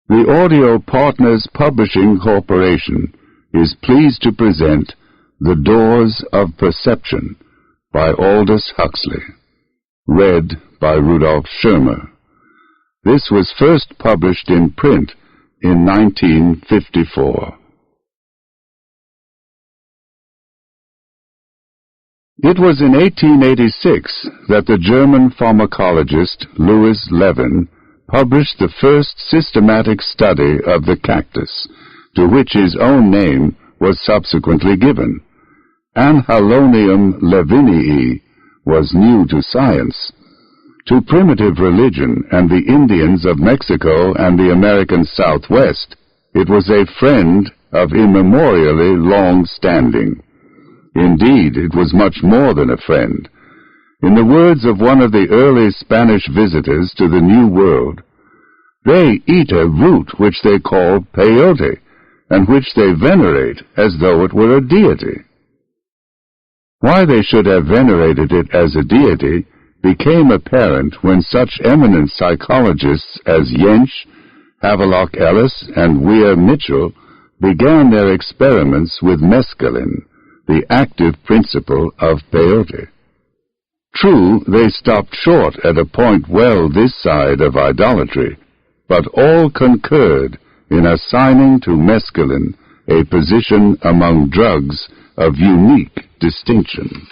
The Audio Partners Publishing Corporation is pleased to present The Doors of Perception by Aldous Huxley, read by Rudolf Schirmer. This was first published in print in 1954. It was in 1886 that the German pharmacologist Louis Levin published the first systematic study of the cactus, to which his own name was subsequently given. Anhalonium levinii was new to science. To primitive religion and the Indians of Mexico and the American Southwest, it was a friend of immemorially long standing. Indeed, it was much more than a friend. In the words of one of the early Spanish visitors to the New World, they eat a root which they call peyote, and which they venerate as though it were a deity. Why they should have venerated it as a deity became apparent when such eminent psychologists as Jensch, Havelock Ellis, and Weir Mitchell began their experiments with mescaline, the active principle of peyote. True, they stopped short at a point well this side of idolatry, but all concurred in assigning to mescaline a position among drugs of unique distinction.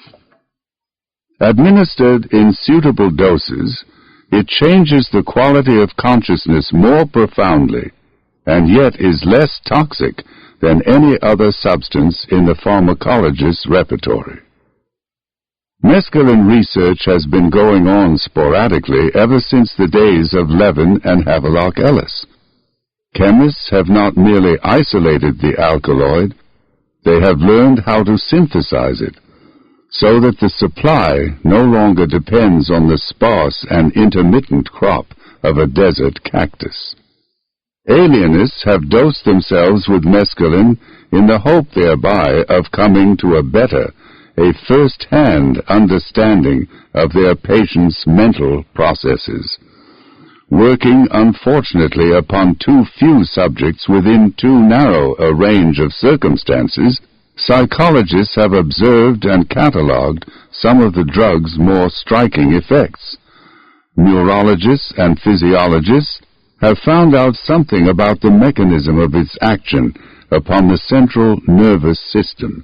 Administered in suitable doses, it changes the quality of consciousness more profoundly, and yet is less toxic than any other substance in the pharmacologist's repertory. Mescaline research has been going on sporadically ever since the days of Levin and Havelock Ellis. Chemists have not merely isolated the alkaloid, they have learned how to synthesize it, so that the supply no longer depends on the sparse and intermittent crop of a desert cactus. Alienists have dosed themselves with mescaline in the hope thereby of coming to a better, a first-hand understanding of their patients' mental processes. Working unfortunately upon too few subjects within too narrow a range of circumstances, psychologists have observed and catalogued some of the drug's more striking effects. Neurologists and physiologists have found out something about the mechanism of its action upon the central nervous system.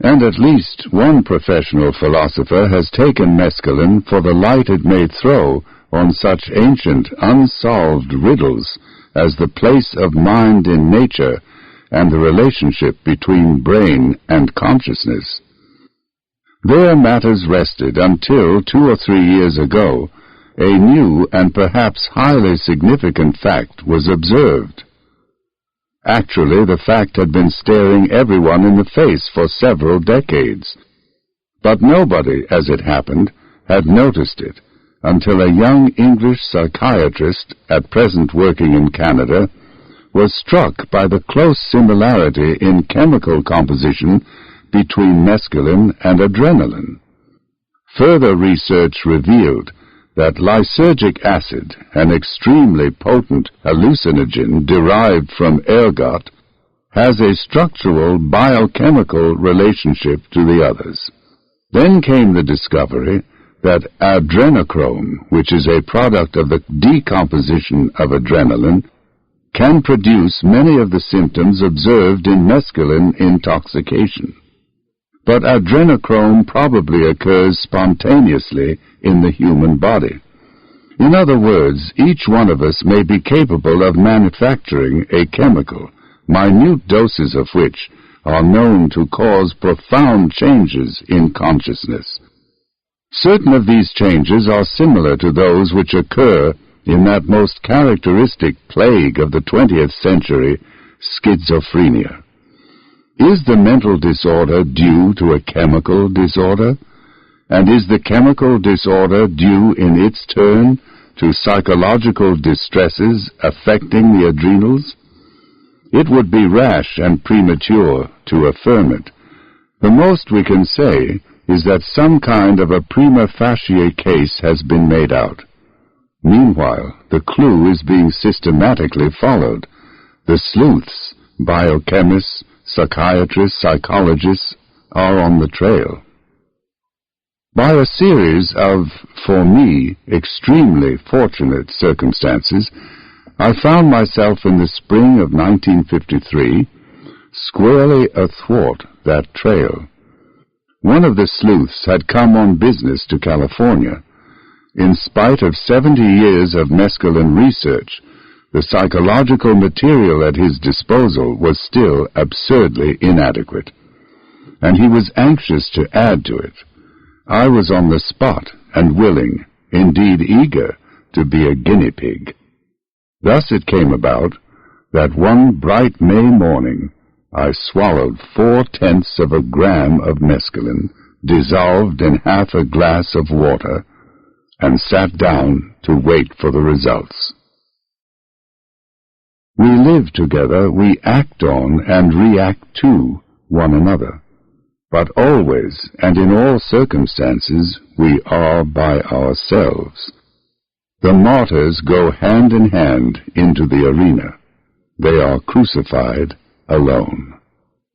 And at least one professional philosopher has taken mescaline for the light it may throw on such ancient, unsolved riddles as the place of mind in nature and the relationship between brain and consciousness. There matters rested until 2 or 3 years ago a new and perhaps highly significant fact was observed. Actually, the fact had been staring everyone in the face for several decades, but nobody, as it happened, had noticed it until a young English psychiatrist, at present working in Canada, was struck by the close similarity in chemical composition between mescaline and adrenaline. Further research revealed that lysergic acid, an extremely potent hallucinogen derived from ergot, has a structural biochemical relationship to the others. Then came the discovery that adrenochrome, which is a product of the decomposition of adrenaline, can produce many of the symptoms observed in mescaline intoxication. But adrenochrome probably occurs spontaneously in the human body. In other words, each one of us may be capable of manufacturing a chemical, minute doses of which are known to cause profound changes in consciousness. Certain of these changes are similar to those which occur in that most characteristic plague of the 20th century, schizophrenia. Is the mental disorder due to a chemical disorder? And is the chemical disorder due in its turn to psychological distresses affecting the adrenals? It would be rash and premature to affirm it. The most we can say is that some kind of a prima facie case has been made out. Meanwhile, the clue is being systematically followed. The sleuths, biochemists, psychiatrists, psychologists, are on the trail. By a series of, for me, extremely fortunate circumstances, I found myself in the spring of 1953 squarely athwart that trail. One of the sleuths had come on business to California. In spite of 70 years of mescaline research, the psychological material at his disposal was still absurdly inadequate, and he was anxious to add to it. I was on the spot and willing, indeed eager, to be a guinea pig. Thus it came about that one bright May morning I swallowed 4/10 of a gram of mescaline dissolved in half a glass of water and sat down to wait for the results. We live together, we act on and react to one another, but always and in all circumstances we are by ourselves. The martyrs go hand in hand into the arena. They are crucified alone.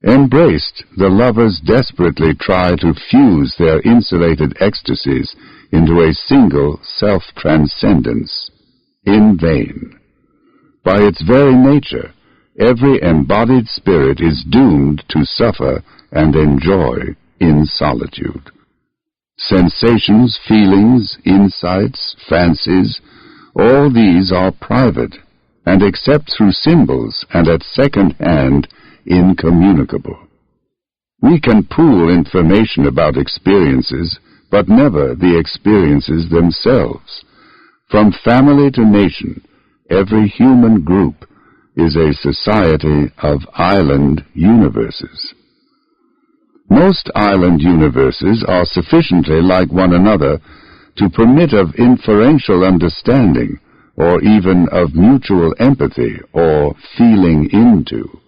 Embraced, the lovers desperately try to fuse their insulated ecstasies into a single self-transcendence. In vain. By its very nature, every embodied spirit is doomed to suffer and enjoy in solitude. Sensations, feelings, insights, fancies, all these are private, and except through symbols and at second hand, incommunicable. We can pool information about experiences, but never the experiences themselves. From family to nation, every human group is a society of island universes. Most island universes are sufficiently like one another to permit of inferential understanding, or even of mutual empathy or feeling into.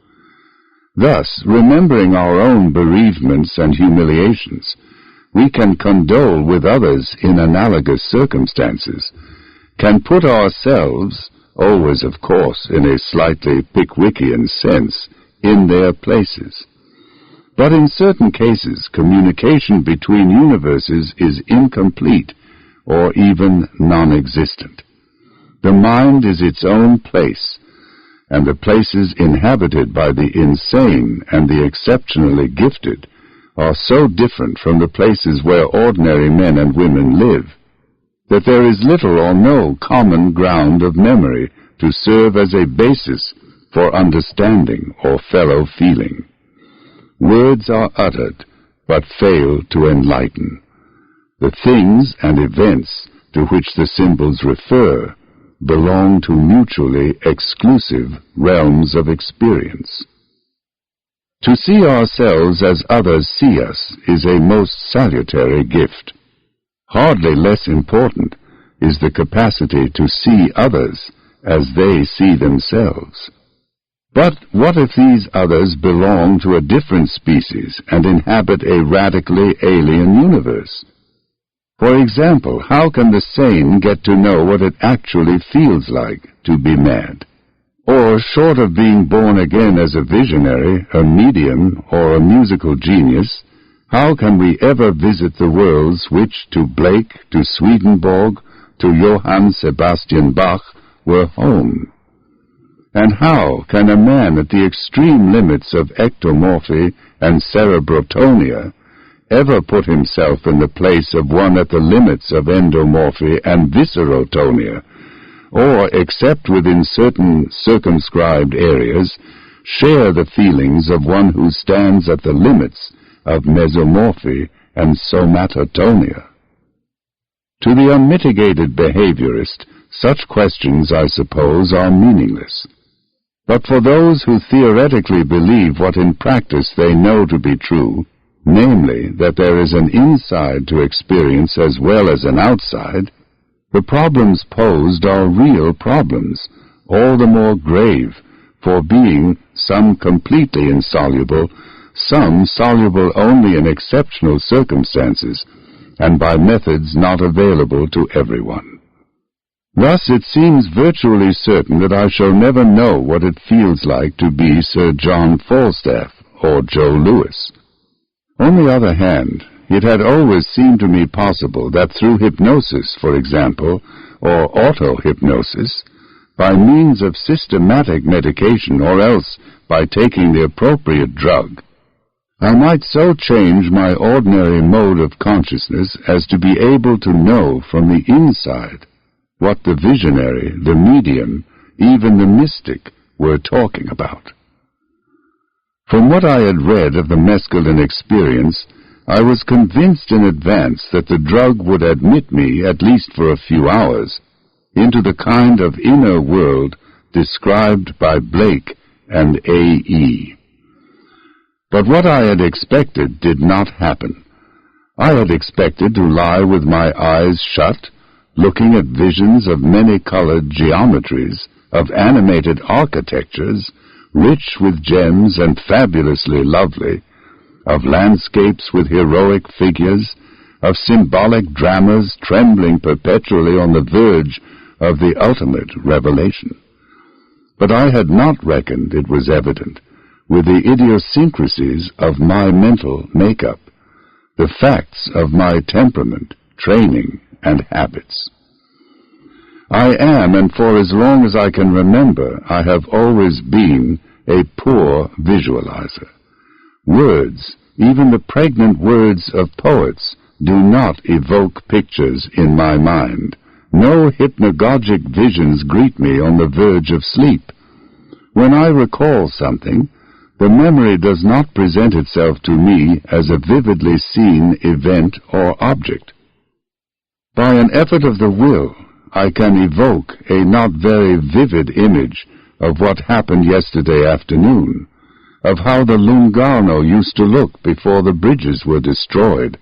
Thus, remembering our own bereavements and humiliations, we can condole with others in analogous circumstances, can put ourselves, always of course in a slightly Pickwickian sense, in their places. But in certain cases, communication between universes is incomplete or even non-existent. The mind is its own place, and the places inhabited by the insane and the exceptionally gifted are so different from the places where ordinary men and women live, that there is little or no common ground of memory to serve as a basis for understanding or fellow feeling. Words are uttered, but fail to enlighten. The things and events to which the symbols refer belong to mutually exclusive realms of experience. To see ourselves as others see us is a most salutary gift. Hardly less important is the capacity to see others as they see themselves. But what if these others belong to a different species and inhabit a radically alien universe? For example, how can the sane get to know what it actually feels like to be mad? Or, short of being born again as a visionary, a medium, or a musical genius, how can we ever visit the worlds which to Blake, to Swedenborg, to Johann Sebastian Bach were home? And how can a man at the extreme limits of ectomorphy and cerebrotonia ever put himself in the place of one at the limits of endomorphy and viscerotonia, or, except within certain circumscribed areas, share the feelings of one who stands at the limits of mesomorphy and somatotonia? To the unmitigated behaviorist, such questions, I suppose, are meaningless. But for those who theoretically believe what in practice they know to be true, namely, that there is an inside to experience as well as an outside, the problems posed are real problems, all the more grave for being some completely insoluble, some soluble only in exceptional circumstances, and by methods not available to everyone. Thus it seems virtually certain that I shall never know what it feels like to be Sir John Falstaff or Joe Louis. On the other hand, it had always seemed to me possible that through hypnosis, for example, or auto-hypnosis, by means of systematic medication or else by taking the appropriate drug, I might so change my ordinary mode of consciousness as to be able to know from the inside what the visionary, the medium, even the mystic were talking about. From what I had read of the mescaline experience, I was convinced in advance that the drug would admit me, at least for a few hours, into the kind of inner world described by Blake and A.E. But what I had expected did not happen. I had expected to lie with my eyes shut, looking at visions of many-colored geometries, of animated architectures, rich with gems and fabulously lovely, of landscapes with heroic figures, of symbolic dramas trembling perpetually on the verge of the ultimate revelation. But I had not reckoned, it was evident, with the idiosyncrasies of my mental makeup, the facts of my temperament, training, and habits. I am, and for as long as I can remember, I have always been a poor visualizer. Words, even the pregnant words of poets, do not evoke pictures in my mind. No hypnagogic visions greet me on the verge of sleep. When I recall something, the memory does not present itself to me as a vividly seen event or object. By an effort of the will, I can evoke a not very vivid image of what happened yesterday afternoon, of how the Lungarno used to look before the bridges were destroyed,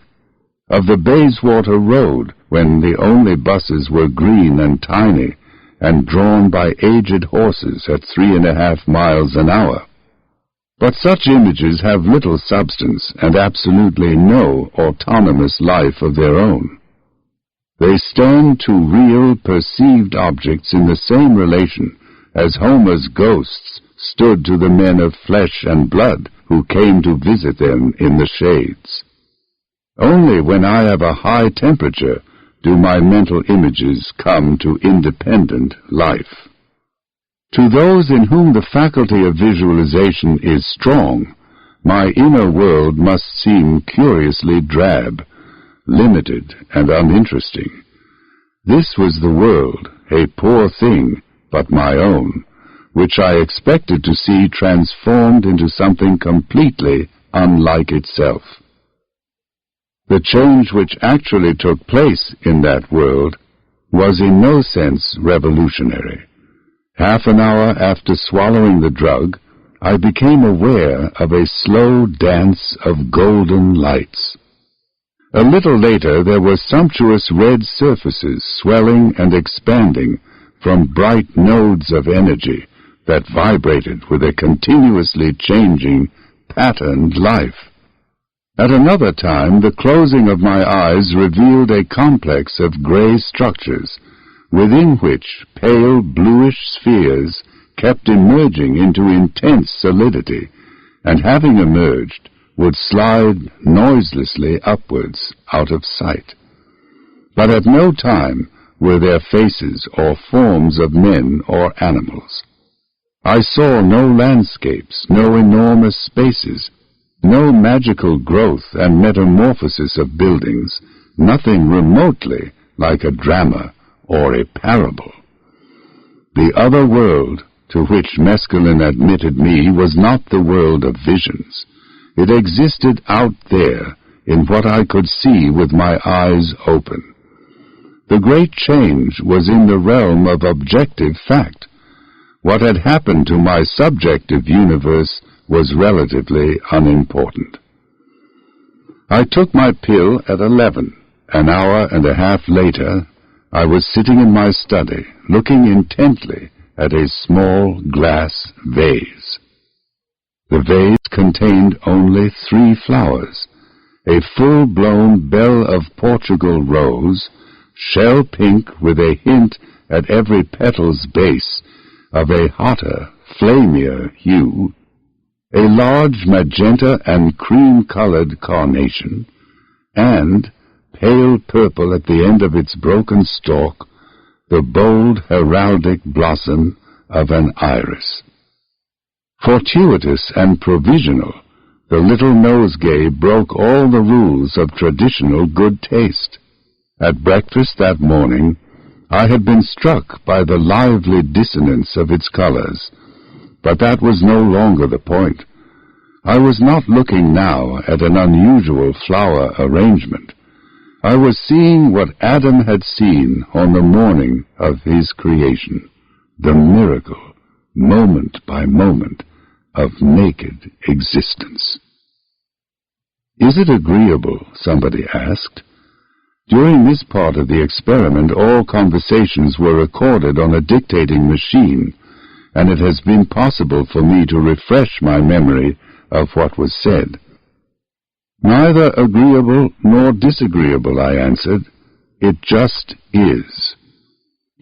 of the Bayswater Road when the only buses were green and tiny and drawn by aged horses at 3.5 miles an hour. But such images have little substance and absolutely no autonomous life of their own. They stand to real perceived objects in the same relation as Homer's ghosts stood to the men of flesh and blood who came to visit them in the shades. Only when I have a high temperature do my mental images come to independent life. To those in whom the faculty of visualization is strong, my inner world must seem curiously drab, limited and uninteresting. This was the world, a poor thing, but my own, which I expected to see transformed into something completely unlike itself. The change which actually took place in that world was in no sense revolutionary. Half an hour after swallowing the drug, I became aware of a slow dance of golden lights. A little later there were sumptuous red surfaces swelling and expanding from bright nodes of energy that vibrated with a continuously changing, patterned life. At another time, the closing of my eyes revealed a complex of gray structures, within which pale bluish spheres kept emerging into intense solidity, and having emerged, would slide noiselessly upwards out of sight. But at no time were there faces or forms of men or animals. I saw no landscapes, no enormous spaces, no magical growth and metamorphosis of buildings, nothing remotely like a drama or a parable. The other world to which mescaline admitted me was not the world of visions. It existed out there in what I could see with my eyes open. The great change was in the realm of objective fact. What had happened to my subjective universe was relatively unimportant. I took my pill at 11. An hour and a half later, I was sitting in my study, looking intently at a small glass vase. The vase contained only 3 flowers, a full-blown Belle of Portugal rose, shell pink with a hint at every petal's base of a hotter, flamier hue, a large magenta and cream-colored carnation, and, pale purple at the end of its broken stalk, the bold heraldic blossom of an iris. Fortuitous and provisional, the little nosegay broke all the rules of traditional good taste. At breakfast that morning, I had been struck by the lively dissonance of its colors, but that was no longer the point. I was not looking now at an unusual flower arrangement. I was seeing what Adam had seen on the morning of his creation, the miracle, moment by moment, of naked existence. "Is it agreeable?" somebody asked. During this part of the experiment, all conversations were recorded on a dictating machine, and it has been possible for me to refresh my memory of what was said. "Neither agreeable nor disagreeable," I answered. "It just is."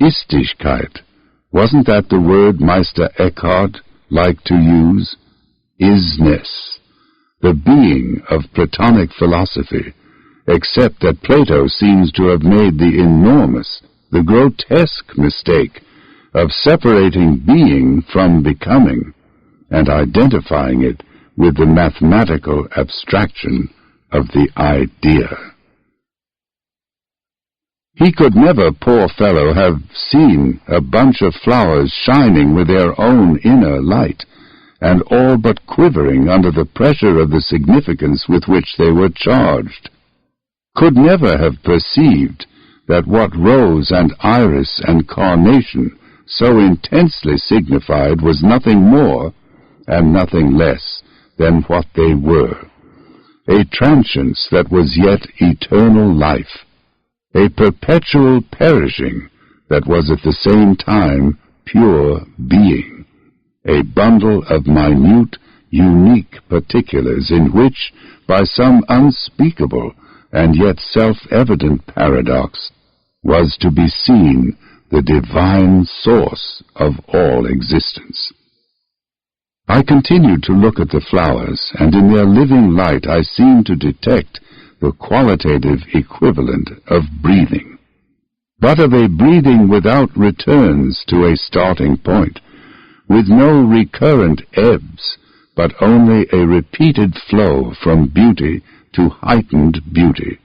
Istigkeit, wasn't that the word Meister Eckhart liked to use? Isness, the being of Platonic philosophy, except that Plato seems to have made the enormous, the grotesque mistake of separating being from becoming and identifying it with the mathematical abstraction of the idea. He could never, poor fellow, have seen a bunch of flowers shining with their own inner light, and all but quivering under the pressure of the significance with which they were charged. Could never have perceived that what rose and iris and carnation so intensely signified was nothing more and nothing less than what they were, a transience that was yet eternal life, a perpetual perishing that was at the same time pure being, a bundle of minute, unique particulars in which, by some unspeakable and yet self-evident paradox, was to be seen the divine source of all existence. I continued to look at the flowers, and in their living light I seemed to detect the qualitative equivalent of breathing, but of a breathing without returns to a starting point, with no recurrent ebbs, but only a repeated flow from beauty to heightened beauty,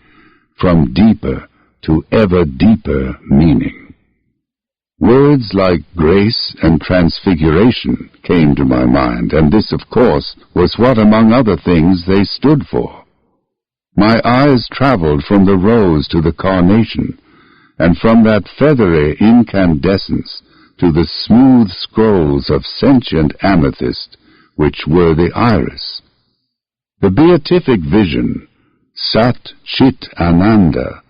from deeper to ever deeper meaning. Words like grace and transfiguration came to my mind, and this, of course, was what, among other things, they stood for. My eyes traveled from the rose to the carnation, and from that feathery incandescence to the smooth scrolls of sentient amethyst which were the iris. The beatific vision, Sat Chit Ananda,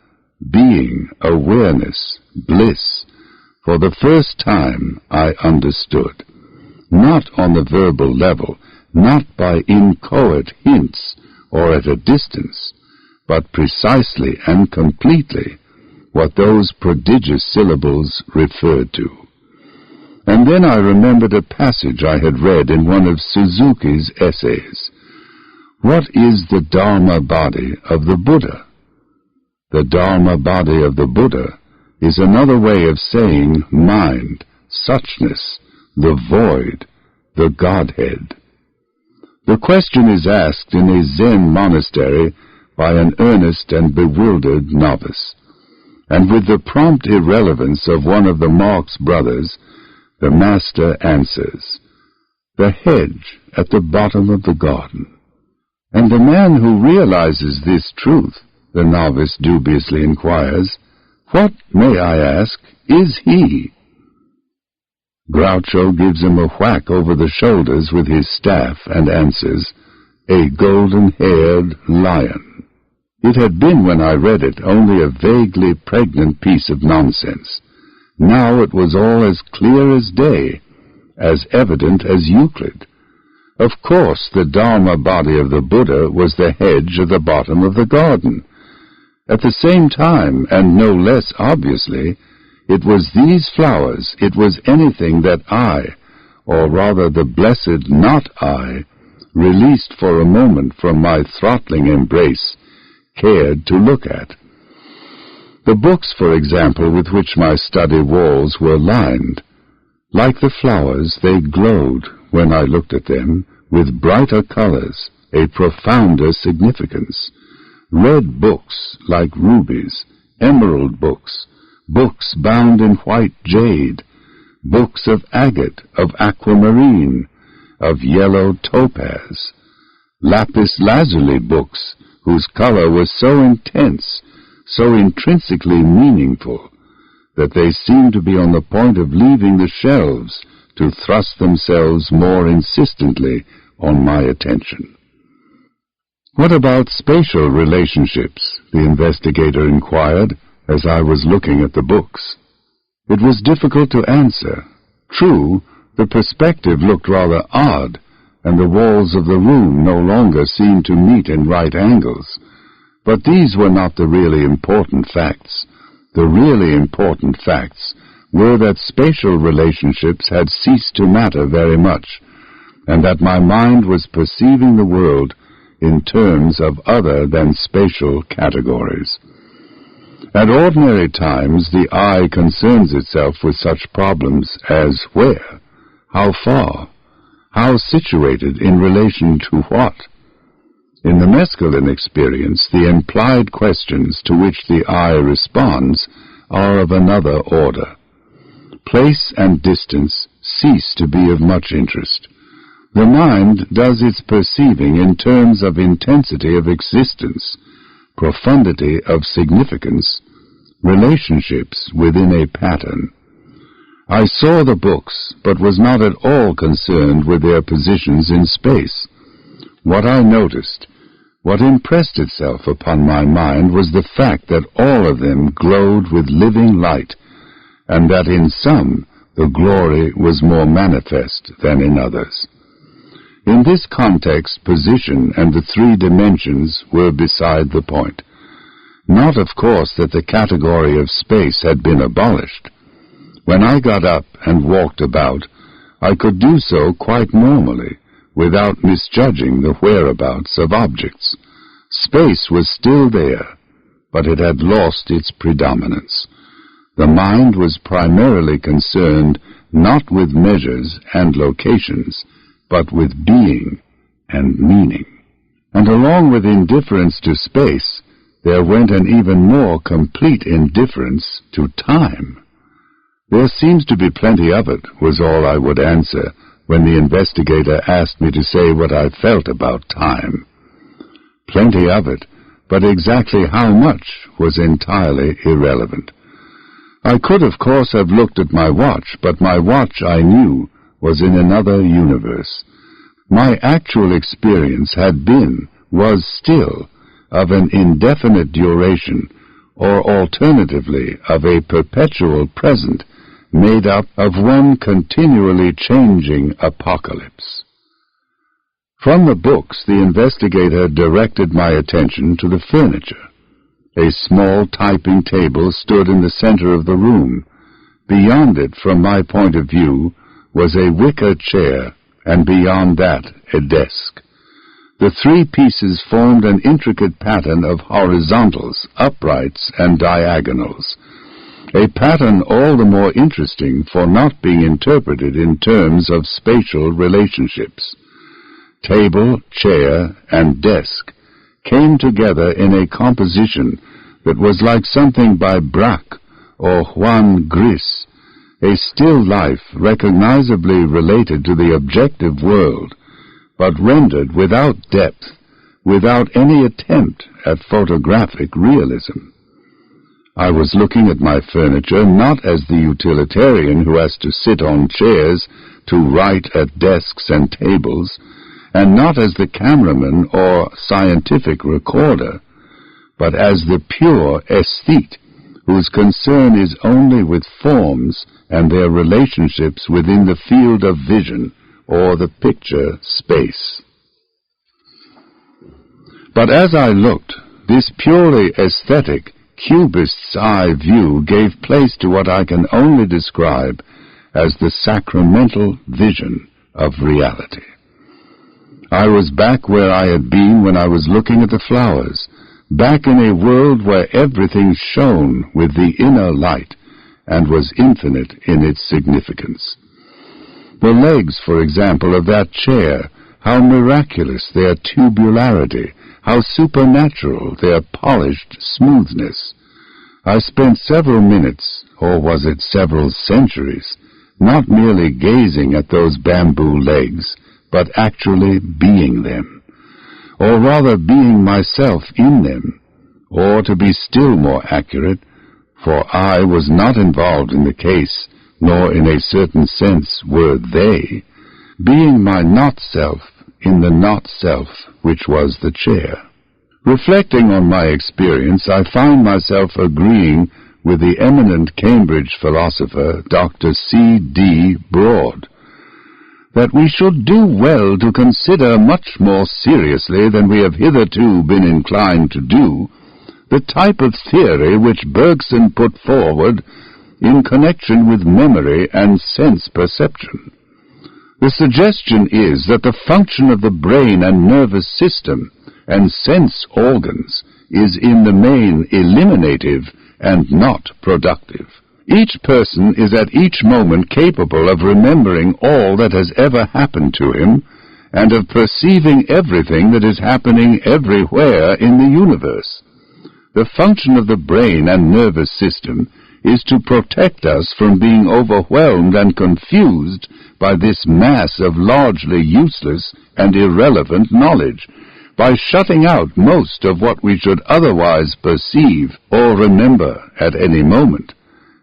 being, awareness, bliss, for the first time I understood, not on the verbal level, not by inchoate hints or at a distance, but precisely and completely what those prodigious syllables referred to. And then I remembered a passage I had read in one of Suzuki's essays. What is the Dharma body of the Buddha? The Dharma body of the Buddha is another way of saying mind, suchness, the void, the Godhead. The question is asked in a Zen monastery by an earnest and bewildered novice, and with the prompt irrelevance of one of the Marx brothers, the master answers, "The hedge at the bottom of the garden." And the man who realizes this truth, the novice dubiously inquires, what, may I ask, is he? Groucho gives him a whack over the shoulders with his staff and answers, "A golden-haired lion." It had been, when I read it, only a vaguely pregnant piece of nonsense. Now it was all as clear as day, as evident as Euclid. Of course, the Dharma body of the Buddha was the hedge at the bottom of the garden. At the same time, and no less obviously, It was these flowers, it was anything that I, or rather the blessed not I, released for a moment from my throttling embrace, cared to look at. The books, for example, with which my study walls were lined. Like the flowers, they glowed, when I looked at them, with brighter colors, a profounder significance. Red books, like rubies, emerald books, books bound in white jade, books of agate, of aquamarine, of yellow topaz, lapis lazuli books, whose color was so intense, so intrinsically meaningful, that they seemed to be on the point of leaving the shelves to thrust themselves more insistently on my attention. "What about spatial relationships?" the investigator inquired as I was looking at the books. It was difficult to answer. True, the perspective looked rather odd, and the walls of the room no longer seemed to meet in right angles. But these were not the really important facts. The really important facts were that spatial relationships had ceased to matter very much, and that my mind was perceiving the world in terms of other than spatial categories. At ordinary times, the eye concerns itself with such problems as where, how far, how situated in relation to what. In the mescaline experience, the implied questions to which the eye responds are of another order. Place and distance cease to be of much interest. The mind does its perceiving in terms of intensity of existence, profundity of significance, relationships within a pattern. I saw the books, but was not at all concerned with their positions in space. What I noticed, what impressed itself upon my mind, was the fact that all of them glowed with living light, and that in some the glory was more manifest than in others. In this context, position and the three dimensions were beside the point. Not, of course, that the category of space had been abolished. When I got up and walked about, I could do so quite normally, without misjudging the whereabouts of objects. Space was still there, but it had lost its predominance. The mind was primarily concerned not with measures and locations, but with being and meaning. And along with indifference to space, there went an even more complete indifference to time. "There seems to be plenty of it," was all I would answer when the investigator asked me to say what I felt about time. Plenty of it, but exactly how much was entirely irrelevant. I could, of course, have looked at my watch, but my watch, I knew, was in another universe. My actual experience had been, was still, of an indefinite duration, or alternatively of a perpetual present, made up of one continually changing apocalypse. From the books, the investigator directed my attention to the furniture. A small typing table stood in the center of the room. Beyond it, from my point of view, was a wicker chair, and beyond that, a desk. The three pieces formed an intricate pattern of horizontals, uprights, and diagonals, a pattern all the more interesting for not being interpreted in terms of spatial relationships. Table, chair, and desk came together in a composition that was like something by Braque or Juan Gris, a still life recognizably related to the objective world, but rendered without depth, without any attempt at photographic realism. I was looking at my furniture not as the utilitarian who has to sit on chairs to write at desks and tables, and not as the cameraman or scientific recorder, but as the pure aesthete whose concern is only with forms and their relationships within the field of vision or the picture space. But as I looked, this purely aesthetic cubist's eye view gave place to what I can only describe as the sacramental vision of reality. I was back where I had been when I was looking at the flowers, back in a world where everything shone with the inner light and was infinite in its significance. The legs, for example, of that chair, how miraculous their tubularity, how supernatural their polished smoothness. I spent several minutes, or was it several centuries, not merely gazing at those bamboo legs, but actually being them, or rather being myself in them, or to be still more accurate, for I was not involved in the case, nor in a certain sense were they, being my not-self in the not-self which was the chair. Reflecting on my experience, I find myself agreeing with the eminent Cambridge philosopher Dr. C.D. Broad, that we should do well to consider much more seriously than we have hitherto been inclined to do the type of theory which Bergson put forward in connection with memory and sense perception. The suggestion is that the function of the brain and nervous system and sense organs is in the main eliminative and not productive. Each person is at each moment capable of remembering all that has ever happened to him and of perceiving everything that is happening everywhere in the universe. The function of the brain and nervous system is to protect us from being overwhelmed and confused by this mass of largely useless and irrelevant knowledge, by shutting out most of what we should otherwise perceive or remember at any moment,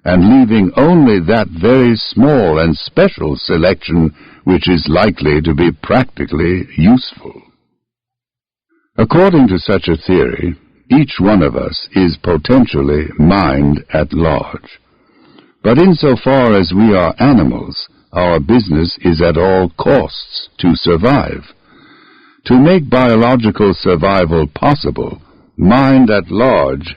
and leaving only that very small and special selection which is likely to be practically useful. According to such a theory, each one of us is potentially mind at large. But insofar as we are animals, our business is at all costs to survive. To make biological survival possible, mind at large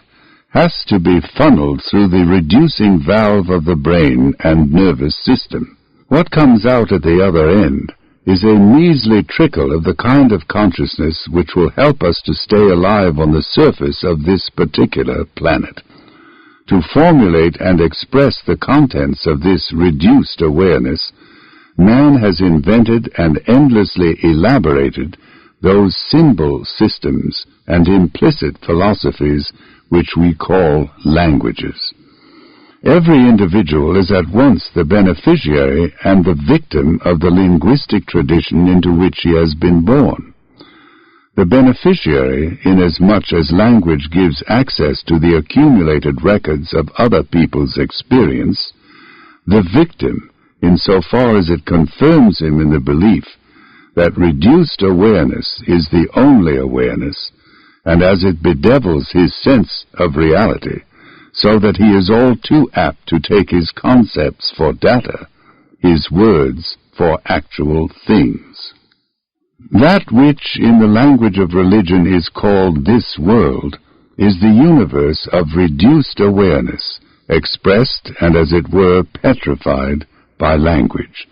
has to be funneled through the reducing valve of the brain and nervous system. What comes out at the other end is a measly trickle of the kind of consciousness which will help us to stay alive on the surface of this particular planet. To formulate and express the contents of this reduced awareness, man has invented and endlessly elaborated those symbol systems and implicit philosophies which we call languages. Every individual is at once the beneficiary and the victim of the linguistic tradition into which he has been born. The beneficiary, inasmuch as language gives access to the accumulated records of other people's experience; the victim, insofar as it confirms him in the belief that reduced awareness is the only awareness, and as it bedevils his sense of reality, so that he is all too apt to take his concepts for data, his words for actual things. That which in the language of religion is called this world is the universe of reduced awareness, expressed and as it were petrified by language.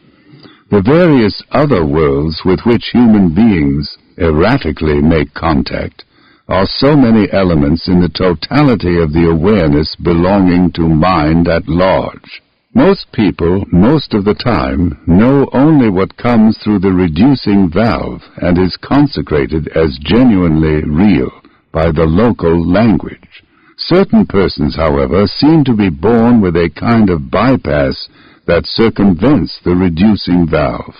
The various other worlds with which human beings erratically make contact are so many elements in the totality of the awareness belonging to mind at large. Most people, most of the time, know only what comes through the reducing valve and is consecrated as genuinely real by the local language. Certain persons, however, seem to be born with a kind of bypass that circumvents the reducing valve.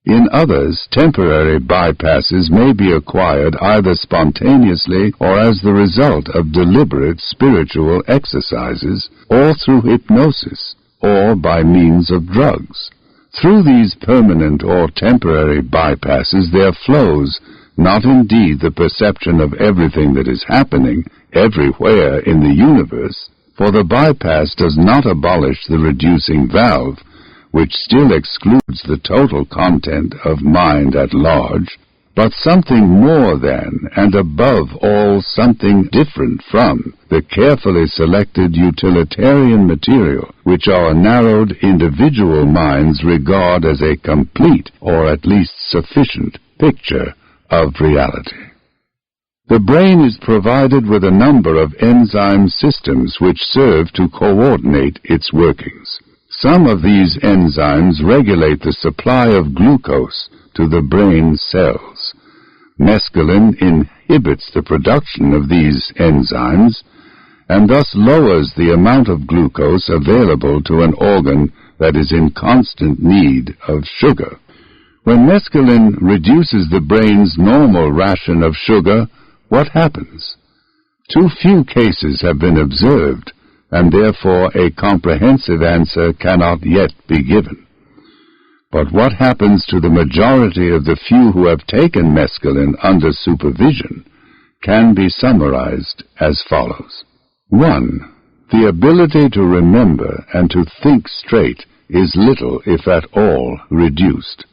In others, temporary bypasses may be acquired either spontaneously or as the result of deliberate spiritual exercises, or through hypnosis, or by means of drugs. Through these permanent or temporary bypasses there flows not indeed the perception of everything that is happening everywhere in the universe, for the bypass does not abolish the reducing valve, which still excludes the total content of mind at large, but something more than and above all something different from the carefully selected utilitarian material which our narrowed individual minds regard as a complete or at least sufficient picture of reality. The brain is provided with a number of enzyme systems which serve to coordinate its workings. Some of these enzymes regulate the supply of glucose to the brain cells. Mescaline inhibits the production of these enzymes and thus lowers the amount of glucose available to an organ that is in constant need of sugar. When mescaline reduces the brain's normal ration of sugar, what happens? Too few cases have been observed, and therefore a comprehensive answer cannot yet be given. But what happens to the majority of the few who have taken mescaline under supervision can be summarized as follows. 1. The ability to remember and to think straight is little, if at all, reduced.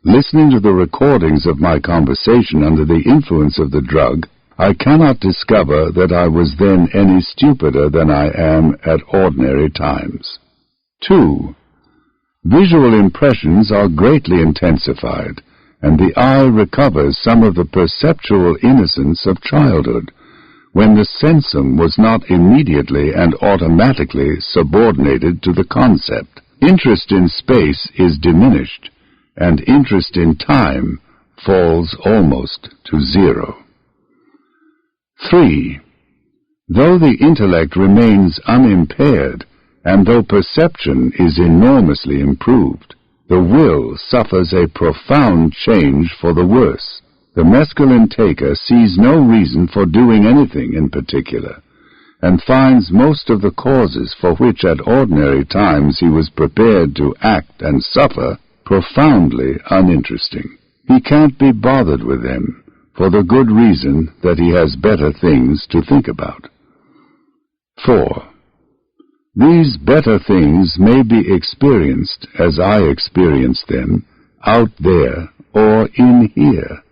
Listening to the recordings of my conversation under the influence of the drug, I cannot discover that I was then any stupider than I am at ordinary times. 2. Visual impressions are greatly intensified, and the eye recovers some of the perceptual innocence of childhood, when the sensum was not immediately and automatically subordinated to the concept. Interest in space is diminished, and interest in time falls almost to zero. 3. Though the intellect remains unimpaired, and though perception is enormously improved, the will suffers a profound change for the worse. The mescaline taker sees no reason for doing anything in particular, and finds most of the causes for which at ordinary times he was prepared to act and suffer profoundly uninteresting. He can't be bothered with them, for the good reason that he has better things to think about. 4. These better things may be experienced, as I experienced them, out there or in here,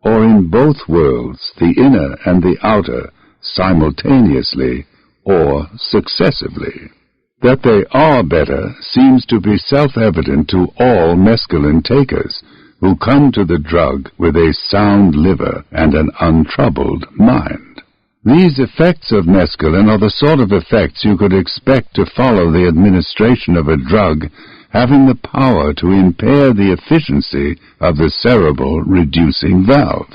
or in both worlds, the inner and the outer, simultaneously or successively. That they are better seems to be self-evident to all mescaline takers, who come to the drug with a sound liver and an untroubled mind. These effects of mescaline are the sort of effects you could expect to follow the administration of a drug having the power to impair the efficiency of the cerebral reducing valve.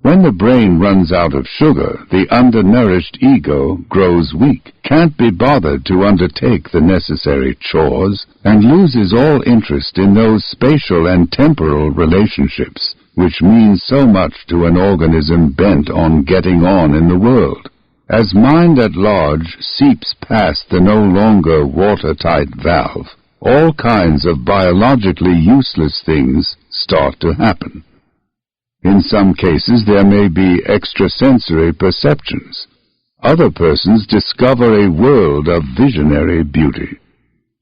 When the brain runs out of sugar, the undernourished ego grows weak, can't be bothered to undertake the necessary chores, and loses all interest in those spatial and temporal relationships which mean so much to an organism bent on getting on in the world. As mind at large seeps past the no longer watertight valve, all kinds of biologically useless things start to happen. In some cases there may be extrasensory perceptions. Other persons discover a world of visionary beauty.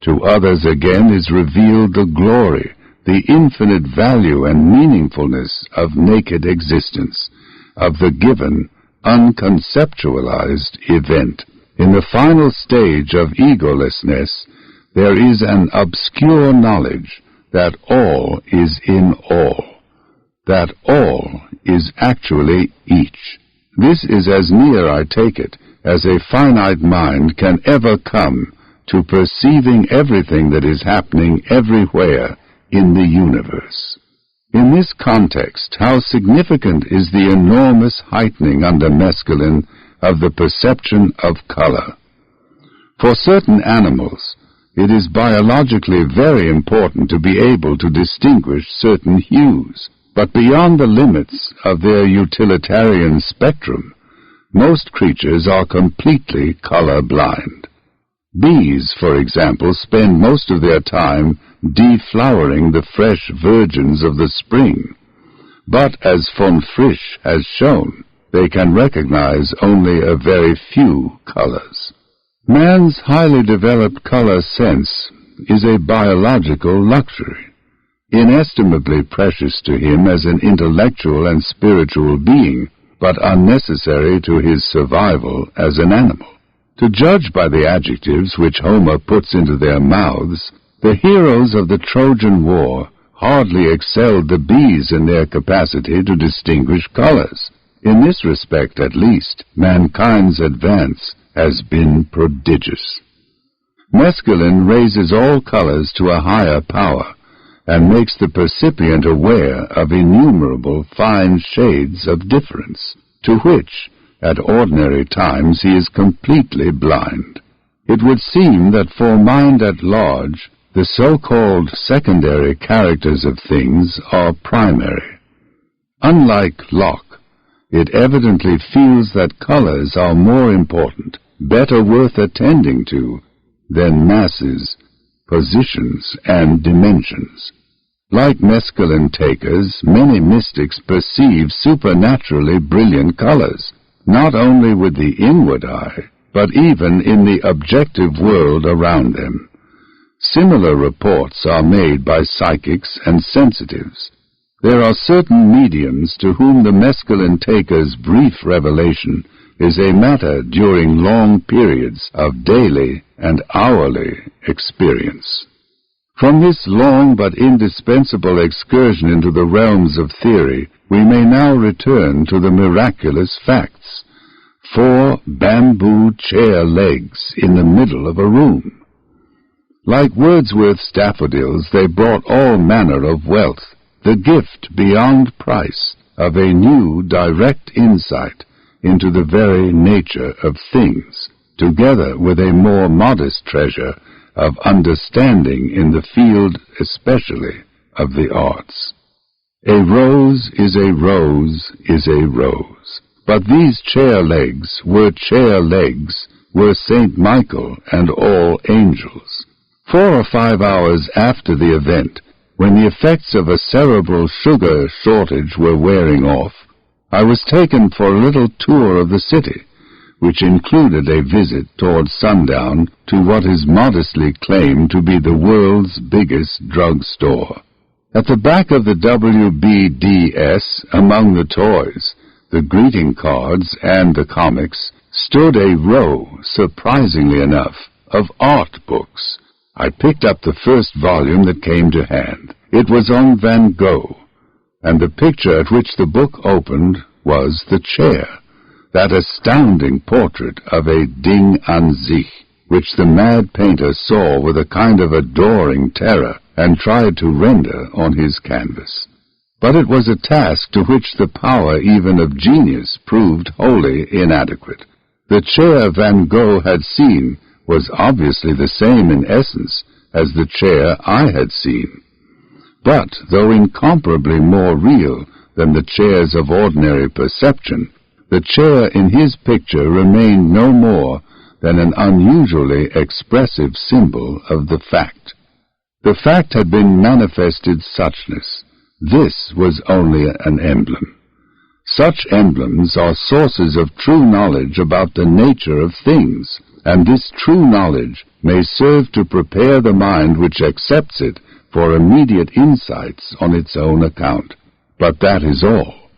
To others again is revealed the glory, the infinite value and meaningfulness of naked existence, of the given, unconceptualized event. In the final stage of egolessness, there is an obscure knowledge that all is in all, that all is actually each. This is as near, I take it, as a finite mind can ever come to perceiving everything that is happening everywhere in the universe. In this context, how significant is the enormous heightening under mescaline of the perception of color. For certain animals, it is biologically very important to be able to distinguish certain hues, but beyond the limits of their utilitarian spectrum, most creatures are completely color-blind. Bees, for example, spend most of their time deflowering the fresh virgins of the spring, but as von Frisch has shown, they can recognize only a very few colors. Man's highly developed color sense is a biological luxury. inestimably precious to him as an intellectual and spiritual being, but unnecessary to his survival as an animal. To judge by the adjectives which Homer puts into their mouths, the heroes of the Trojan War hardly excelled the bees in their capacity to distinguish colors. In this respect, at least, mankind's advance has been prodigious. Mescaline raises all colors to a higher power, and makes the percipient aware of innumerable fine shades of difference, to which, at ordinary times, he is completely blind. It would seem that for mind at large, the so-called secondary characters of things are primary. Unlike Locke, it evidently feels that colors are more important, better worth attending to, than masses, positions, and dimensions. Like mescaline takers, many mystics perceive supernaturally brilliant colors, not only with the inward eye, but even in the objective world around them. Similar reports are made by psychics and sensitives. There are certain mediums to whom the mescaline taker's brief revelation is a matter during long periods of daily and hourly experience. From this long but indispensable excursion into the realms of theory, we may now return to the miraculous facts. 4 bamboo chair legs in the middle of a room. Like Wordsworth's daffodils, they brought all manner of wealth, the gift beyond price of a new direct insight into the very nature of things, together with a more modest treasure of understanding in the field especially of the arts. A rose is a rose is a rose. But these chair legs, were St. Michael and all angels. 4 or 5 hours after the event, when the effects of a cerebral sugar shortage were wearing off, I was taken for a little tour of the city, which included a visit toward sundown to what is modestly claimed to be the world's biggest drug store. At the back of the WBDS, among the toys, the greeting cards, and the comics, stood a row, surprisingly enough, of art books. I picked up the first volume that came to hand. It was on Van Gogh, and the picture at which the book opened was the chair, that astounding portrait of a Ding an sich, which the mad painter saw with a kind of adoring terror and tried to render on his canvas. But it was a task to which the power even of genius proved wholly inadequate. The chair Van Gogh had seen was obviously the same in essence as the chair I had seen. But, though incomparably more real than the chairs of ordinary perception, the chair in his picture remained no more than an unusually expressive symbol of the fact. The fact had been manifested suchness. This was only an emblem. Such emblems are sources of true knowledge about the nature of things, and this true knowledge may serve to prepare the mind which accepts it for immediate insights on its own account. But that is all.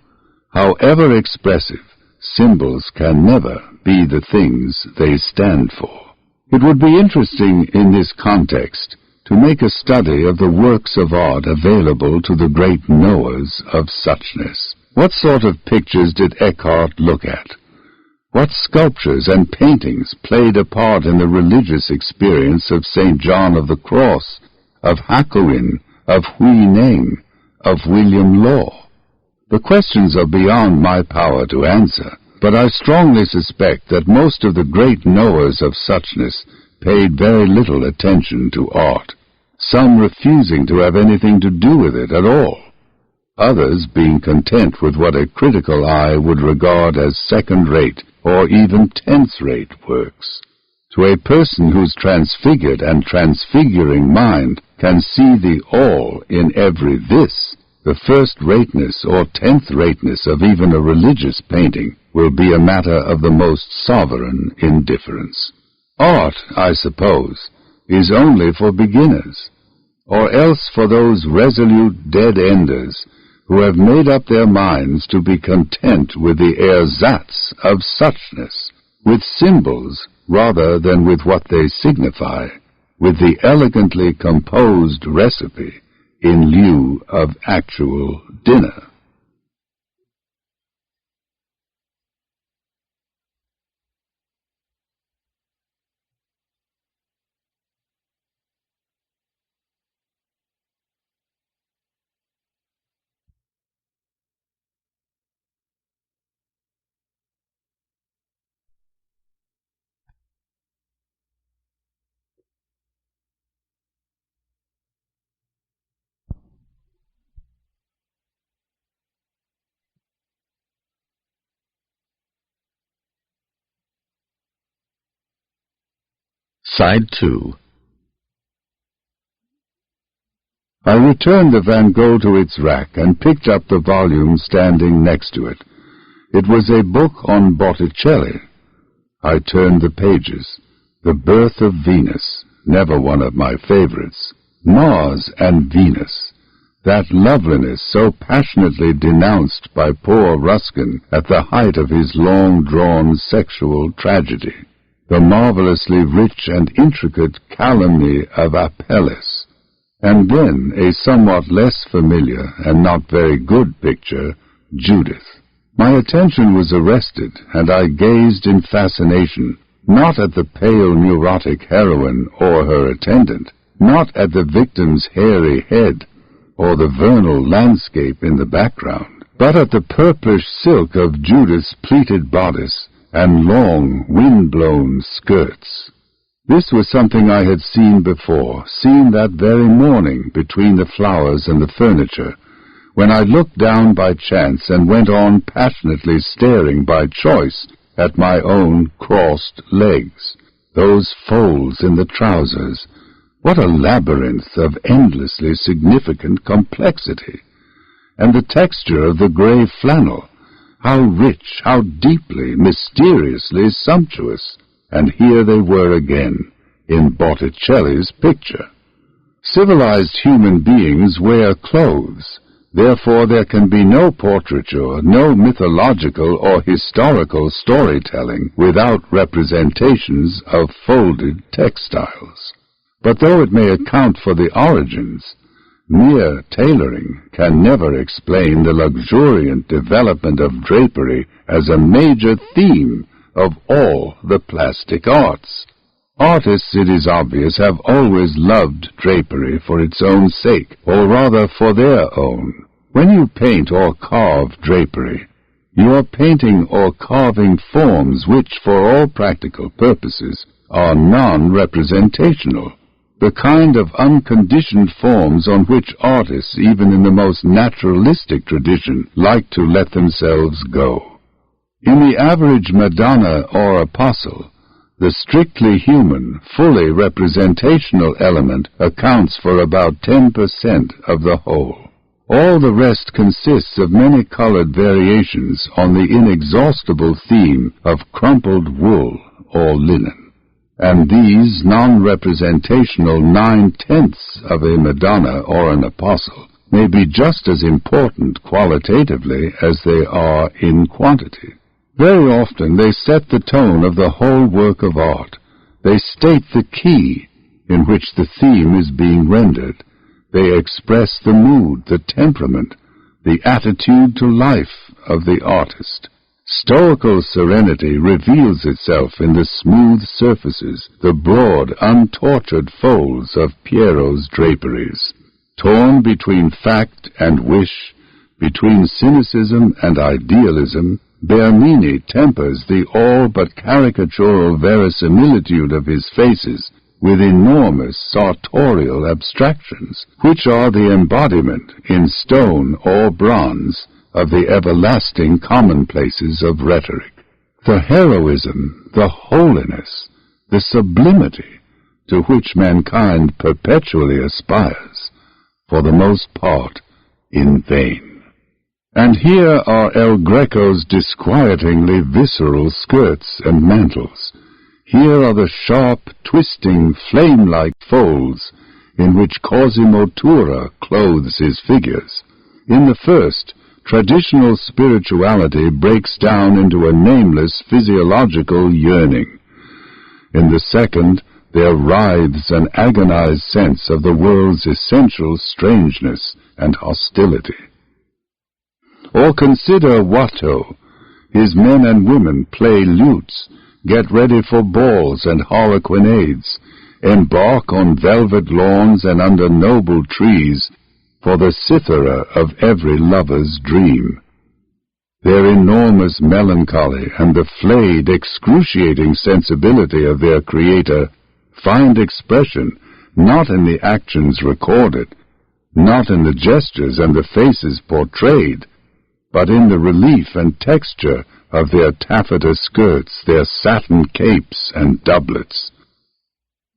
However expressive, symbols can never be the things they stand for. It would be interesting in this context to make a study of the works of art available to the great knowers of suchness. What sort of pictures did Eckhart look at? What sculptures and paintings played a part in the religious experience of St. John of the Cross, of Hakuin, of Hui Ning, of William Law? The questions are beyond my power to answer, but I strongly suspect that most of the great knowers of suchness paid very little attention to art, some refusing to have anything to do with it at all, others being content with what a critical eye would regard as second-rate or even tenth-rate works. To a person whose transfigured and transfiguring mind can see the all in every this, the first-rateness or tenth-rateness of even a religious painting will be a matter of the most sovereign indifference. Art, I suppose, is only for beginners. or else for those resolute dead-enders who have made up their minds to be content with the ersatz of suchness, with symbols rather than with what they signify, with the elegantly composed recipe in lieu of actual dinner. Side 2. I returned the Van Gogh to its rack and picked up the volume standing next to it. It was a book on Botticelli. I turned the pages. The Birth of Venus, never one of my favorites. Mars and Venus, that loveliness so passionately denounced by poor Ruskin at the height of his long-drawn sexual tragedy. The marvelously rich and intricate calumny of Apelles, and then a somewhat less familiar and not very good picture, Judith. My attention was arrested, and I gazed in fascination, not at the pale neurotic heroine or her attendant, not at the victim's hairy head, or the vernal landscape in the background, but at the purplish silk of Judith's pleated bodice, and long, wind-blown skirts. This was something I had seen before, seen that very morning between the flowers and the furniture, when I looked down by chance and went on passionately staring by choice at my own crossed legs. Those folds in the trousers, what a labyrinth of endlessly significant complexity! And the texture of the grey flannel, how rich, how deeply, mysteriously sumptuous. And here they were again, in Botticelli's picture. Civilized human beings wear clothes. Therefore there can be no portraiture, no mythological or historical storytelling without representations of folded textiles. But though it may account for the origins, mere tailoring can never explain the luxuriant development of drapery as a major theme of all the plastic arts. Artists, it is obvious, have always loved drapery for its own sake, or rather for their own. When you paint or carve drapery, you are painting or carving forms which, for all practical purposes, are non-representational. The kind of unconditioned forms on which artists, even in the most naturalistic tradition, like to let themselves go. In the average Madonna or Apostle, the strictly human, fully representational element accounts for about 10% of the whole. All the rest consists of many-colored variations on the inexhaustible theme of crumpled wool or linen. And these non-representational 9/10 of a Madonna or an Apostle may be just as important qualitatively as they are in quantity. Very often they set the tone of the whole work of art. They state the key in which the theme is being rendered. They express the mood, the temperament, the attitude to life of the artist. Stoical serenity reveals itself in the smooth surfaces, the broad, untortured folds of Pierrot's draperies. Torn between fact and wish, between cynicism and idealism, Bernini tempers the all but caricatural verisimilitude of his faces with enormous sartorial abstractions, which are the embodiment, in stone or bronze, of the everlasting commonplaces of rhetoric. The heroism, the holiness, the sublimity to which mankind perpetually aspires, for the most part in vain. And here are El Greco's disquietingly visceral skirts and mantles. Here are the sharp, twisting, flame-like folds in which Cosimotura clothes his figures. In the first, traditional spirituality breaks down into a nameless physiological yearning. In the second, there writhes an agonized sense of the world's essential strangeness and hostility. Or consider Watteau. His men and women play lutes, get ready for balls and harlequinades, embark on velvet lawns and under noble trees for the cithara of every lover's dream. Their enormous melancholy and the flayed, excruciating sensibility of their creator find expression not in the actions recorded, not in the gestures and the faces portrayed, but in the relief and texture of their taffeta skirts, their satin capes and doublets.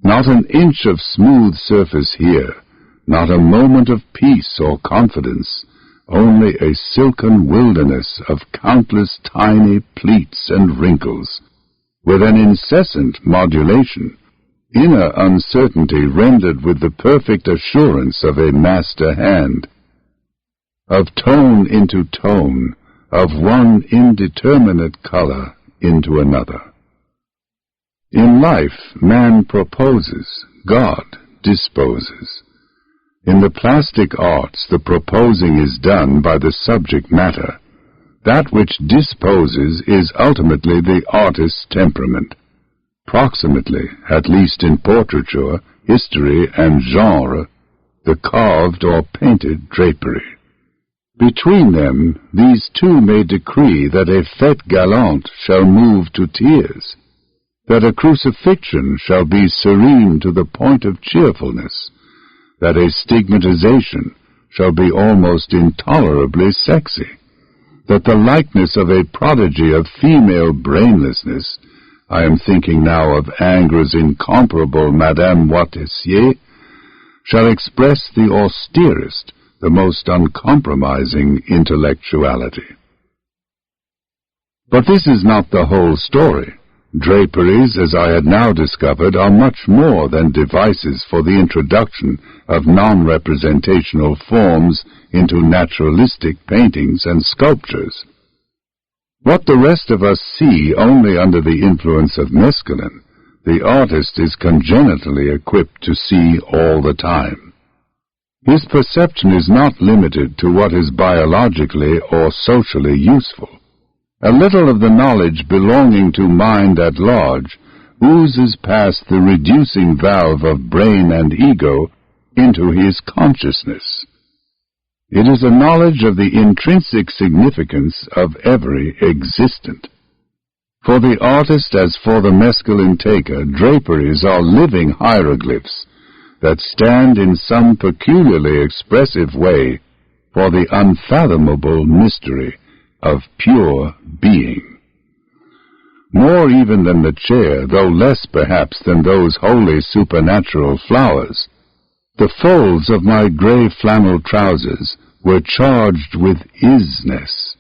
Not an inch of smooth surface here, not a moment of peace or confidence, only a silken wilderness of countless tiny pleats and wrinkles, with an incessant modulation, inner uncertainty rendered with the perfect assurance of a master hand, of tone into tone, of one indeterminate color into another. In life, man proposes, God disposes. In the plastic arts, the proposing is done by the subject matter. That which disposes is ultimately the artist's temperament. Proximately, at least in portraiture, history, and genre, the carved or painted drapery. Between them, these two may decree that a fête galante shall move to tears, that a crucifixion shall be serene to the point of cheerfulness, that a stigmatization shall be almost intolerably sexy, that the likeness of a prodigy of female brainlessness, I am thinking now of Ingres' incomparable Madame Watessier, shall express the austerest, the most uncompromising intellectuality. But this is not the whole story. Draperies, as I had now discovered, are much more than devices for the introduction of non-representational forms into naturalistic paintings and sculptures. What the rest of us see only under the influence of mescaline, the artist is congenitally equipped to see all the time. His perception is not limited to what is biologically or socially useful. A little of the knowledge belonging to mind at large oozes past the reducing valve of brain and ego into his consciousness. It is a knowledge of the intrinsic significance of every existent. For the artist as for the mescaline taker, draperies are living hieroglyphs that stand in some peculiarly expressive way for the unfathomable mystery of pure being. More even than the chair, though less perhaps than those wholly supernatural flowers, the folds of my grey flannel trousers were charged with isness.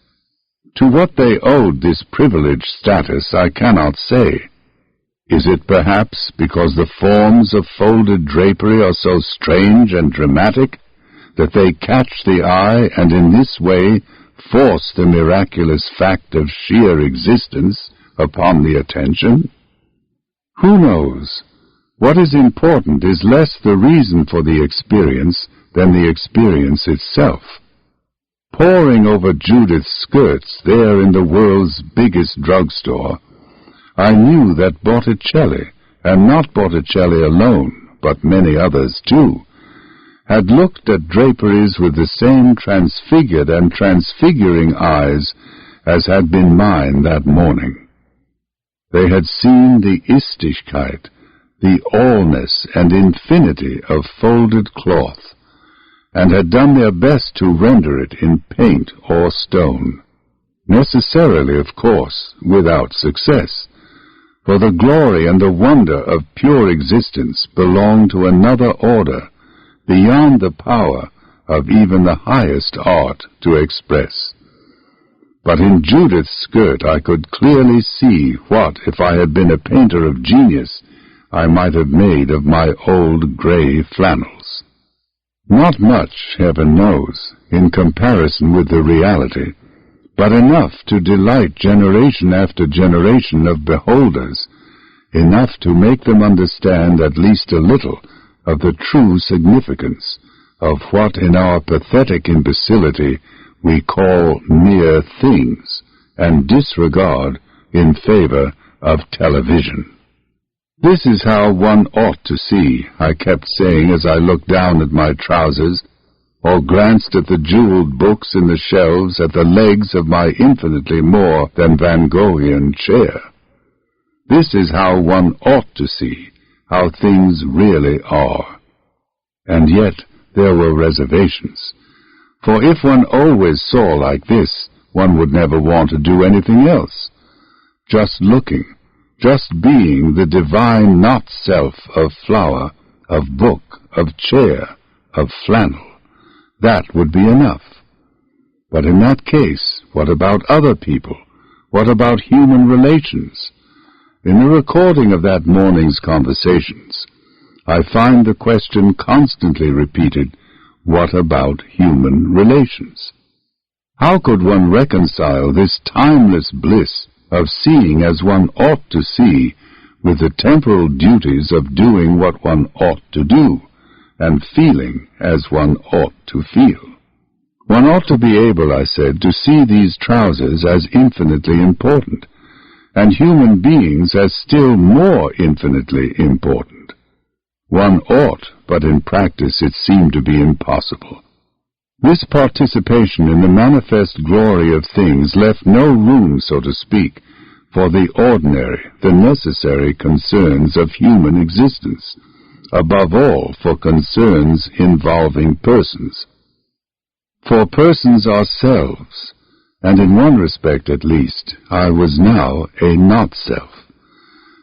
To what they owed this privileged status I cannot say. Is it perhaps because the forms of folded drapery are so strange and dramatic that they catch the eye and in this way force the miraculous fact of sheer existence upon the attention? Who knows? What is important is less the reason for the experience than the experience itself. Poring over Judith's skirts there in the world's biggest drugstore, I knew that Botticelli, and not Botticelli alone, but many others too, had looked at draperies with the same transfigured and transfiguring eyes as had been mine that morning. They had seen the Istichkeit, the allness and infinity of folded cloth, and had done their best to render it in paint or stone, necessarily, of course, without success, for the glory and the wonder of pure existence belong to another order, beyond the power of even the highest art to express. But in Judith's skirt I could clearly see what, if I had been a painter of genius, I might have made of my old grey flannels. Not much, heaven knows, in comparison with the reality, but enough to delight generation after generation of beholders, enough to make them understand at least a little of the true significance of what in our pathetic imbecility we call mere things, and disregard in favor of television. This is how one ought to see, I kept saying as I looked down at my trousers, or glanced at the jeweled books in the shelves, at the legs of my infinitely more than Van Goghian chair. This is how one ought to see, how things really are. And yet there were reservations. For if one always saw like this, one would never want to do anything else. Just looking, just being the divine not-self of flower, of book, of chair, of flannel, that would be enough. But in that case, what about other people? What about human relations? In the recording of that morning's conversations, I find the question constantly repeated, what about human relations? How could one reconcile this timeless bliss of seeing as one ought to see with the temporal duties of doing what one ought to do and feeling as one ought to feel? One ought to be able, I said, to see these trousers as infinitely important, and human beings as still more infinitely important. One ought, but in practice it seemed to be impossible. This participation in the manifest glory of things left no room, so to speak, for the ordinary, the necessary concerns of human existence, above all for concerns involving persons. For persons ourselves, and in one respect at least, I was now a not-self,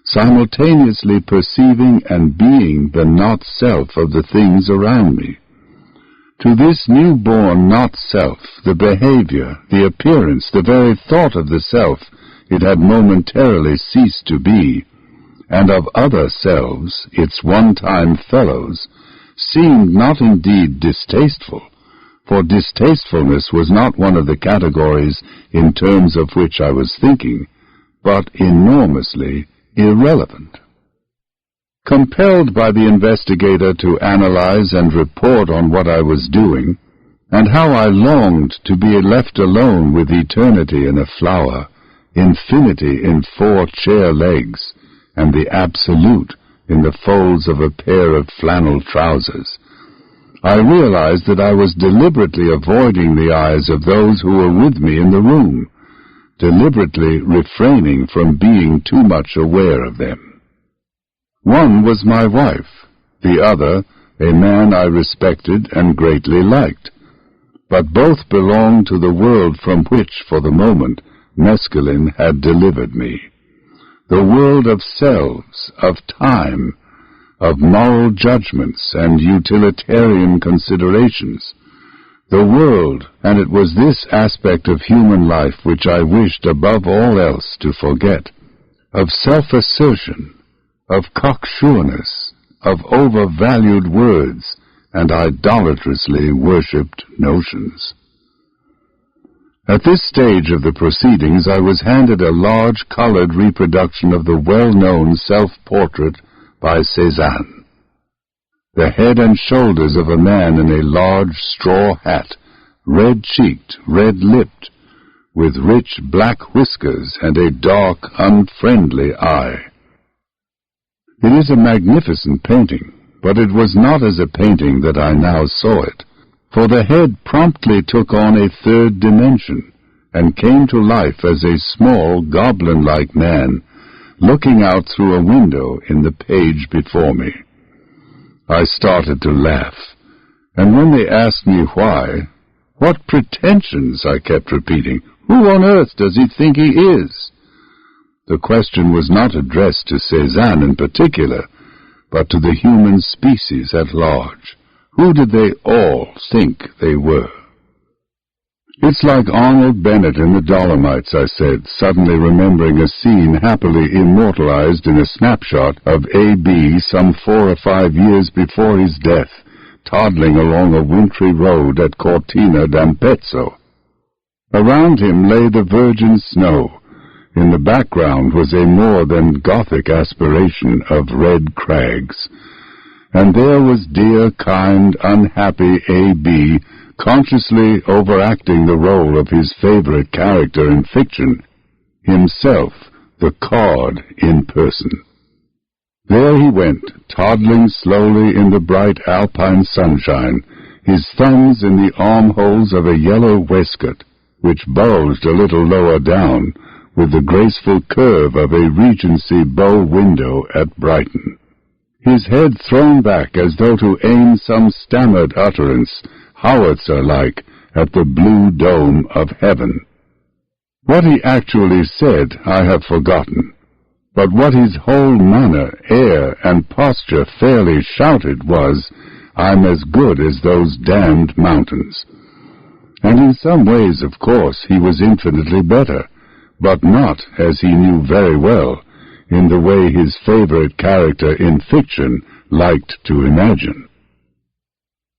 simultaneously perceiving and being the not-self of the things around me. To this new-born not-self, the behavior, the appearance, the very thought of the self it had momentarily ceased to be, and of other selves, its one-time fellows, seemed not indeed distasteful, for distastefulness was not one of the categories in terms of which I was thinking, but enormously irrelevant. Compelled by the investigator to analyze and report on what I was doing, and how I longed to be left alone with eternity in a flower, infinity in 4 chair legs, and the absolute in the folds of a pair of flannel trousers, I realized that I was deliberately avoiding the eyes of those who were with me in the room, deliberately refraining from being too much aware of them. One was my wife, the other a man I respected and greatly liked, but both belonged to the world from which, for the moment, mescaline had delivered me, the world of selves, of time, of moral judgments and utilitarian considerations, the world, and it was this aspect of human life which I wished above all else to forget, of self-assertion, of cocksureness, of overvalued words, and idolatrously worshipped notions. At this stage of the proceedings I was handed a large colored reproduction of the well-known self-portrait by Cézanne. The head and shoulders of a man in a large straw hat, red-cheeked, red-lipped, with rich black whiskers and a dark, unfriendly eye. It is a magnificent painting, but it was not as a painting that I now saw it, for the head promptly took on a third dimension, and came to life as a small, goblin-like man, looking out through a window in the page before me. I started to laugh, and when they asked me why, "What pretensions," I kept repeating. "Who on earth does he think he is?" The question was not addressed to Cézanne in particular, but to the human species at large. Who did they all think they were? "It's like Arnold Bennett in the Dolomites," I said, suddenly remembering a scene happily immortalized in a snapshot of A.B. some 4 or 5 years before his death, toddling along a wintry road at Cortina d'Ampezzo. Around him lay the virgin snow. In the background was a more than Gothic aspiration of red crags. And there was dear, kind, unhappy A.B., consciously overacting the role of his favorite character in fiction, himself the card in person. There he went, toddling slowly in the bright alpine sunshine, his thumbs in the armholes of a yellow waistcoat, which bulged a little lower down, with the graceful curve of a Regency bow window at Brighton. His head thrown back as though to aim some stammered utterance, howitzer-like, at the blue dome of heaven. What he actually said I have forgotten, but what his whole manner, air, and posture fairly shouted was, "I'm as good as those damned mountains." And in some ways, of course, he was infinitely better, but not, as he knew very well, in the way his favorite character in fiction liked to imagine.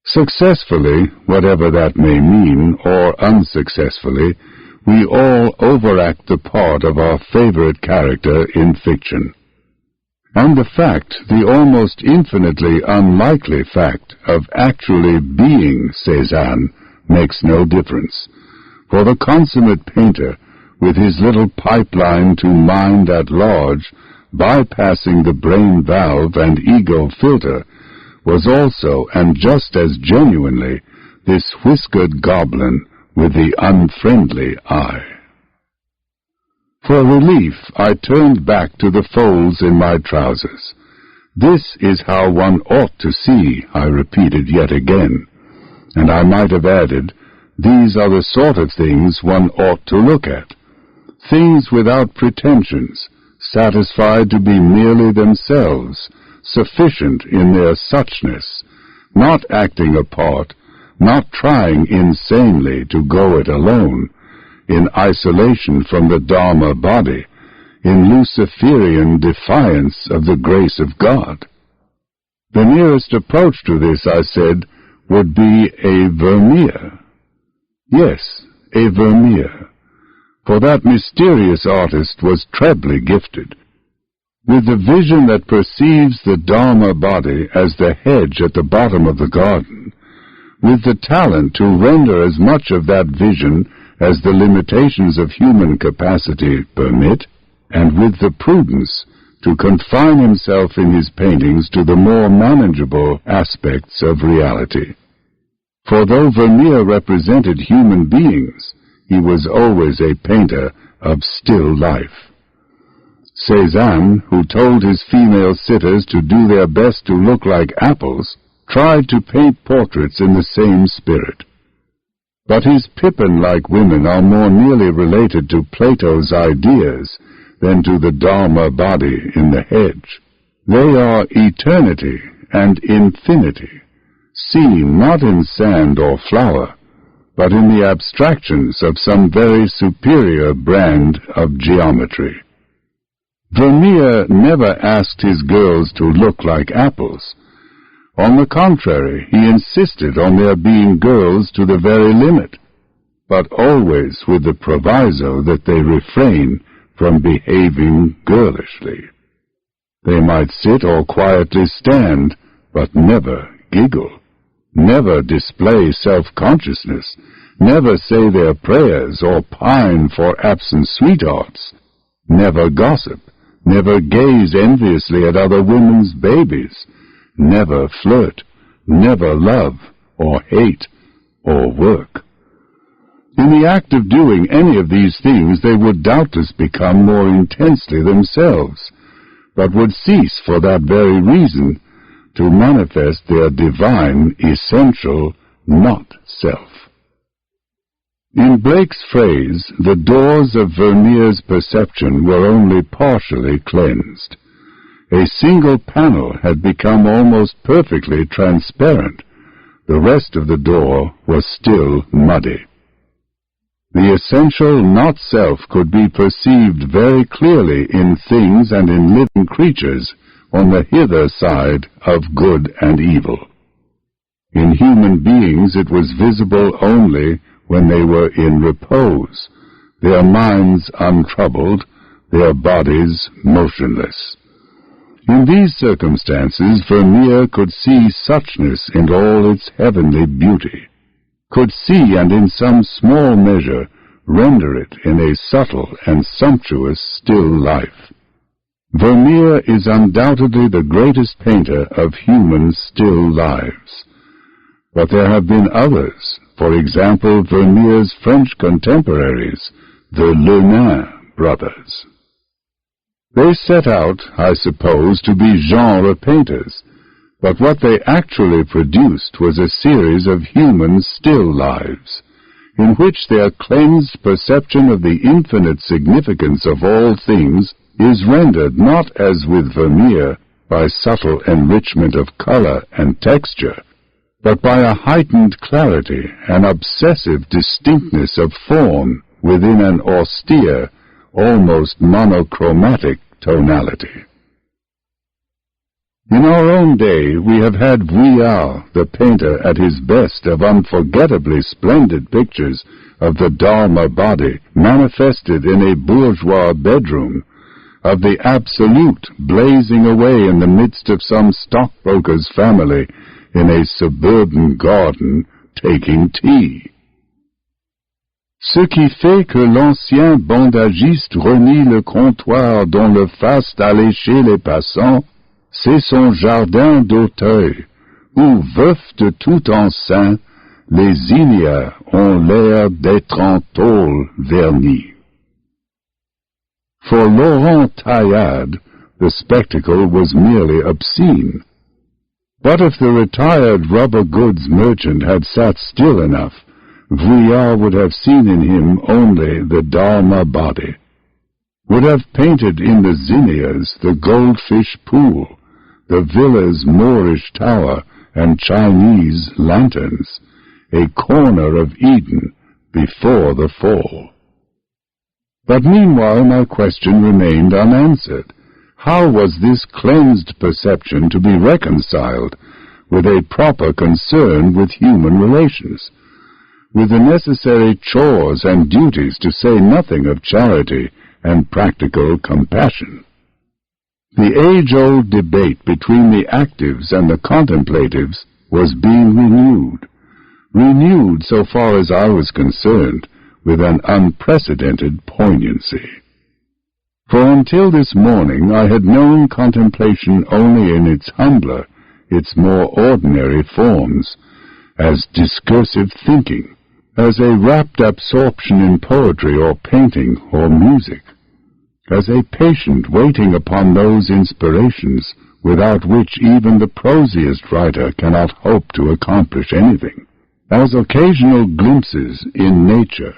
Successfully, whatever that may mean, or unsuccessfully, we all overact the part of our favorite character in fiction. And the fact, the almost infinitely unlikely fact, of actually being Cézanne makes no difference, for the consummate painter, with his little pipeline to mind at large, bypassing the brain valve and ego filter, was also, and just as genuinely, this whiskered goblin with the unfriendly eye. For relief, I turned back to the folds in my trousers. "This is how one ought to see," I repeated yet again, and I might have added, "These are the sort of things one ought to look at. Things without pretensions, satisfied to be merely themselves, sufficient in their suchness, not acting a part, not trying insanely to go it alone, in isolation from the Dharma body, in Luciferian defiance of the grace of God." The nearest approach to this, I said, would be a Vermeer. Yes, a Vermeer. For that mysterious artist was trebly gifted, with the vision that perceives the Dharma body as the hedge at the bottom of the garden, with the talent to render as much of that vision as the limitations of human capacity permit, and with the prudence to confine himself in his paintings to the more manageable aspects of reality. For though Vermeer represented human beings, he was always a painter of still life. Cézanne, who told his female sitters to do their best to look like apples, tried to paint portraits in the same spirit. But his Pippin-like women are more nearly related to Plato's ideas than to the Dharma body in the hedge. They are eternity and infinity, seen not in sand or flower, but in the abstractions of some very superior brand of geometry. Vermeer never asked his girls to look like apples. On the contrary, he insisted on their being girls to the very limit, but always with the proviso that they refrain from behaving girlishly. They might sit or quietly stand, but never giggle, never display self-consciousness, never say their prayers or pine for absent sweethearts, never gossip, never gaze enviously at other women's babies, never flirt, never love, or hate, or work. In the act of doing any of these things, they would doubtless become more intensely themselves, but would cease for that very reason to manifest their divine, essential, not-self. In Blake's phrase, the doors of Vermeer's perception were only partially cleansed. A single panel had become almost perfectly transparent. The rest of the door was still muddy. The essential not-self could be perceived very clearly in things and in living creatures on the hither side of good and evil. In human beings it was visible only when they were in repose, their minds untroubled, their bodies motionless. In these circumstances Vermeer could see suchness in all its heavenly beauty, could see and in some small measure render it in a subtle and sumptuous still life. Vermeer is undoubtedly the greatest painter of human still lives. But there have been others, for example Vermeer's French contemporaries, the Le Nain brothers. They set out, I suppose, to be genre painters, but what they actually produced was a series of human still lives, in which their cleansed perception of the infinite significance of all things is rendered not as with Vermeer by subtle enrichment of color and texture, but by a heightened clarity, an obsessive distinctness of form within an austere, almost monochromatic tonality. In our own day we have had Vuillard, the painter at his best of unforgettably splendid pictures of the Dharma body manifested in a bourgeois bedroom, of the Absolute blazing away in the midst of some stockbroker's family in a suburban garden taking tea. Ce qui fait que l'ancien bandagiste renie le comptoir dont le faste allécher les passants, c'est son jardin d'Auteuil, où, veufs de tout enceint, les ignares ont l'air d'être en tôle vernie. For Laurent Taillade, the spectacle was merely obscene. But if the retired rubber goods merchant had sat still enough, Vuillard would have seen in him only the Dharma body, would have painted in the zinnias the goldfish pool, the villa's Moorish tower and Chinese lanterns, a corner of Eden before the fall. But meanwhile my question remained unanswered. How was this cleansed perception to be reconciled with a proper concern with human relations, with the necessary chores and duties, to say nothing of charity and practical compassion? The age-old debate between the actives and the contemplatives was being renewed so far as I was concerned, with an unprecedented poignancy. For until this morning I had known contemplation only in its humbler, its more ordinary forms, as discursive thinking, as a rapt absorption in poetry or painting or music, as a patient waiting upon those inspirations without which even the prosiest writer cannot hope to accomplish anything, as occasional glimpses in nature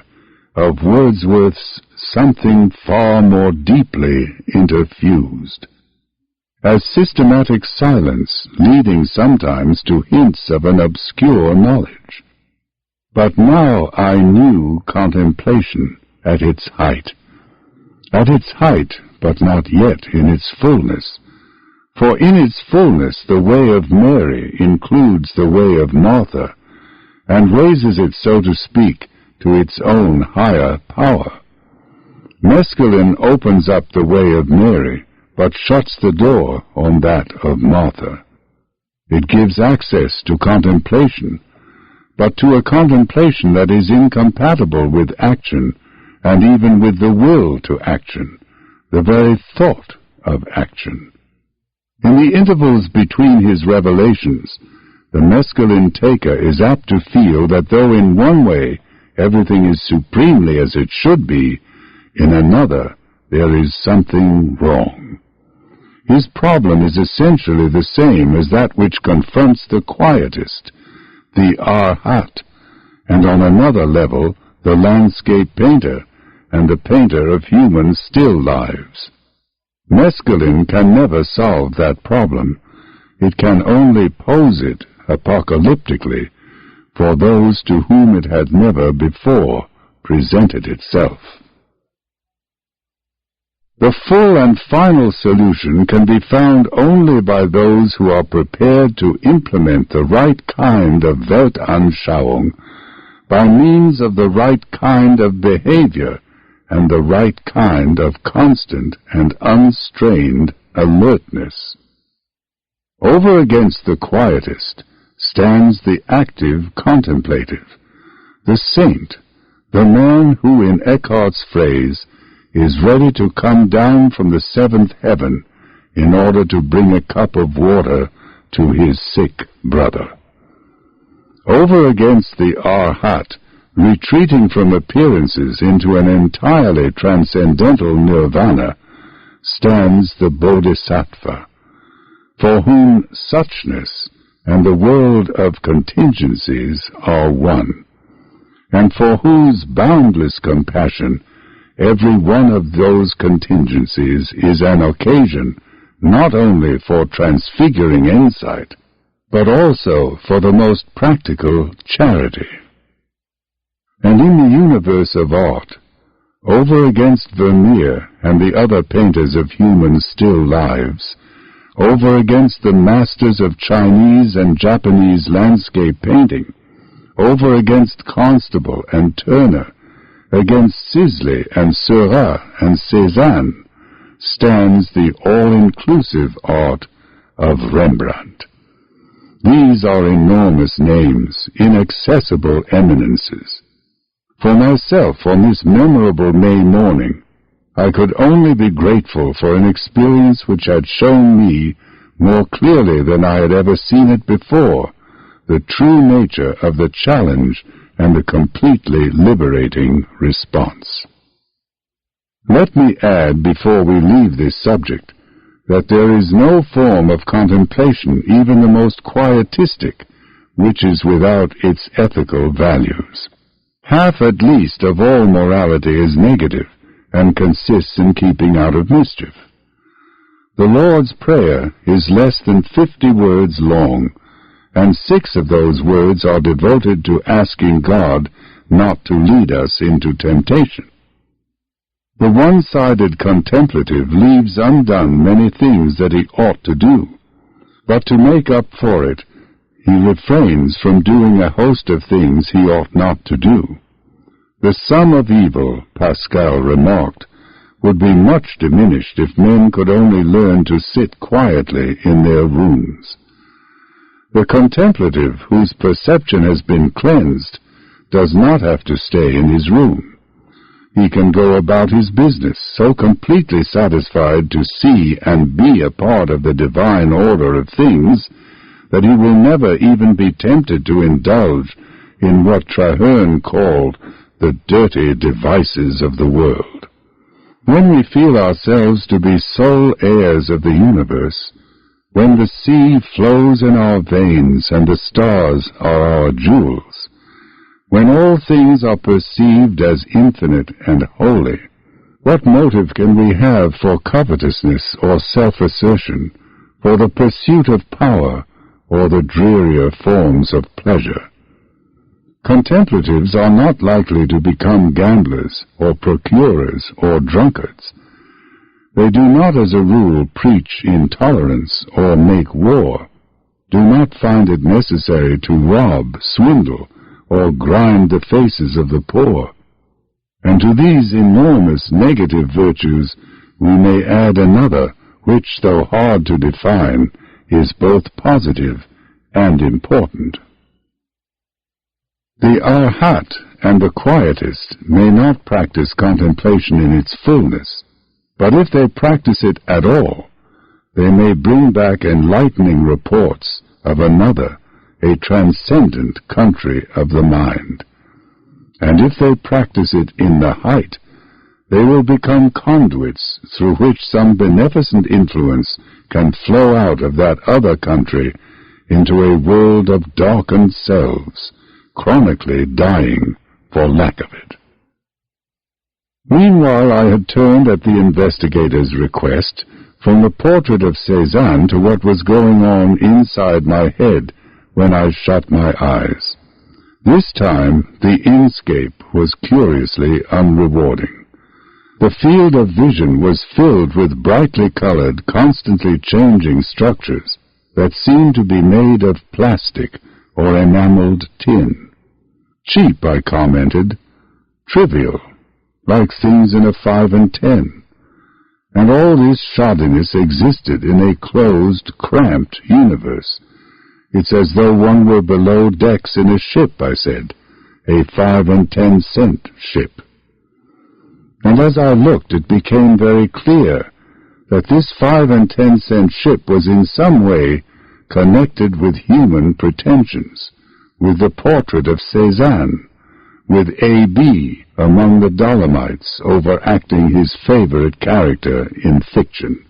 of Wordsworth's something far more deeply interfused, as systematic silence leading sometimes to hints of an obscure knowledge. But now I knew contemplation at its height, but not yet in its fullness, for in its fullness the way of Mary includes the way of Martha, and raises it, so to speak, to its own higher power. Mescaline opens up the way of Mary, but shuts the door on that of Martha. It gives access to contemplation, but to a contemplation that is incompatible with action, and even with the will to action, the very thought of action. In the intervals between his revelations, the mescaline taker is apt to feel that though in one way everything is supremely as it should be, in another there is something wrong. His problem is essentially the same as that which confronts the quietist, the arhat, and on another level the landscape painter and the painter of human still lives. Mescaline can never solve that problem. It can only pose it apocalyptically for those to whom it had never before presented itself. The full and final solution can be found only by those who are prepared to implement the right kind of Weltanschauung by means of the right kind of behavior and the right kind of constant and unstrained alertness. Over against the quietist stands the active contemplative, the saint, the man who, in Eckhart's phrase, is ready to come down from the seventh heaven in order to bring a cup of water to his sick brother. Over against the Arhat, retreating from appearances into an entirely transcendental nirvana, stands the Bodhisattva, for whom suchness and the world of contingencies are one, and for whose boundless compassion every one of those contingencies is an occasion not only for transfiguring insight, but also for the most practical charity. And in the universe of art, over against Vermeer and the other painters of human still lives, over against the masters of Chinese and Japanese landscape painting, over against Constable and Turner, against Sisley and Seurat and Cézanne, stands the all-inclusive art of Rembrandt. These are enormous names, inaccessible eminences. For myself, on this memorable May morning, I could only be grateful for an experience which had shown me, more clearly than I had ever seen it before, the true nature of the challenge and the completely liberating response. Let me add, before we leave this subject, that there is no form of contemplation, even the most quietistic, which is without its ethical values. Half at least of all morality is negative, and consists in keeping out of mischief. The Lord's Prayer is less than 50 words long, and 6 of those words are devoted to asking God not to lead us into temptation. The one-sided contemplative leaves undone many things that he ought to do, but to make up for it, he refrains from doing a host of things he ought not to do. The sum of evil, Pascal remarked, would be much diminished if men could only learn to sit quietly in their rooms. The contemplative, whose perception has been cleansed, does not have to stay in his room. He can go about his business so completely satisfied to see and be a part of the divine order of things that he will never even be tempted to indulge in what Traherne called the dirty devices of the world. When we feel ourselves to be sole heirs of the universe, when the sea flows in our veins and the stars are our jewels, when all things are perceived as infinite and holy, what motive can we have for covetousness or self-assertion, for the pursuit of power or the drearier forms of pleasure? Contemplatives are not likely to become gamblers or procurers or drunkards. They do not as a rule preach intolerance or make war, do not find it necessary to rob, swindle, or grind the faces of the poor. And to these enormous negative virtues we may add another which, though hard to define, is both positive and important. The Arhat and the quietist may not practice contemplation in its fullness, but if they practice it at all, they may bring back enlightening reports of another, a transcendent country of the mind. And if they practice it in the height, they will become conduits through which some beneficent influence can flow out of that other country into a world of darkened selves, chronically dying for lack of it. Meanwhile, I had turned at the investigator's request from the portrait of Cézanne to what was going on inside my head when I shut my eyes. This time the inscape was curiously unrewarding. The field of vision was filled with brightly colored, constantly changing structures that seemed to be made of plastic or enameled tin. Cheap, I commented. Trivial, like things in a 5 and 10. And all this shoddiness existed in a closed, cramped universe. It's as though one were below decks in a ship, I said, a 5 and 10 cent ship. And as I looked, it became very clear that this 5 and 10 cent ship was in some way connected with human pretensions, with the portrait of Cézanne, with A.B. among the Dolomites overacting his favorite character in fiction.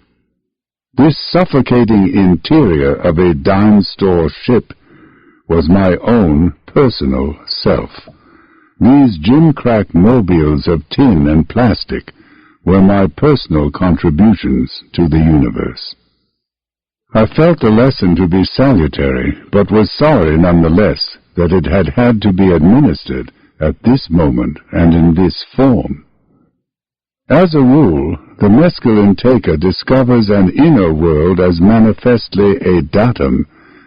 This suffocating interior of a dime store ship was my own personal self. These gimcrack mobiles of tin and plastic were my personal contributions to the universe. I felt the lesson to be salutary, but was sorry nonetheless that it had had to be administered at this moment and in this form. As a rule, the mescaline taker discovers an inner world as manifestly a datum,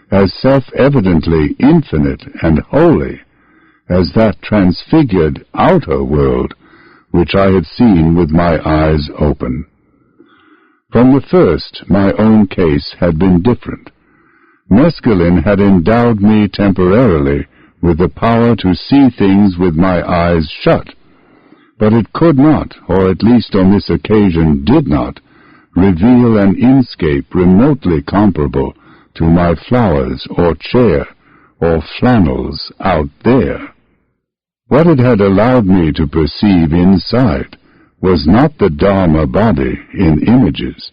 as self-evidently infinite and holy, as that transfigured outer world which I had seen with my eyes open. From the first, my own case had been different. Mescaline had endowed me temporarily with the power to see things with my eyes shut, but it could not, or at least on this occasion did not, reveal an inscape remotely comparable to my flowers or chair or flannels out there. What it had allowed me to perceive inside was not the Dharma body in images,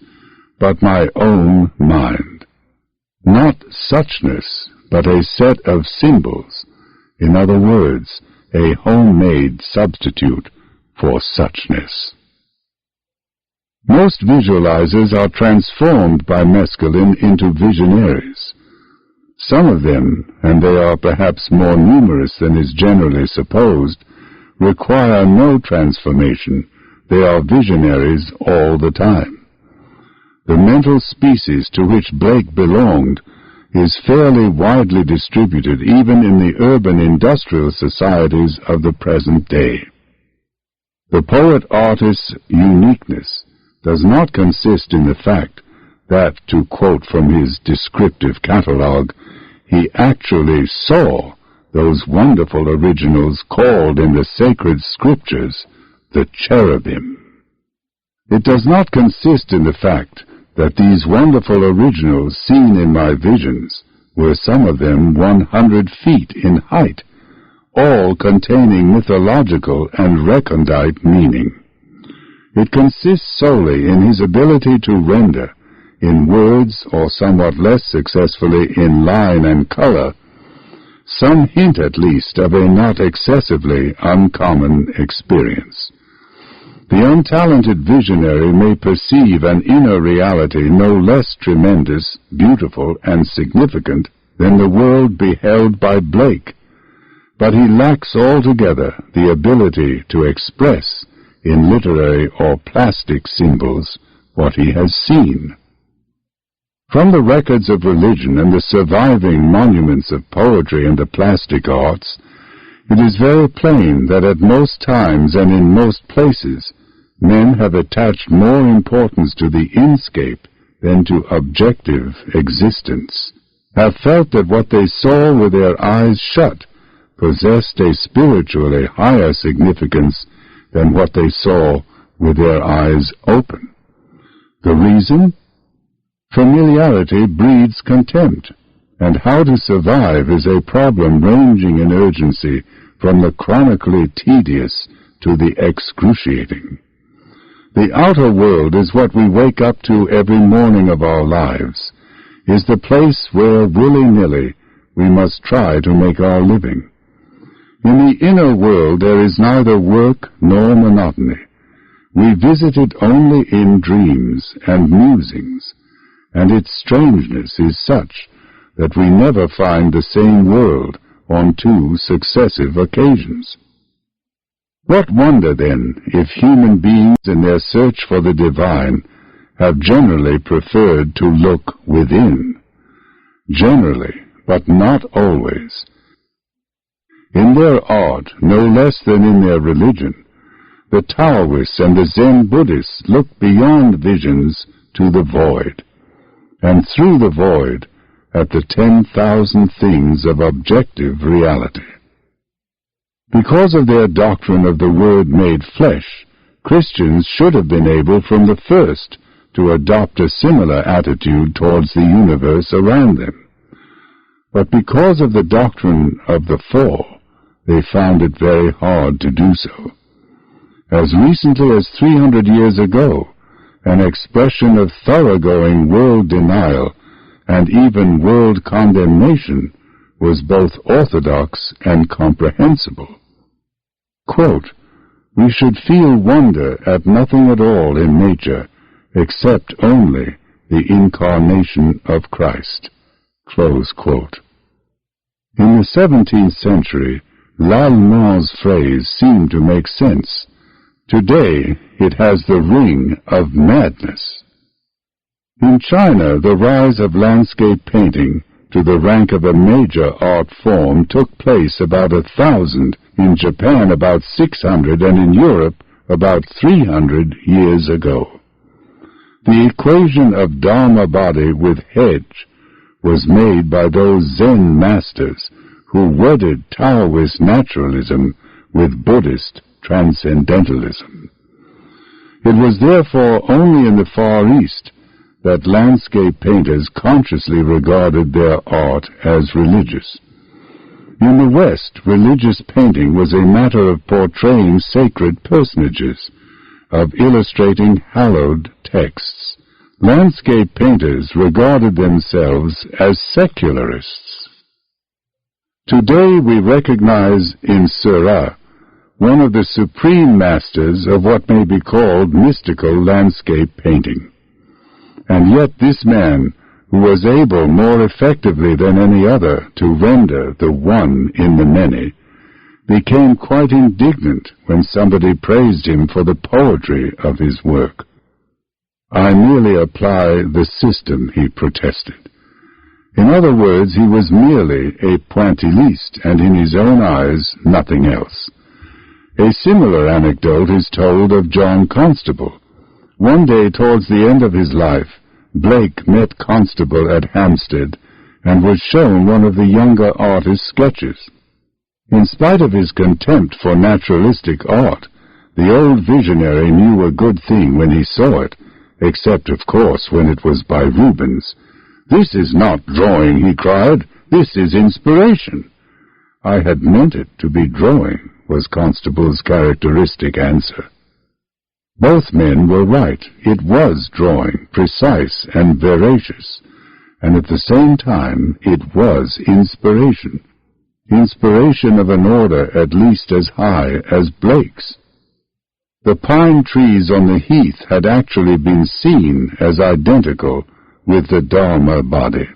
but my own mind. Not suchness, but a set of symbols, in other words, a homemade substitute for suchness. Most visualizers are transformed by mescaline into visionaries. Some of them, and they are perhaps more numerous than is generally supposed, require no transformation. They are visionaries all the time. The mental species to which Blake belonged is fairly widely distributed even in the urban industrial societies of the present day. The poet-artist's uniqueness does not consist in the fact that, to quote from his descriptive catalogue, he actually saw those wonderful originals called in the sacred scriptures the cherubim. It does not consist in the fact that these wonderful originals seen in my visions were some of them 100 feet in height, all containing mythological and recondite meaning. It consists solely in his ability to render, in words or somewhat less successfully in line and color, some hint at least of a not excessively uncommon experience. The untalented visionary may perceive an inner reality no less tremendous, beautiful, and significant than the world beheld by Blake, but he lacks altogether the ability to express in literary or plastic symbols what he has seen. From the records of religion and the surviving monuments of poetry and the plastic arts, it is very plain that at most times and in most places men have attached more importance to the inscape than to objective existence, have felt that what they saw with their eyes shut possessed a spiritually higher significance than what they saw with their eyes open. The reason? Familiarity breeds contempt, and how to survive is a problem ranging in urgency from the chronically tedious to the excruciating. The outer world is what we wake up to every morning of our lives, is the place where willy-nilly we must try to make our living. In the inner world there is neither work nor monotony. We visit it only in dreams and musings, and its strangeness is such that we never find the same world on two successive occasions. What wonder, then, if human beings in their search for the divine have generally preferred to look within? Generally, but not always. In their art, no less than in their religion, the Taoists and the Zen Buddhists look beyond visions to the void, and through the void at the 10,000 things of objective reality. Because of their doctrine of the Word made flesh, Christians should have been able from the first to adopt a similar attitude towards the universe around them. But because of the doctrine of the Fall, they found it very hard to do so. As recently as 300 years ago, an expression of thoroughgoing world denial and even world condemnation was both orthodox and comprehensible. Quote, "We should feel wonder at nothing at all in nature, except only the incarnation of Christ." Close quote. In the 17th century, L'Allemagn's phrase seemed to make sense. Today, it has the ring of madness. In China, the rise of landscape painting to the rank of a major art form took place about 1,000, in Japan about 600, and in Europe about 300 years ago. The equation of Dharma body with head was made by those Zen masters who wedded Taoist naturalism with Buddhist transcendentalism. It was therefore only in the Far East that landscape painters consciously regarded their art as religious. In the West, religious painting was a matter of portraying sacred personages, of illustrating hallowed texts. Landscape painters regarded themselves as secularists. Today we recognize in Seurat one of the supreme masters of what may be called mystical landscape painting. And yet this man, who was able more effectively than any other to render the one in the many, became quite indignant when somebody praised him for the poetry of his work. "I merely apply the system," he protested. In other words, he was merely a pointilliste, and in his own eyes nothing else. A similar anecdote is told of John Constable. One day towards the end of his life, Blake met Constable at Hampstead and was shown one of the younger artist's sketches. In spite of his contempt for naturalistic art, the old visionary knew a good thing when he saw it, except, of course, when it was by Rubens. "This is not drawing," he cried, "this is inspiration." "I had meant it to be drawing," was Constable's characteristic answer. Both men were right. It was drawing, precise and veracious, and at the same time it was inspiration. Inspiration of an order at least as high as Blake's. The pine trees on the heath had actually been seen as identical with the Dharma body.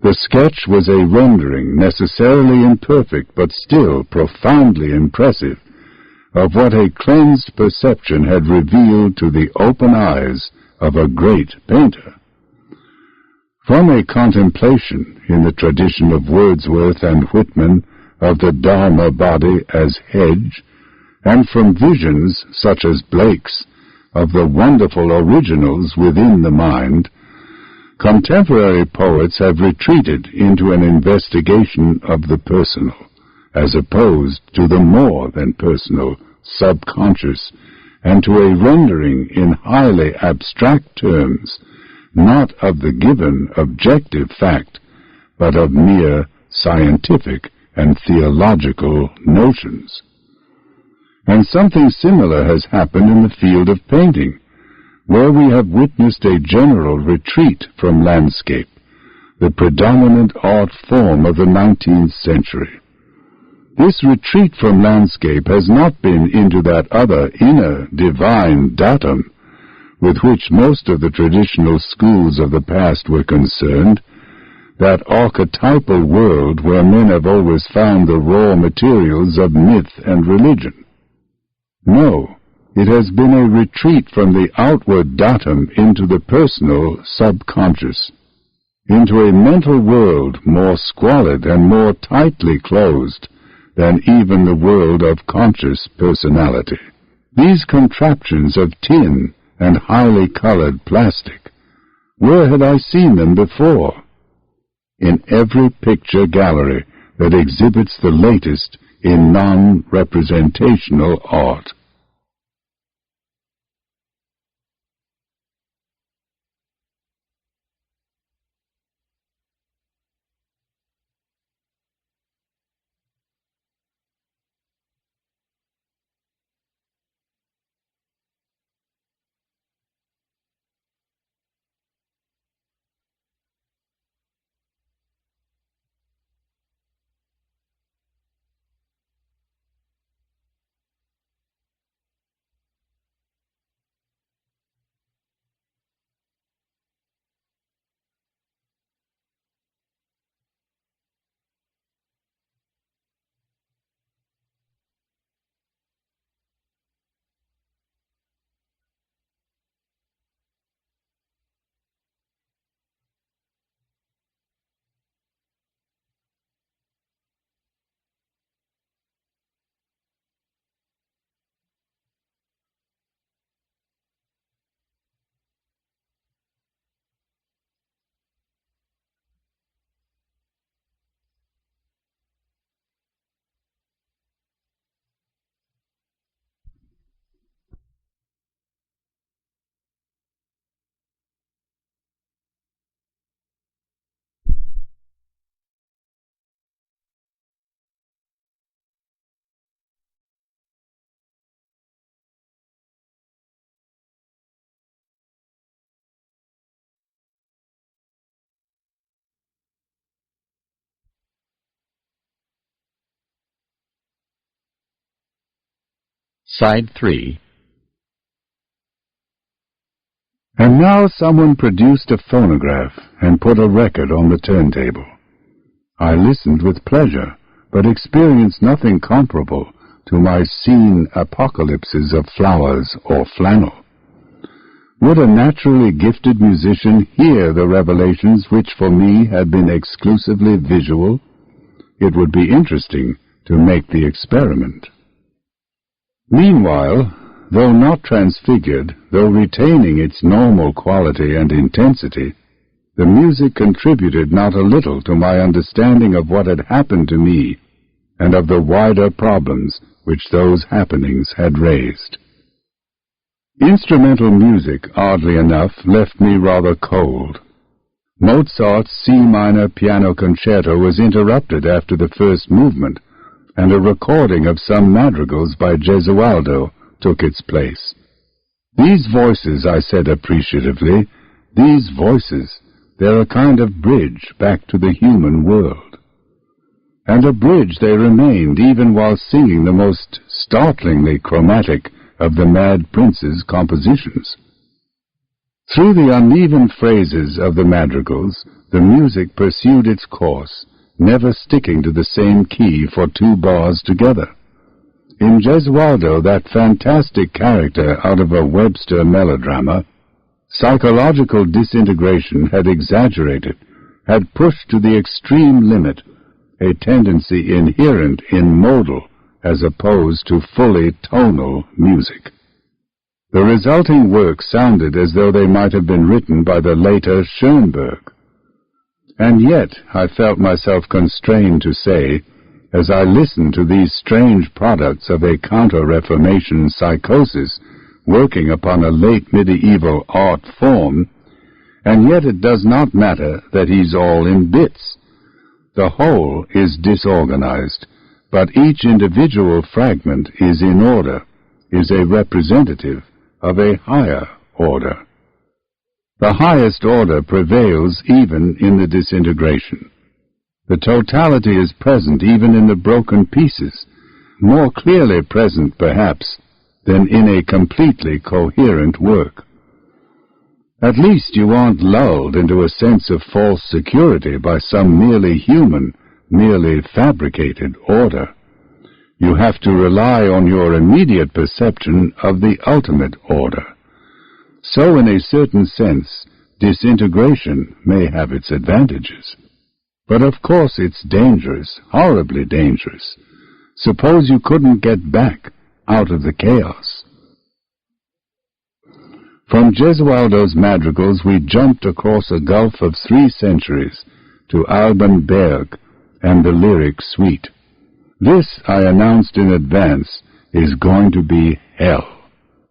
The sketch was a rendering, necessarily imperfect but still profoundly impressive, of what a cleansed perception had revealed to the open eyes of a great painter. From a contemplation, in the tradition of Wordsworth and Whitman, of the Dharma body as hedge, and from visions, such as Blake's, of the wonderful originals within the mind, contemporary poets have retreated into an investigation of the personal, as opposed to the more than personal, subconscious, and to a rendering in highly abstract terms, not of the given objective fact, but of mere scientific and theological notions. And something similar has happened in the field of painting, where we have witnessed a general retreat from landscape, the predominant art form of the 19th century. This retreat from landscape has not been into that other inner divine datum with which most of the traditional schools of the past were concerned, that archetypal world where men have always found the raw materials of myth and religion. No, it has been a retreat from the outward datum into the personal subconscious, into a mental world more squalid and more tightly closed than even the world of conscious personality. These contraptions of tin and highly colored plastic, where had I seen them before? In every picture gallery that exhibits the latest in non-representational art. Side 3. And now someone produced a phonograph and put a record on the turntable. I listened with pleasure, but experienced nothing comparable to my seen apocalypses of flowers or flannel. Would a naturally gifted musician hear the revelations which for me had been exclusively visual? It would be interesting to make the experiment. Meanwhile, though not transfigured, though retaining its normal quality and intensity, the music contributed not a little to my understanding of what had happened to me and of the wider problems which those happenings had raised. Instrumental music, oddly enough, left me rather cold. Mozart's C minor piano concerto was interrupted after the first movement, and a recording of some madrigals by Gesualdo took its place. These voices, I said appreciatively, these voices, they're a kind of bridge back to the human world. And a bridge they remained even while singing the most startlingly chromatic of the Mad Prince's compositions. Through the uneven phrases of the madrigals, the music pursued its course, never sticking to the same key for 2 bars together. In Gesualdo, that fantastic character out of a Webster melodrama, psychological disintegration had exaggerated, had pushed to the extreme limit a tendency inherent in modal as opposed to fully tonal music. The resulting works sounded as though they might have been written by the later Schoenberg. And yet I felt myself constrained to say, as I listened to these strange products of a counter-Reformation psychosis working upon a late medieval art form, and yet it does not matter that he's all in bits. The whole is disorganized, but each individual fragment is in order, is a representative of a higher order. The highest order prevails even in the disintegration. The totality is present even in the broken pieces, more clearly present, perhaps, than in a completely coherent work. At least you aren't lulled into a sense of false security by some merely human, merely fabricated order. You have to rely on your immediate perception of the ultimate order. So in a certain sense, disintegration may have its advantages. But of course it's dangerous, horribly dangerous. Suppose you couldn't get back out of the chaos. From Gesualdo's madrigals we jumped across a gulf of 3 centuries to Alban Berg and the lyric suite. This, I announced in advance, is going to be hell.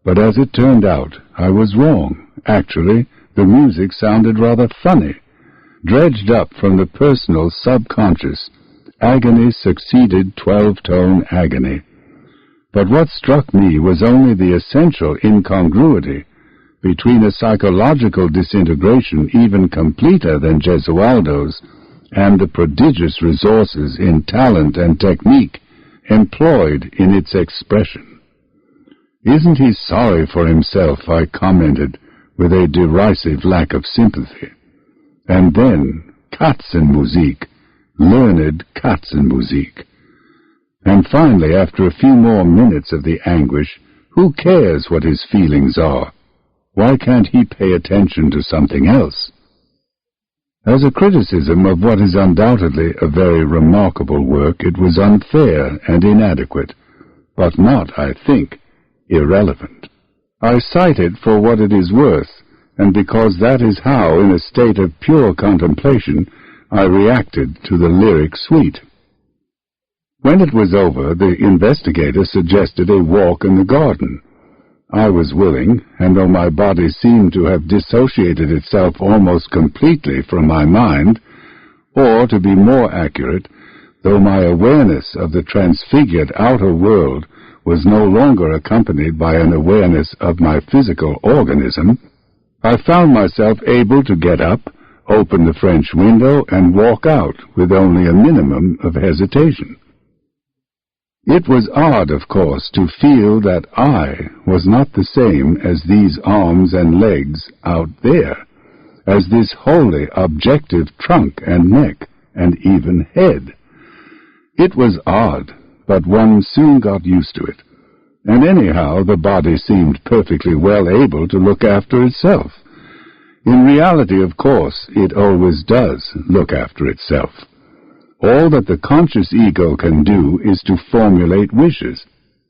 But as it turned out, I was wrong. Actually, the music sounded rather funny. Dredged up from the personal subconscious, agony succeeded 12-tone agony. But what struck me was only the essential incongruity between a psychological disintegration even completer than Gesualdo's and the prodigious resources in talent and technique employed in its expression. "Isn't he sorry for himself?" I commented with a derisive lack of sympathy. And then Katzenmusik, learned Katzenmusik. And finally, after a few more minutes of the anguish, who cares what his feelings are? Why can't he pay attention to something else? As a criticism of what is undoubtedly a very remarkable work, it was unfair and inadequate, but not, I think, irrelevant. I cite it for what it is worth, and because that is how, in a state of pure contemplation, I reacted to the lyric suite. When it was over, the investigator suggested a walk in the garden. I was willing, and though my body seemed to have dissociated itself almost completely from my mind, or, to be more accurate, though my awareness of the transfigured outer world was no longer accompanied by an awareness of my physical organism, I found myself able to get up, open the French window, and walk out with only a minimum of hesitation. It was odd, of course, to feel that I was not the same as these arms and legs out there, as this wholly objective trunk and neck and even head. It was odd, but one soon got used to it, and anyhow the body seemed perfectly well able to look after itself. In reality, of course, it always does look after itself. All that the conscious ego can do is to formulate wishes,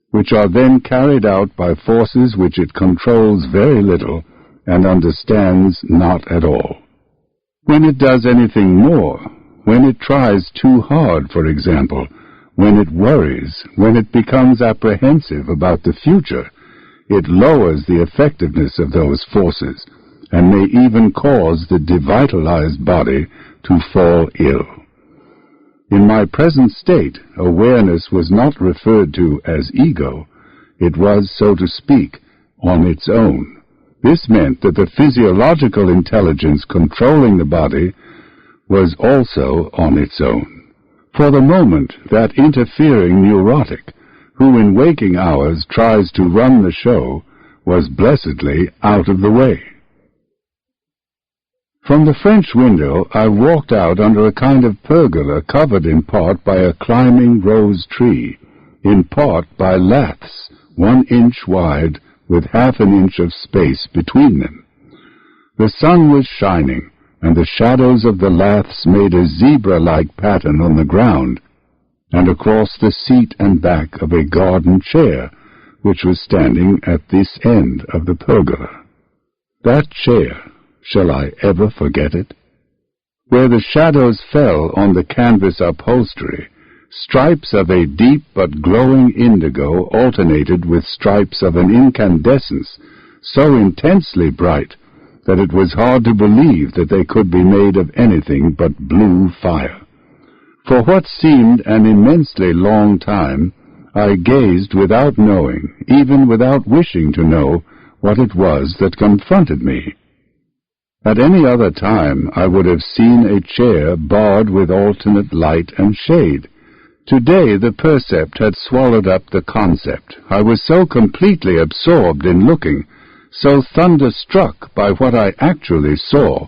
which are then carried out by forces which it controls very little and understands not at all. When it does anything more, when it tries too hard, for example, when it worries, when it becomes apprehensive about the future, it lowers the effectiveness of those forces and may even cause the devitalized body to fall ill. In my present state, awareness was not referred to as ego. It was, so to speak, on its own. This meant that the physiological intelligence controlling the body was also on its own. For the moment, that interfering neurotic, who in waking hours tries to run the show, was blessedly out of the way. From the French window I walked out under a kind of pergola covered in part by a climbing rose tree, in part by laths 1 inch wide with half an inch of space between them. The sun was shining, and the shadows of the laths made a zebra-like pattern on the ground, and across the seat and back of a garden chair, which was standing at this end of the pergola. That chair, shall I ever forget it? Where the shadows fell on the canvas upholstery, stripes of a deep but glowing indigo alternated with stripes of an incandescence so intensely bright that it was hard to believe that they could be made of anything but blue fire. For what seemed an immensely long time, I gazed without knowing, even without wishing to know, what it was that confronted me. At any other time I would have seen a chair barred with alternate light and shade. Today the percept had swallowed up the concept. I was so completely absorbed in looking, so thunderstruck by what I actually saw,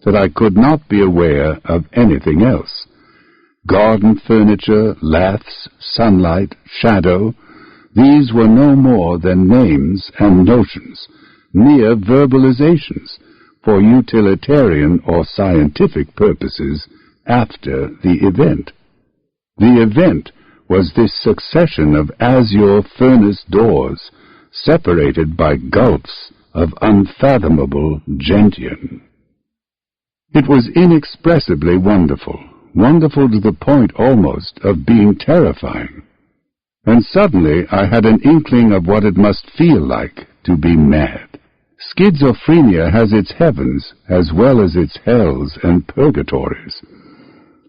that I could not be aware of anything else. Garden furniture, laths, sunlight, shadow, these were no more than names and notions, mere verbalizations, for utilitarian or scientific purposes after the event. The event was this succession of azure furnace doors, separated by gulfs of unfathomable gentian. It was inexpressibly wonderful, wonderful to the point almost of being terrifying. And suddenly I had an inkling of what it must feel like to be mad. Schizophrenia has its heavens as well as its hells and purgatories.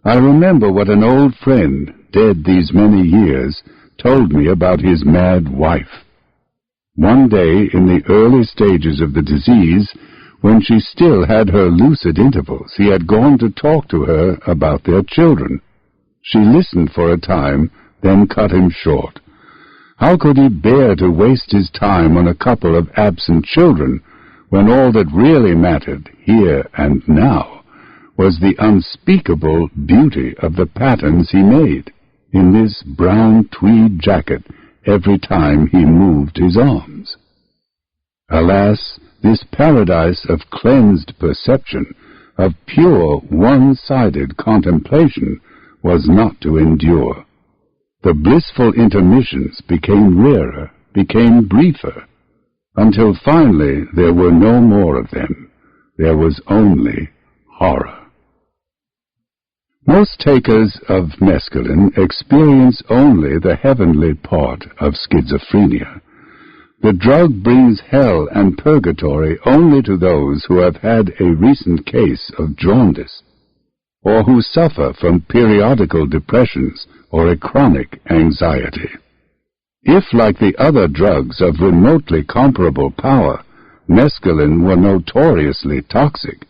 I remember what an old friend, dead these many years, told me about his mad wife. One day, in the early stages of the disease, when she still had her lucid intervals, he had gone to talk to her about their children. She listened for a time, then cut him short. How could he bear to waste his time on a couple of absent children, when all that really mattered, here and now, was the unspeakable beauty of the patterns he made in this brown tweed jacket every time he moved his arms? Alas, this paradise of cleansed perception, of pure one-sided contemplation, was not to endure. The blissful intermissions became rarer, became briefer, until finally there were no more of them. There was only horror. Most takers of mescaline experience only the heavenly part of schizophrenia. The drug brings hell and purgatory only to those who have had a recent case of jaundice, or who suffer from periodical depressions or a chronic anxiety. If, like the other drugs of remotely comparable power, mescaline were notoriously toxic,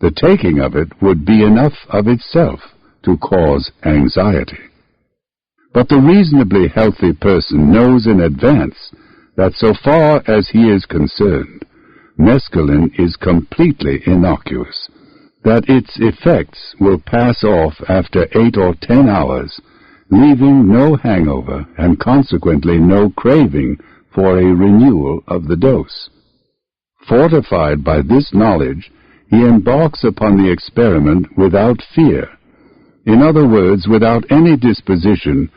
the taking of it would be enough of itself to cause anxiety. But the reasonably healthy person knows in advance that so far as he is concerned, mescaline is completely innocuous, that its effects will pass off after 8 or 10 hours, leaving no hangover and consequently no craving for a renewal of the dose. Fortified by this knowledge, he embarks upon the experiment without fear, in other words, without any disposition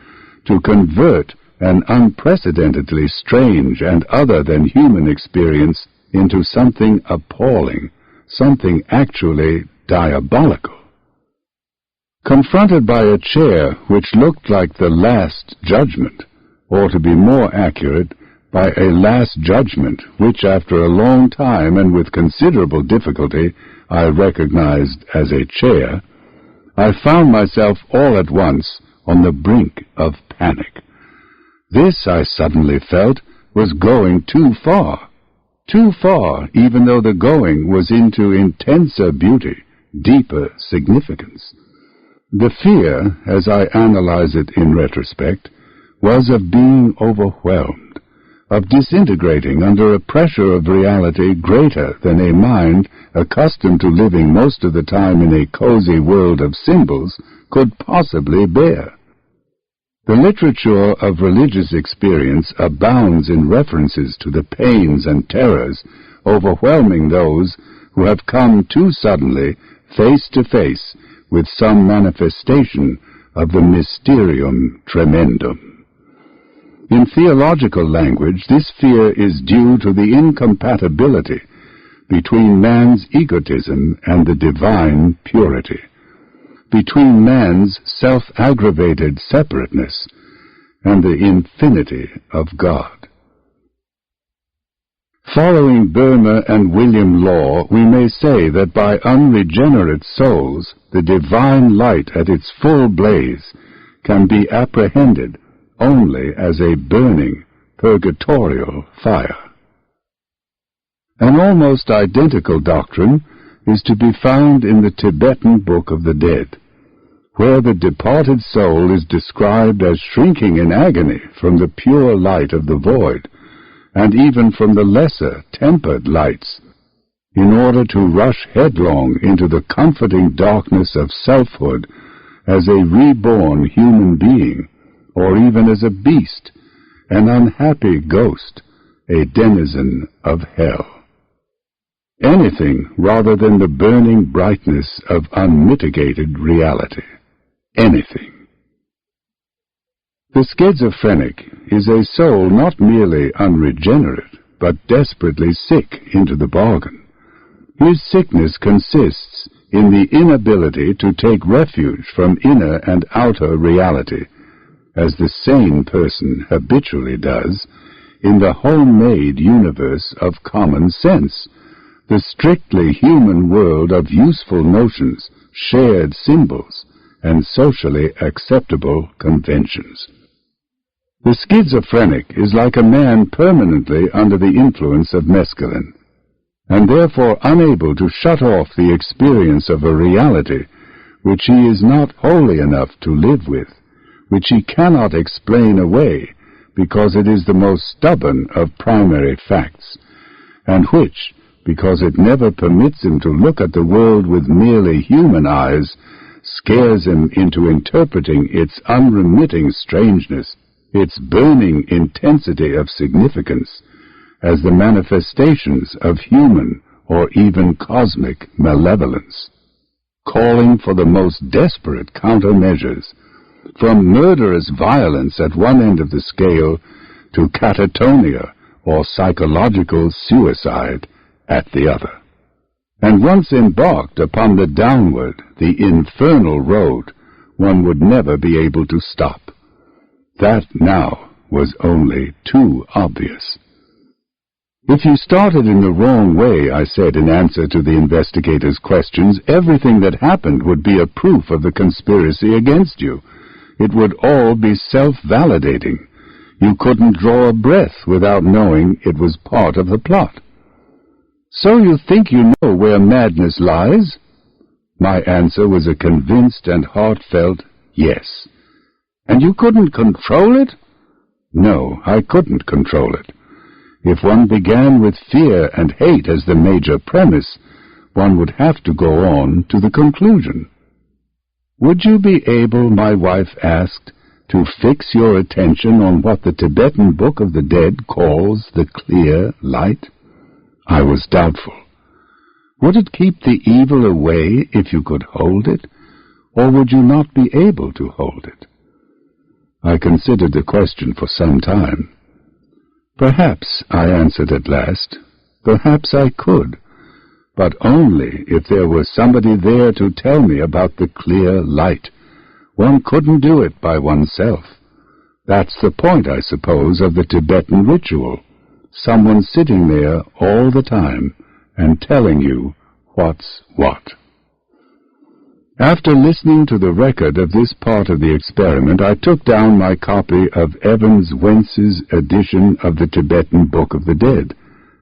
to convert an unprecedentedly strange and other than human experience into something appalling, something actually diabolical. Confronted by a chair which looked like the Last Judgment, or to be more accurate, by a Last Judgment which after a long time and with considerable difficulty I recognized as a chair, I found myself all at once on the brink of panic. This, I suddenly felt, was going too far, even though the going was into intenser beauty, deeper significance. The fear, as I analyze it in retrospect, was of being overwhelmed, of disintegrating under a pressure of reality greater than a mind accustomed to living most of the time in a cozy world of symbols could possibly bear. The literature of religious experience abounds in references to the pains and terrors overwhelming those who have come too suddenly face to face with some manifestation of the mysterium tremendum. In theological language, this fear is due to the incompatibility between man's egotism and the divine purity, between man's self-aggravated separateness and the infinity of God. Following Burma and William Law, we may say that by unregenerate souls, the divine light at its full blaze can be apprehended only as a burning purgatorial fire. An almost identical doctrine is to be found in the Tibetan Book of the Dead, where the departed soul is described as shrinking in agony from the pure light of the void, and even from the lesser tempered lights, in order to rush headlong into the comforting darkness of selfhood as a reborn human being, or even as a beast, an unhappy ghost, a denizen of hell. Anything rather than the burning brightness of unmitigated reality. Anything. The schizophrenic is a soul not merely unregenerate, but desperately sick into the bargain. His sickness consists in the inability to take refuge from inner and outer reality, as the sane person habitually does, in the homemade universe of common sense, the strictly human world of useful notions, shared symbols, and socially acceptable conventions. The schizophrenic is like a man permanently under the influence of mescaline, and therefore unable to shut off the experience of a reality which he is not holy enough to live with, which he cannot explain away because it is the most stubborn of primary facts, and which, because it never permits him to look at the world with merely human eyes, scares him into interpreting its unremitting strangeness, its burning intensity of significance, as the manifestations of human or even cosmic malevolence, calling for the most desperate countermeasures, from murderous violence at one end of the scale to catatonia or psychological suicide at the other. And once embarked upon the downward, the infernal road, one would never be able to stop. That now was only too obvious. If you started in the wrong way, I said in answer to the investigator's questions, everything that happened would be a proof of the conspiracy against you. It would all be self-validating. You couldn't draw a breath without knowing it was part of the plot. So you think you know where madness lies? My answer was a convinced and heartfelt yes. And you couldn't control it? No, I couldn't control it. If one began with fear and hate as the major premise, one would have to go on to the conclusion. Would you be able, my wife asked, to fix your attention on what the Tibetan Book of the Dead calls the clear light? I was doubtful. Would it keep the evil away if you could hold it, or would you not be able to hold it? I considered the question for some time. Perhaps, I answered at last, perhaps I could, but only if there was somebody there to tell me about the clear light. One couldn't do it by oneself. That's the point, I suppose, of the Tibetan ritual. Someone sitting there all the time and telling you what's what. After listening to the record of this part of the experiment, I took down my copy of Evans Wentz's edition of the Tibetan Book of the Dead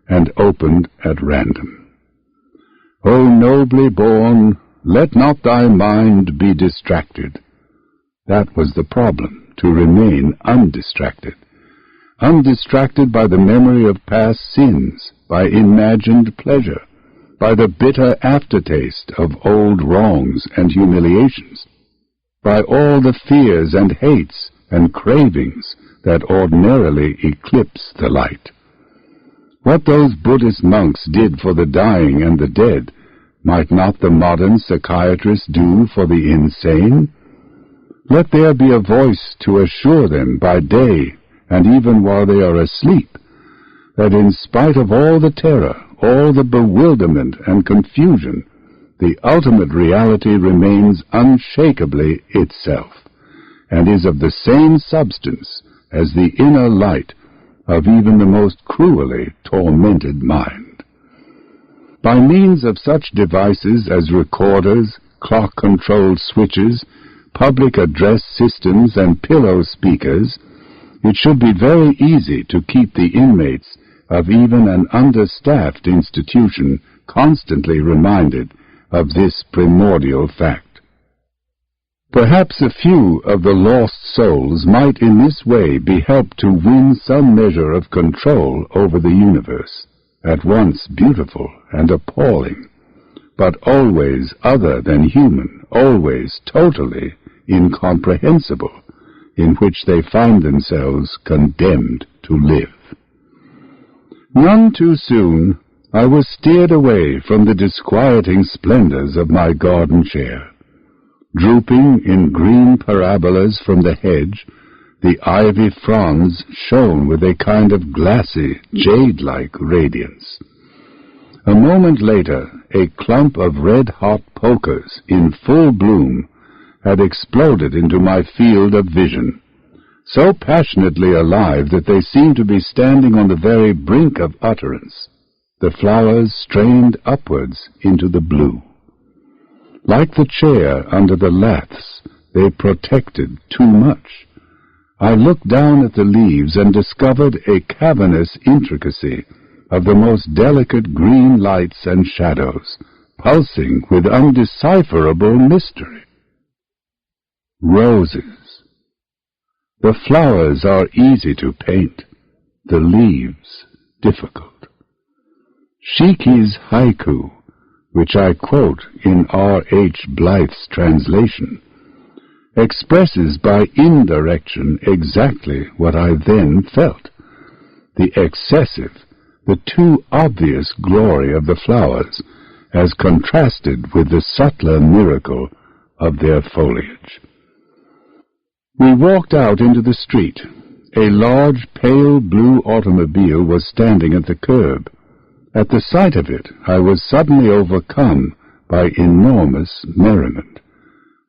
and opened at random. O nobly born, let not thy mind be distracted. That was the problem, to remain undistracted. Undistracted by the memory of past sins, by imagined pleasure, by the bitter aftertaste of old wrongs and humiliations, by all the fears and hates and cravings that ordinarily eclipse the light. What those Buddhist monks did for the dying and the dead, might not the modern psychiatrist do for the insane? Let there be a voice to assure them by day and even while they are asleep, that in spite of all the terror, all the bewilderment and confusion, the ultimate reality remains unshakably itself, and is of the same substance as the inner light of even the most cruelly tormented mind. By means of such devices as recorders, clock-controlled switches, public address systems, and pillow speakers, it should be very easy to keep the inmates of even an understaffed institution constantly reminded of this primordial fact. Perhaps a few of the lost souls might in this way be helped to win some measure of control over the universe, at once beautiful and appalling, but always other than human, always totally incomprehensible, in which they find themselves condemned to live. None too soon, I was steered away from the disquieting splendors of my garden chair. Drooping in green parabolas from the hedge, the ivy fronds shone with a kind of glassy, jade-like radiance. A moment later, a clump of red-hot pokers in full bloom had exploded into my field of vision, so passionately alive that they seemed to be standing on the very brink of utterance. The flowers strained upwards into the blue. Like the chair under the laths, they protected too much. I looked down at the leaves and discovered a cavernous intricacy of the most delicate green lights and shadows, pulsing with undecipherable mystery. Roses. The flowers are easy to paint, the leaves difficult. Shiki's haiku, which I quote in R.H. Blyth's translation, expresses by indirection exactly what I then felt. The excessive, the too obvious glory of the flowers as contrasted with the subtler miracle of their foliage. We walked out into the street. A large, pale blue automobile was standing at the curb. At the sight of it, I was suddenly overcome by enormous merriment.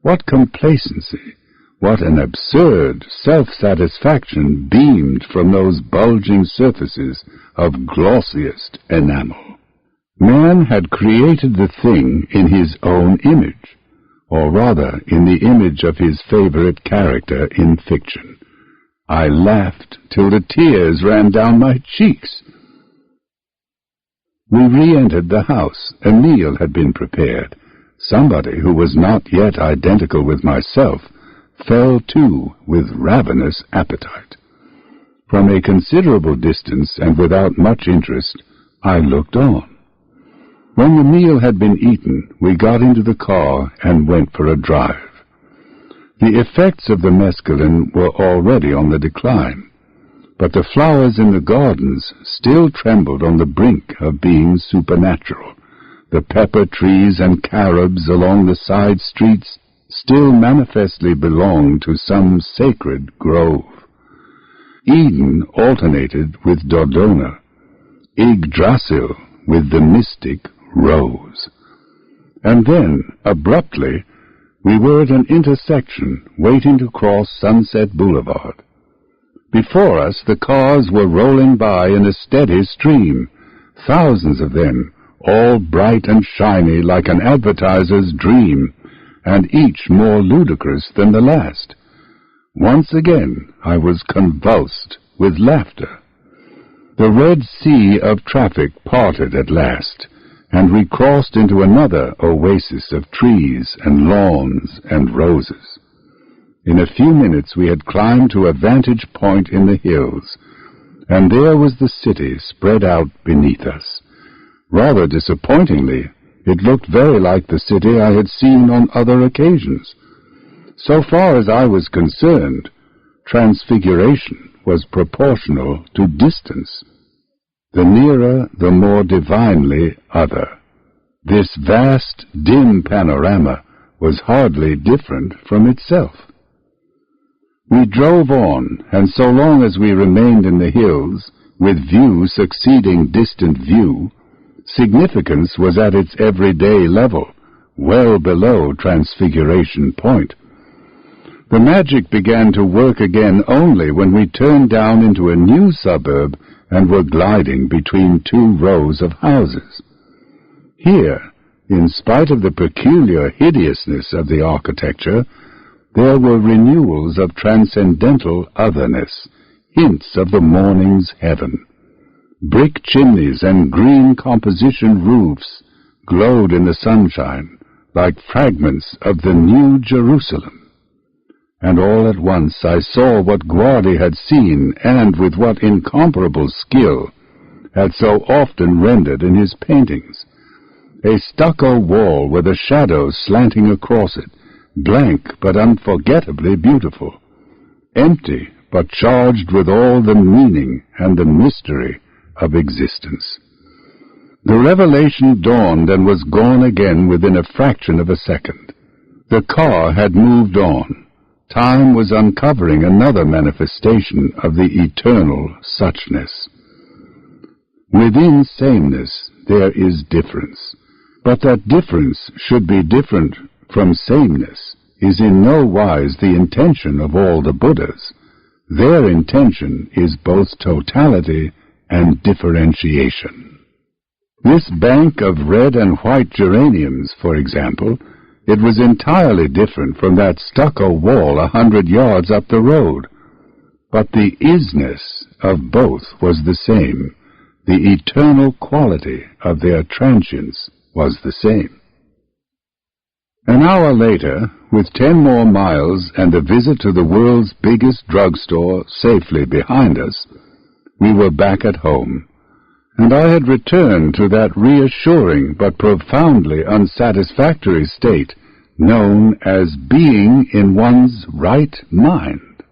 What complacency, what an absurd self-satisfaction beamed from those bulging surfaces of glossiest enamel. Man had created the thing in his own image, or rather in the image of his favorite character in fiction. I laughed till the tears ran down my cheeks. We re-entered the house. A meal had been prepared. Somebody who was not yet identical with myself fell to with ravenous appetite. From a considerable distance and without much interest, I looked on. When the meal had been eaten, we got into the car and went for a drive. The effects of the mescaline were already on the decline, but the flowers in the gardens still trembled on the brink of being supernatural. The pepper trees and carobs along the side streets still manifestly belonged to some sacred grove. Eden alternated with Dodona, Yggdrasil with the mystic rose. And then, abruptly, we were at an intersection waiting to cross Sunset Boulevard. Before us the cars were rolling by in a steady stream, thousands of them, all bright and shiny like an advertiser's dream, and each more ludicrous than the last. Once again I was convulsed with laughter. The Red Sea of traffic parted at last, and we crossed into another oasis of trees and lawns and roses. In a few minutes we had climbed to a vantage point in the hills, and there was the city spread out beneath us. Rather disappointingly, it looked very like the city I had seen on other occasions. So far as I was concerned, transfiguration was proportional to distance. The nearer, the more divinely other. This vast, dim panorama was hardly different from itself. We drove on, and so long as we remained in the hills, with view succeeding distant view, significance was at its everyday level, well below Transfiguration Point. The magic began to work again only when we turned down into a new suburb and were gliding between two rows of houses. Here, in spite of the peculiar hideousness of the architecture, there were renewals of transcendental otherness, hints of the morning's heaven. Brick chimneys and green composition roofs glowed in the sunshine like fragments of the New Jerusalem. And all at once I saw what Guardi had seen, and with what incomparable skill had so often rendered in his paintings. A stucco wall with a shadow slanting across it, blank but unforgettably beautiful, empty but charged with all the meaning and the mystery of existence. The revelation dawned and was gone again within a fraction of a second. The car had moved on. Time was uncovering another manifestation of the eternal suchness. Within sameness there is difference, but that difference should be different from sameness is in no wise the intention of all the Buddhas. Their intention is both totality and differentiation. This bank of red and white geraniums, for example, it was entirely different from that stucco wall 100 yards up the road. But the isness of both was the same. The eternal quality of their transience was the same. An hour later, with 10 more miles and a visit to the world's biggest drugstore safely behind us, we were back at home, and I had returned to that reassuring but profoundly unsatisfactory state known as being in one's right mind.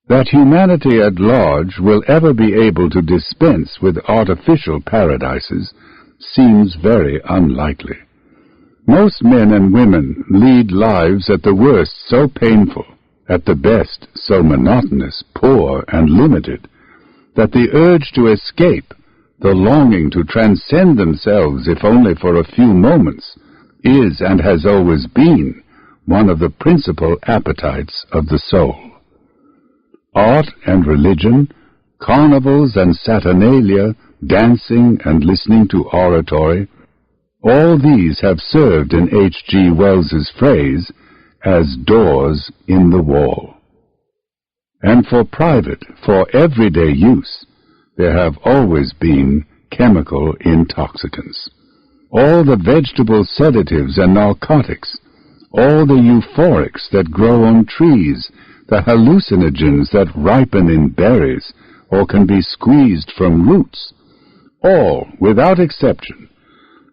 That humanity at large will ever be able to dispense with artificial paradises seems very unlikely. Most men and women lead lives at the worst so painful, at the best so monotonous, poor, and limited, that the urge to escape, the longing to transcend themselves if only for a few moments, is and has always been one of the principal appetites of the soul. Art and religion, carnivals and saturnalia, dancing and listening to oratory, all these have served in H.G. Wells's phrase as doors in the wall. And for private, for everyday use, there have always been chemical intoxicants. All the vegetable sedatives and narcotics, all the euphorics that grow on trees, the hallucinogens that ripen in berries or can be squeezed from roots, all, without exception,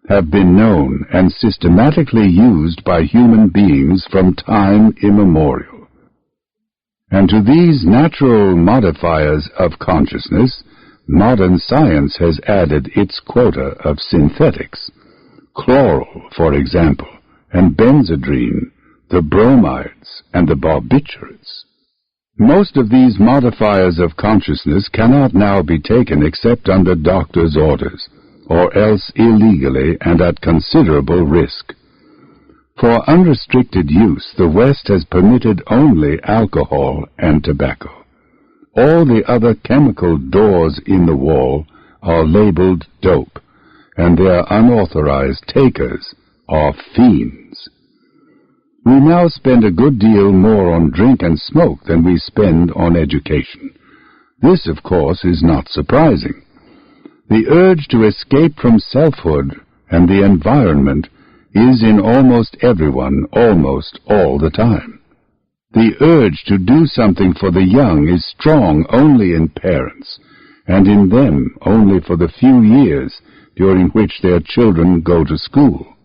have been known and systematically used by human beings from time immemorial. And to these natural modifiers of consciousness, modern science has added its quota of synthetics. Chloral, for example, and benzodrine, the bromides, and the barbiturates. Most of these modifiers of consciousness cannot now be taken except under doctors' orders, or else illegally and at considerable risk. For unrestricted use, the West has permitted only alcohol and tobacco. All the other chemical doors in the wall are labeled dope, and their unauthorized takers are fiends. We now spend a good deal more on drink and smoke than we spend on education. This, of course, is not surprising. The urge to escape from selfhood and the environment is in almost everyone almost all the time. The urge to do something for the young is strong only in parents, and in them only for the few years during which their children go to school.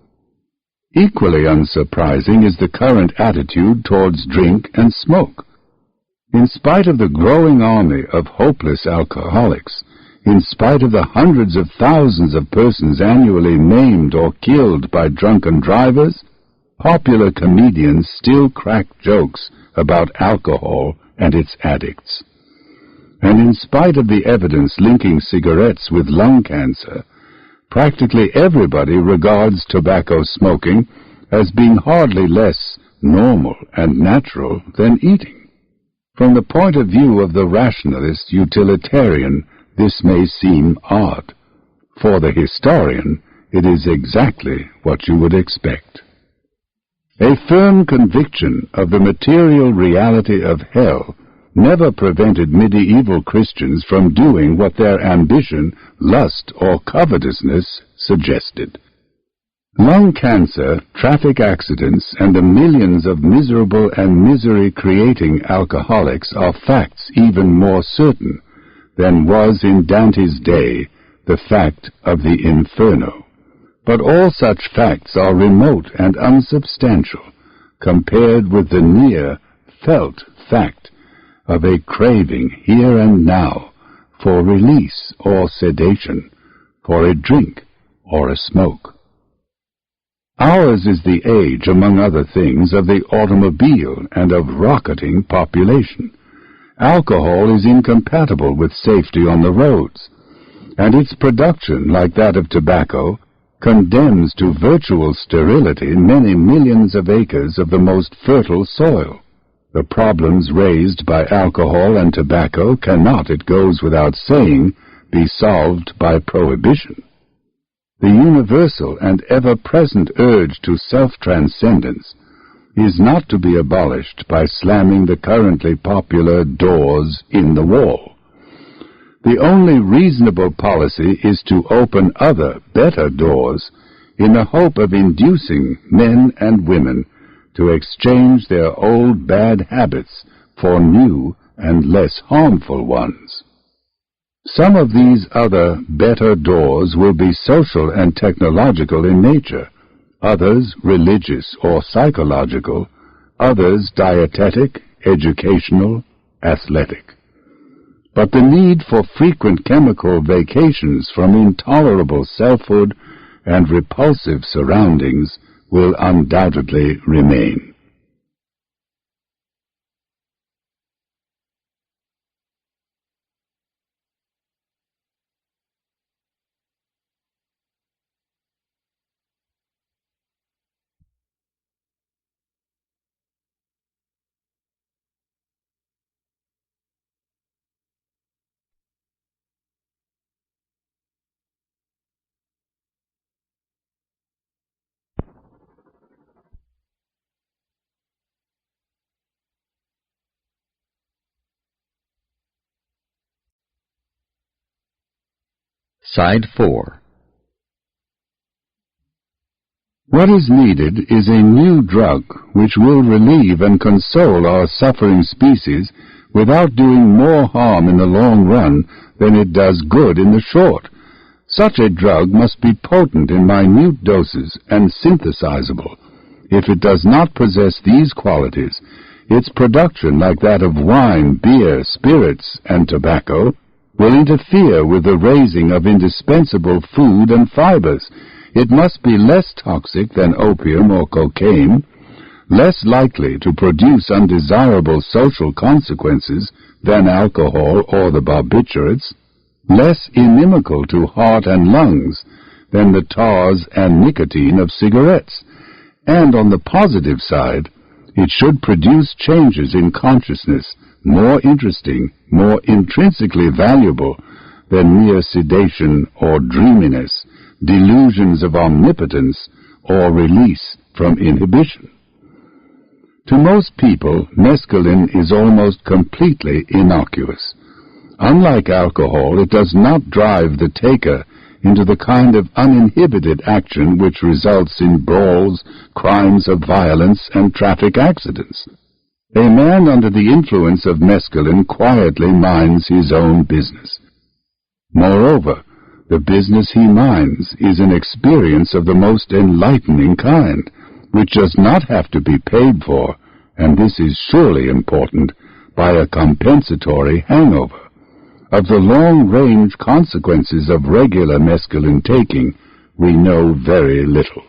Equally unsurprising is the current attitude towards drink and smoke. In spite of the growing army of hopeless alcoholics, in spite of the hundreds of thousands of persons annually maimed or killed by drunken drivers, popular comedians still crack jokes about alcohol and its addicts. And in spite of the evidence linking cigarettes with lung cancer, practically everybody regards tobacco smoking as being hardly less normal and natural than eating. From the point of view of the rationalist utilitarian, this may seem odd. For the historian, it is exactly what you would expect. A firm conviction of the material reality of hell never prevented medieval Christians from doing what their ambition, lust, or covetousness suggested. Lung cancer, traffic accidents, and the millions of miserable and misery-creating alcoholics are facts even more certain than was in Dante's day the fact of the Inferno. But all such facts are remote and unsubstantial compared with the near, felt fact of a craving here and now for release or sedation, for a drink or a smoke. Ours is the age, among other things, of the automobile and of rocketing population. Alcohol is incompatible with safety on the roads, and its production, like that of tobacco, condemns to virtual sterility many millions of acres of the most fertile soil. The problems raised by alcohol and tobacco cannot, it goes without saying, be solved by prohibition. The universal and ever-present urge to self-transcendence is not to be abolished by slamming the currently popular doors in the wall. The only reasonable policy is to open other, better doors in the hope of inducing men and women to exchange their old bad habits for new and less harmful ones. Some of these other, better doors will be social and technological in nature, others religious or psychological, others dietetic, educational, athletic. But the need for frequent chemical vacations from intolerable selfhood and repulsive surroundings will undoubtedly remain. Side 4. What is needed is a new drug which will relieve and console our suffering species without doing more harm in the long run than it does good in the short. Such a drug must be potent in minute doses and synthesizable. If it does not possess these qualities, its production, like that of wine, beer, spirits, and tobacco, will interfere with the raising of indispensable food and fibers. It must be less toxic than opium or cocaine, less likely to produce undesirable social consequences than alcohol or the barbiturates, less inimical to heart and lungs than the tars and nicotine of cigarettes, and on the positive side, it should produce changes in consciousness more interesting, more intrinsically valuable than mere sedation or dreaminess, delusions of omnipotence, or release from inhibition. To most people, mescaline is almost completely innocuous. Unlike alcohol, it does not drive the taker into the kind of uninhibited action which results in brawls, crimes of violence, and traffic accidents. A man under the influence of mescaline quietly minds his own business. Moreover, the business he minds is an experience of the most enlightening kind, which does not have to be paid for, and this is surely important, by a compensatory hangover. Of the long-range consequences of regular mescaline taking, we know very little.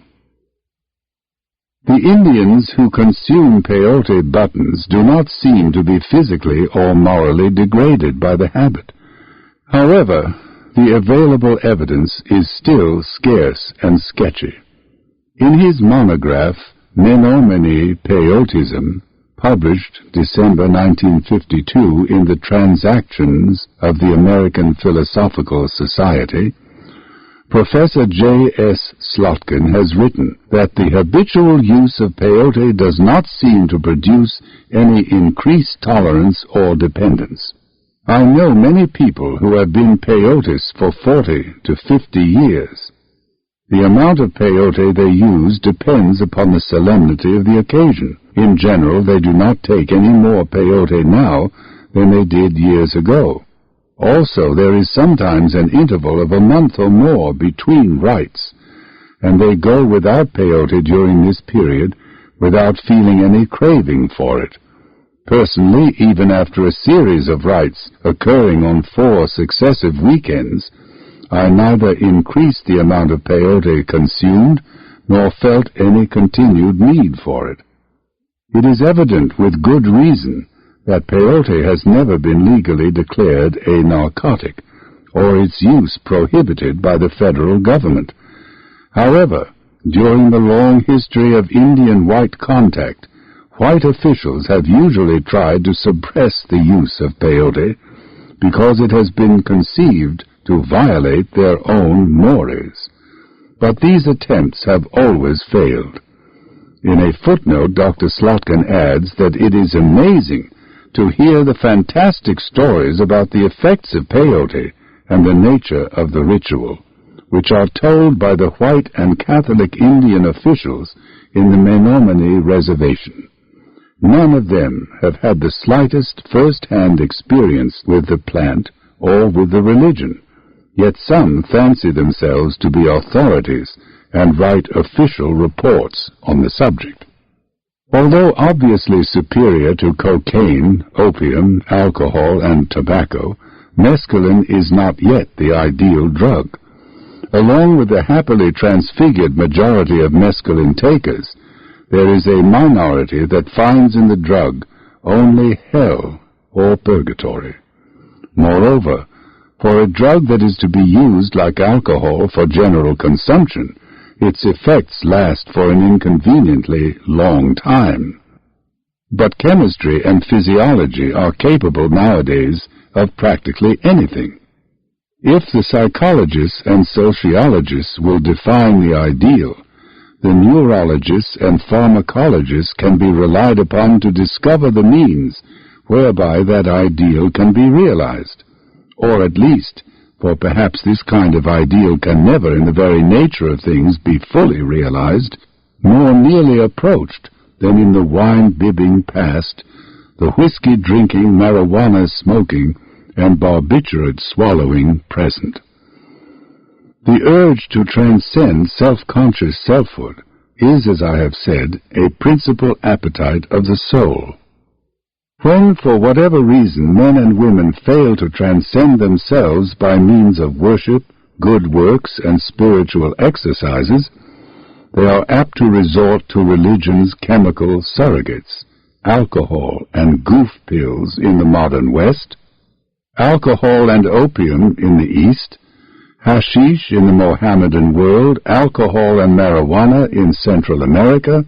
The Indians who consume peyote buttons do not seem to be physically or morally degraded by the habit. However, the available evidence is still scarce and sketchy. In his monograph, Menomini Peyotism, published December 1952 in the Transactions of the American Philosophical Society, Professor J.S. Slotkin has written that the habitual use of peyote does not seem to produce any increased tolerance or dependence. I know many people who have been peyotists for 40 to 50 years. The amount of peyote they use depends upon the solemnity of the occasion. In general, they do not take any more peyote now than they did years ago. Also, there is sometimes an interval of a month or more between rites, and they go without peyote during this period without feeling any craving for it. Personally, even after a series of rites occurring on 4 successive weekends, I neither increased the amount of peyote consumed nor felt any continued need for it. It is evident with good reason that peyote has never been legally declared a narcotic, or its use prohibited by the federal government. However, during the long history of Indian white contact, white officials have usually tried to suppress the use of peyote because it has been conceived to violate their own mores. But these attempts have always failed. In a footnote, Dr. Slotkin adds that it is amazing to hear the fantastic stories about the effects of peyote and the nature of the ritual, which are told by the white and Catholic Indian officials in the Menominee Reservation. None of them have had the slightest first-hand experience with the plant or with the religion, yet some fancy themselves to be authorities and write official reports on the subject. Although obviously superior to cocaine, opium, alcohol, and tobacco, mescaline is not yet the ideal drug. Along with the happily transfigured majority of mescaline takers, there is a minority that finds in the drug only hell or purgatory. Moreover, for a drug that is to be used like alcohol for general consumption, its effects last for an inconveniently long time. But chemistry and physiology are capable nowadays of practically anything. If the psychologists and sociologists will define the ideal, the neurologists and pharmacologists can be relied upon to discover the means whereby that ideal can be realized, or at least, for perhaps this kind of ideal can never in the very nature of things be fully realized, more nearly approached than in the wine-bibbing past, the whiskey-drinking, marijuana-smoking, and barbiturate-swallowing present. The urge to transcend self-conscious selfhood is, as I have said, a principal appetite of the soul. When, for whatever reason, men and women fail to transcend themselves by means of worship, good works, and spiritual exercises, they are apt to resort to religion's chemical surrogates, alcohol and goof pills in the modern West, alcohol and opium in the East, hashish in the Mohammedan world, alcohol and marijuana in Central America,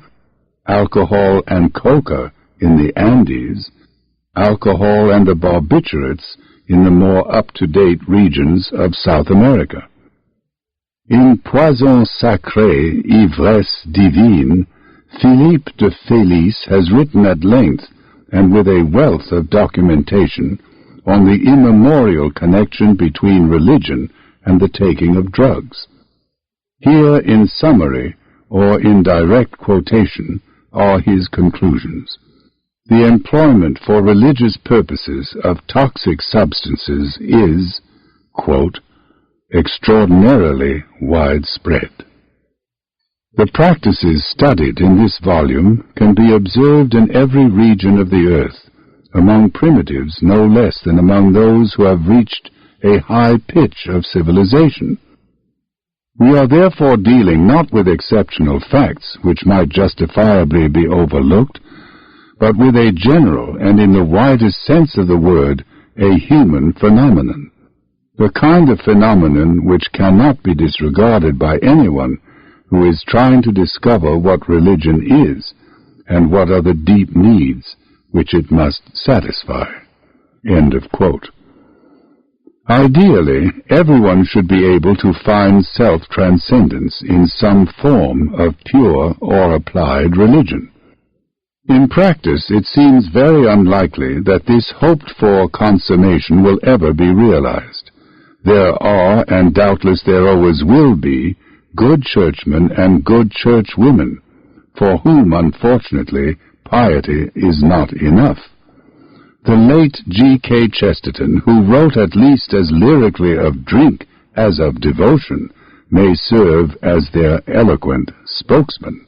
alcohol and coca in the Andes, alcohol and the barbiturates in the more up-to-date regions of South America. In Poison Sacré, Ivresse Divine, Philippe de Félis has written at length and with a wealth of documentation on the immemorial connection between religion and the taking of drugs. Here, in summary, or in direct quotation, are his conclusions. The employment for religious purposes of toxic substances is, quote, extraordinarily widespread. The practices studied in this volume can be observed in every region of the earth, among primitives no less than among those who have reached a high pitch of civilization. We are therefore dealing not with exceptional facts which might justifiably be overlooked, but with a general and in the widest sense of the word, a human phenomenon. The kind of phenomenon which cannot be disregarded by anyone who is trying to discover what religion is and what are the deep needs which it must satisfy. End of quote. Ideally, everyone should be able to find self-transcendence in some form of pure or applied religion. In practice, it seems very unlikely that this hoped-for consummation will ever be realized. There are, and doubtless there always will be, good churchmen and good churchwomen, for whom, unfortunately, piety is not enough. The late G.K. Chesterton, who wrote at least as lyrically of drink as of devotion, may serve as their eloquent spokesman.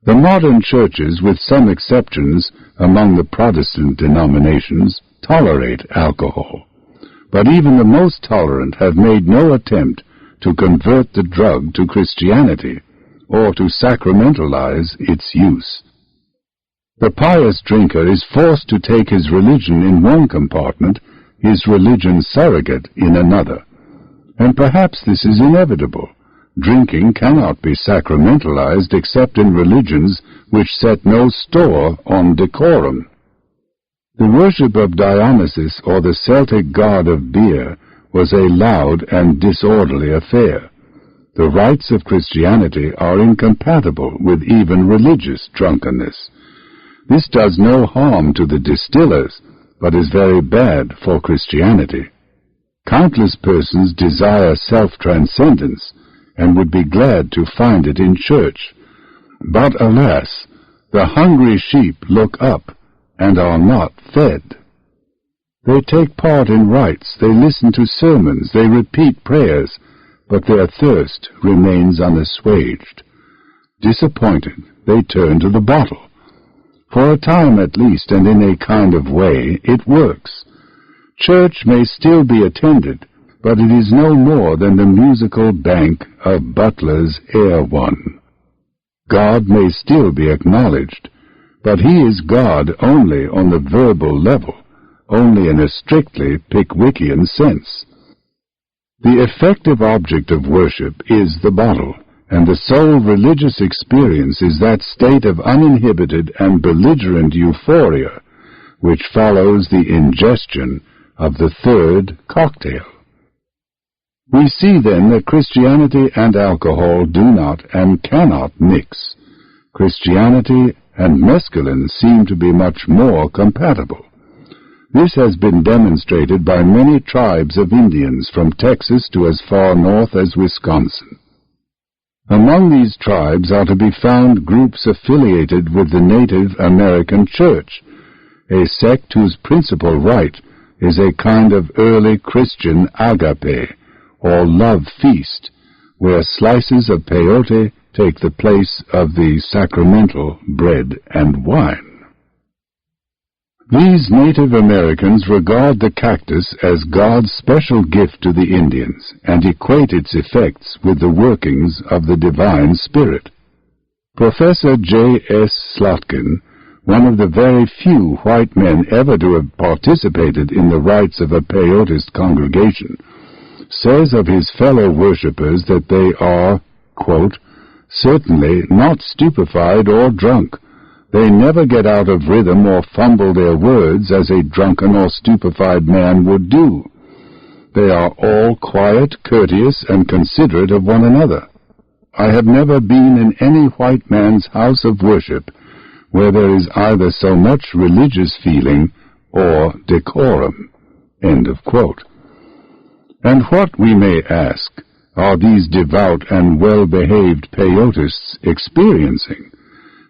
The modern churches, with some exceptions among the Protestant denominations, tolerate alcohol, but even the most tolerant have made no attempt to convert the drug to Christianity or to sacramentalize its use. The pious drinker is forced to take his religion in one compartment, his religion surrogate in another. And perhaps this is inevitable. Drinking cannot be sacramentalized except in religions which set no store on decorum. The worship of Dionysus, or the Celtic god of beer, was a loud and disorderly affair. The rites of Christianity are incompatible with even religious drunkenness. This does no harm to the distillers, but is very bad for Christianity. Countless persons desire self-transcendence, and would be glad to find it in church. But alas, the hungry sheep look up and are not fed. They take part in rites, they listen to sermons, they repeat prayers, but their thirst remains unassuaged. Disappointed, they turn to the bottle. For a time at least, and in a kind of way, it works. Church may still be attended, but it is no more than the musical bank of Butler's Air One. God may still be acknowledged, but he is God only on the verbal level, only in a strictly Pickwickian sense. The effective object of worship is the bottle, and the sole religious experience is that state of uninhibited and belligerent euphoria which follows the ingestion of the third cocktail. We see then that Christianity and alcohol do not and cannot mix. Christianity and mescaline seem to be much more compatible. This has been demonstrated by many tribes of Indians from Texas to as far north as Wisconsin. Among these tribes are to be found groups affiliated with the Native American Church, a sect whose principal rite is a kind of early Christian agape, or love feast, where slices of peyote take the place of the sacramental bread and wine. These Native Americans regard the cactus as God's special gift to the Indians and equate its effects with the workings of the divine spirit. Professor J.S. Slotkin, one of the very few white men ever to have participated in the rites of a peyotist congregation, says of his fellow worshippers that they are, quote, certainly not stupefied or drunk. They never get out of rhythm or fumble their words as a drunken or stupefied man would do. They are all quiet, courteous, and considerate of one another. I have never been in any white man's house of worship where there is either so much religious feeling or decorum. End of quote. And what, we may ask, are these devout and well-behaved peyotists experiencing?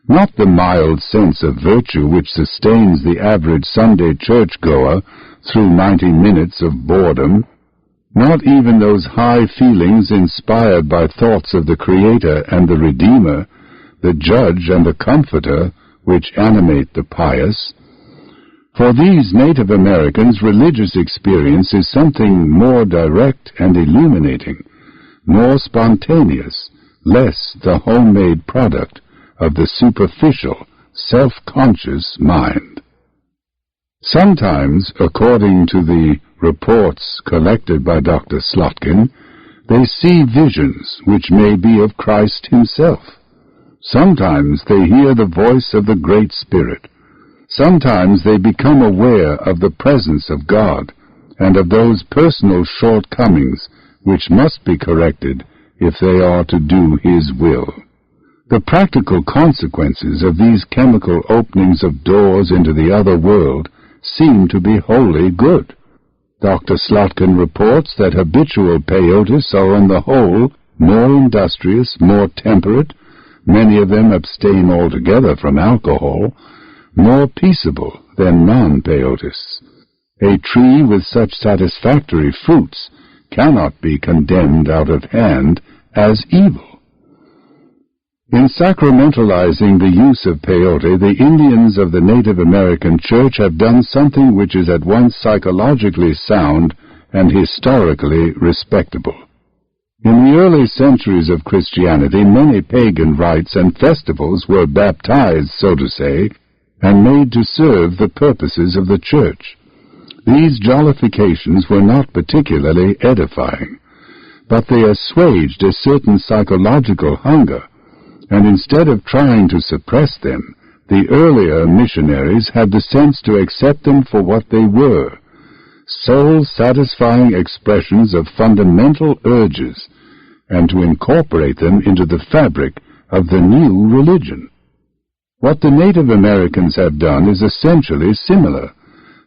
Not the mild sense of virtue which sustains the average Sunday churchgoer through 90 minutes of boredom, not even those high feelings inspired by thoughts of the Creator and the Redeemer, the Judge and the Comforter, which animate the pious. For these Native Americans, religious experience is something more direct and illuminating, more spontaneous, less the homemade product of the superficial, self-conscious mind. Sometimes, according to the reports collected by Dr. Slotkin, they see visions which may be of Christ himself. Sometimes they hear the voice of the Great Spirit. Sometimes they become aware of the presence of God and of those personal shortcomings which must be corrected if they are to do his will. The practical consequences of these chemical openings of doors into the other world seem to be wholly good. Dr. Slotkin reports that habitual peyotists are on the whole more industrious, more temperate, many of them abstain altogether from alcohol, more peaceable than non-peyotists. A tree with such satisfactory fruits cannot be condemned out of hand as evil. In sacramentalizing the use of peyote, the Indians of the Native American Church have done something which is at once psychologically sound and historically respectable. In the early centuries of Christianity, many pagan rites and festivals were baptized, so to say, and made to serve the purposes of the Church. These jollifications were not particularly edifying, but they assuaged a certain psychological hunger, and instead of trying to suppress them, the earlier missionaries had the sense to accept them for what they were, soul-satisfying expressions of fundamental urges, and to incorporate them into the fabric of the new religion. What the Native Americans have done is essentially similar.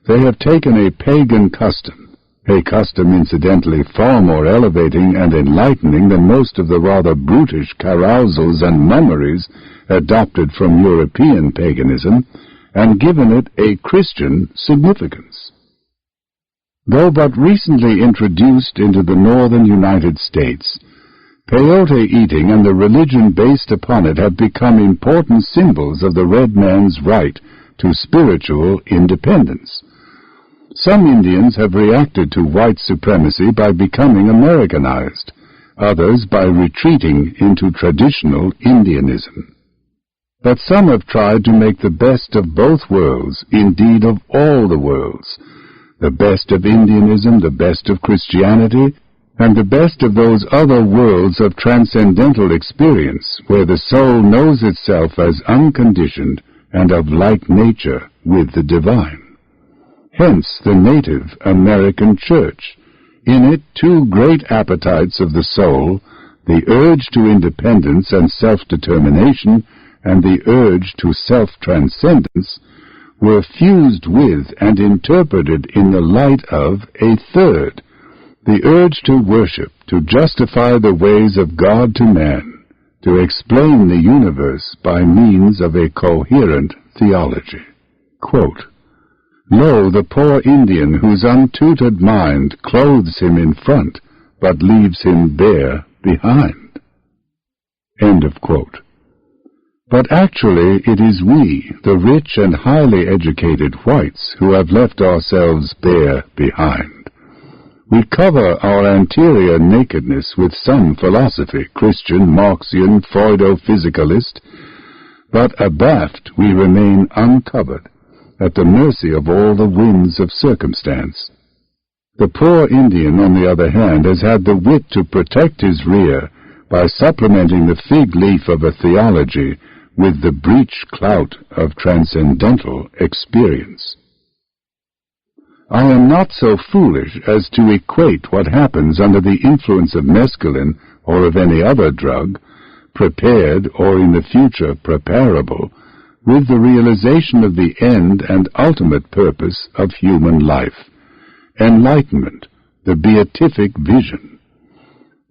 They have taken a pagan custom, a custom incidentally far more elevating and enlightening than most of the rather brutish carousals and mummeries adopted from European paganism, and given it a Christian significance. Though but recently introduced into the northern United States, peyote eating and the religion based upon it have become important symbols of the red man's right to spiritual independence. Some Indians have reacted to white supremacy by becoming Americanized, others by retreating into traditional Indianism. But some have tried to make the best of both worlds, indeed of all the worlds, the best of Indianism, the best of Christianity, and the best of those other worlds of transcendental experience where the soul knows itself as unconditioned and of like nature with the divine. Hence the Native American Church. In it, two great appetites of the soul, the urge to independence and self-determination and the urge to self-transcendence, were fused with and interpreted in the light of a third, the urge to worship, to justify the ways of God to man, to explain the universe by means of a coherent theology. Quote, "Lo, the poor Indian whose untutored mind clothes him in front, but leaves him bare behind." End of quote. But actually it is we, the rich and highly educated whites, who have left ourselves bare behind. We cover our anterior nakedness with some philosophy, Christian, Marxian, Freudo-physicalist, but abaft we remain uncovered, at the mercy of all the winds of circumstance. The poor Indian, on the other hand, has had the wit to protect his rear by supplementing the fig leaf of a theology with the breech clout of transcendental experience. I am not so foolish as to equate what happens under the influence of mescaline or of any other drug, prepared or in the future preparable, with the realization of the end and ultimate purpose of human life, enlightenment, the beatific vision.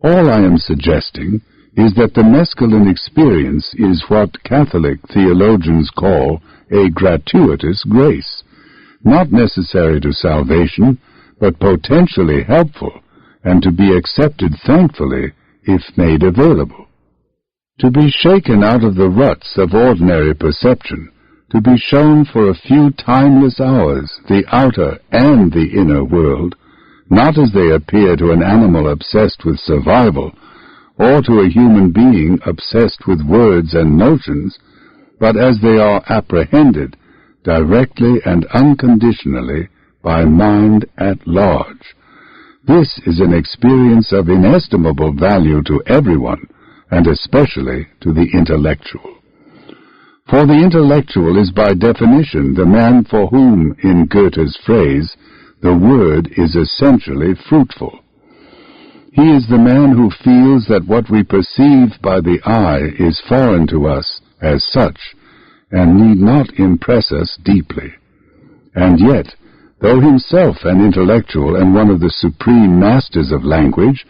All I am suggesting is that the mescaline experience is what Catholic theologians call a gratuitous grace, not necessary to salvation, but potentially helpful, and to be accepted thankfully if made available. To be shaken out of the ruts of ordinary perception, to be shown for a few timeless hours the outer and the inner world, not as they appear to an animal obsessed with survival, or to a human being obsessed with words and notions, but as they are apprehended directly and unconditionally by mind at large. This is an experience of inestimable value to everyone, and especially to the intellectual. For the intellectual is by definition the man for whom, in Goethe's phrase, the word is essentially fruitful. He is the man who feels that what we perceive by the eye is foreign to us as such, and need not impress us deeply. And yet, though himself an intellectual and one of the supreme masters of language,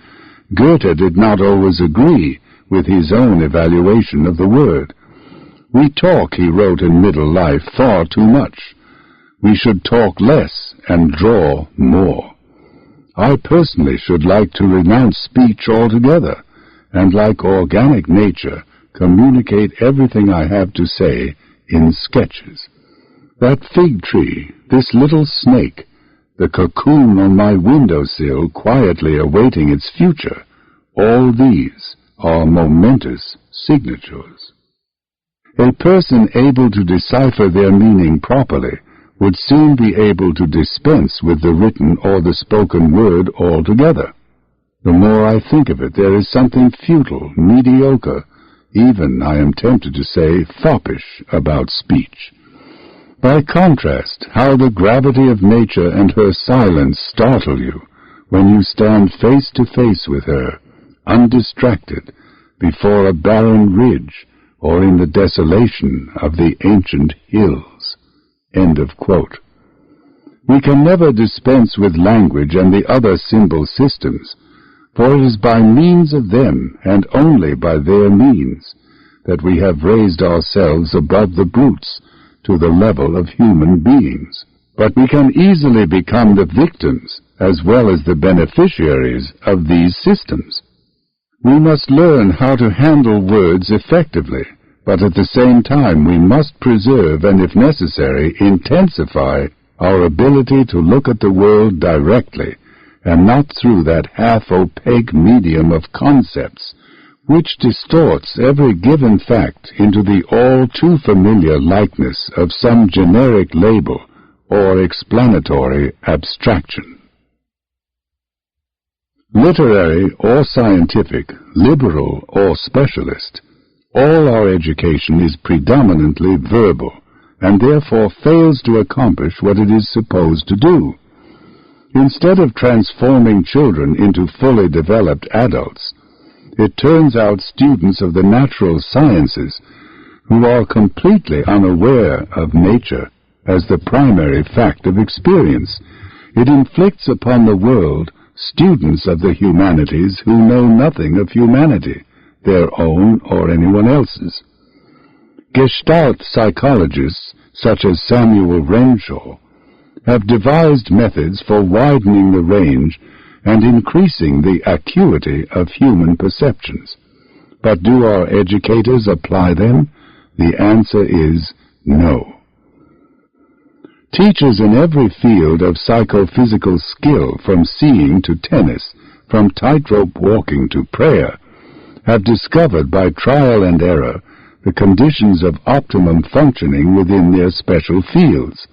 Goethe did not always agree with his own evaluation of the word. "We talk," he wrote in middle life, "far too much. We should talk less and draw more." I personally should like to renounce speech altogether, and like organic nature, communicate everything I have to say in sketches. That fig tree, this little snake, the cocoon on my windowsill quietly awaiting its future, all these are momentous signatures. A person able to decipher their meaning properly would soon be able to dispense with the written or the spoken word altogether. The more I think of it, there is something futile, mediocre, even, I am tempted to say, foppish about speech. By contrast, how the gravity of nature and her silence startle you when you stand face to face with her, undistracted, before a barren ridge or in the desolation of the ancient hills." End of quote. We can never dispense with language and the other symbol systems, for it is by means of them, and only by their means, that we have raised ourselves above the brutes to the level of human beings. But we can easily become the victims as well as the beneficiaries of these systems. We must learn how to handle words effectively, but at the same time we must preserve and, if necessary, intensify our ability to look at the world directly, and not through that half-opaque medium of concepts, which distorts every given fact into the all-too-familiar likeness of some generic label or explanatory abstraction. Literary or scientific, liberal or specialist, all our education is predominantly verbal, and therefore fails to accomplish what it is supposed to do. Instead of transforming children into fully developed adults, it turns out students of the natural sciences who are completely unaware of nature as the primary fact of experience. It inflicts upon the world students of the humanities who know nothing of humanity, their own or anyone else's. Gestalt psychologists, such as Samuel Renshaw, have devised methods for widening the range and increasing the acuity of human perceptions. But do our educators apply them? The answer is no. Teachers in every field of psychophysical skill, from seeing to tennis, from tightrope walking to prayer, have discovered by trial and error the conditions of optimum functioning within their special fields.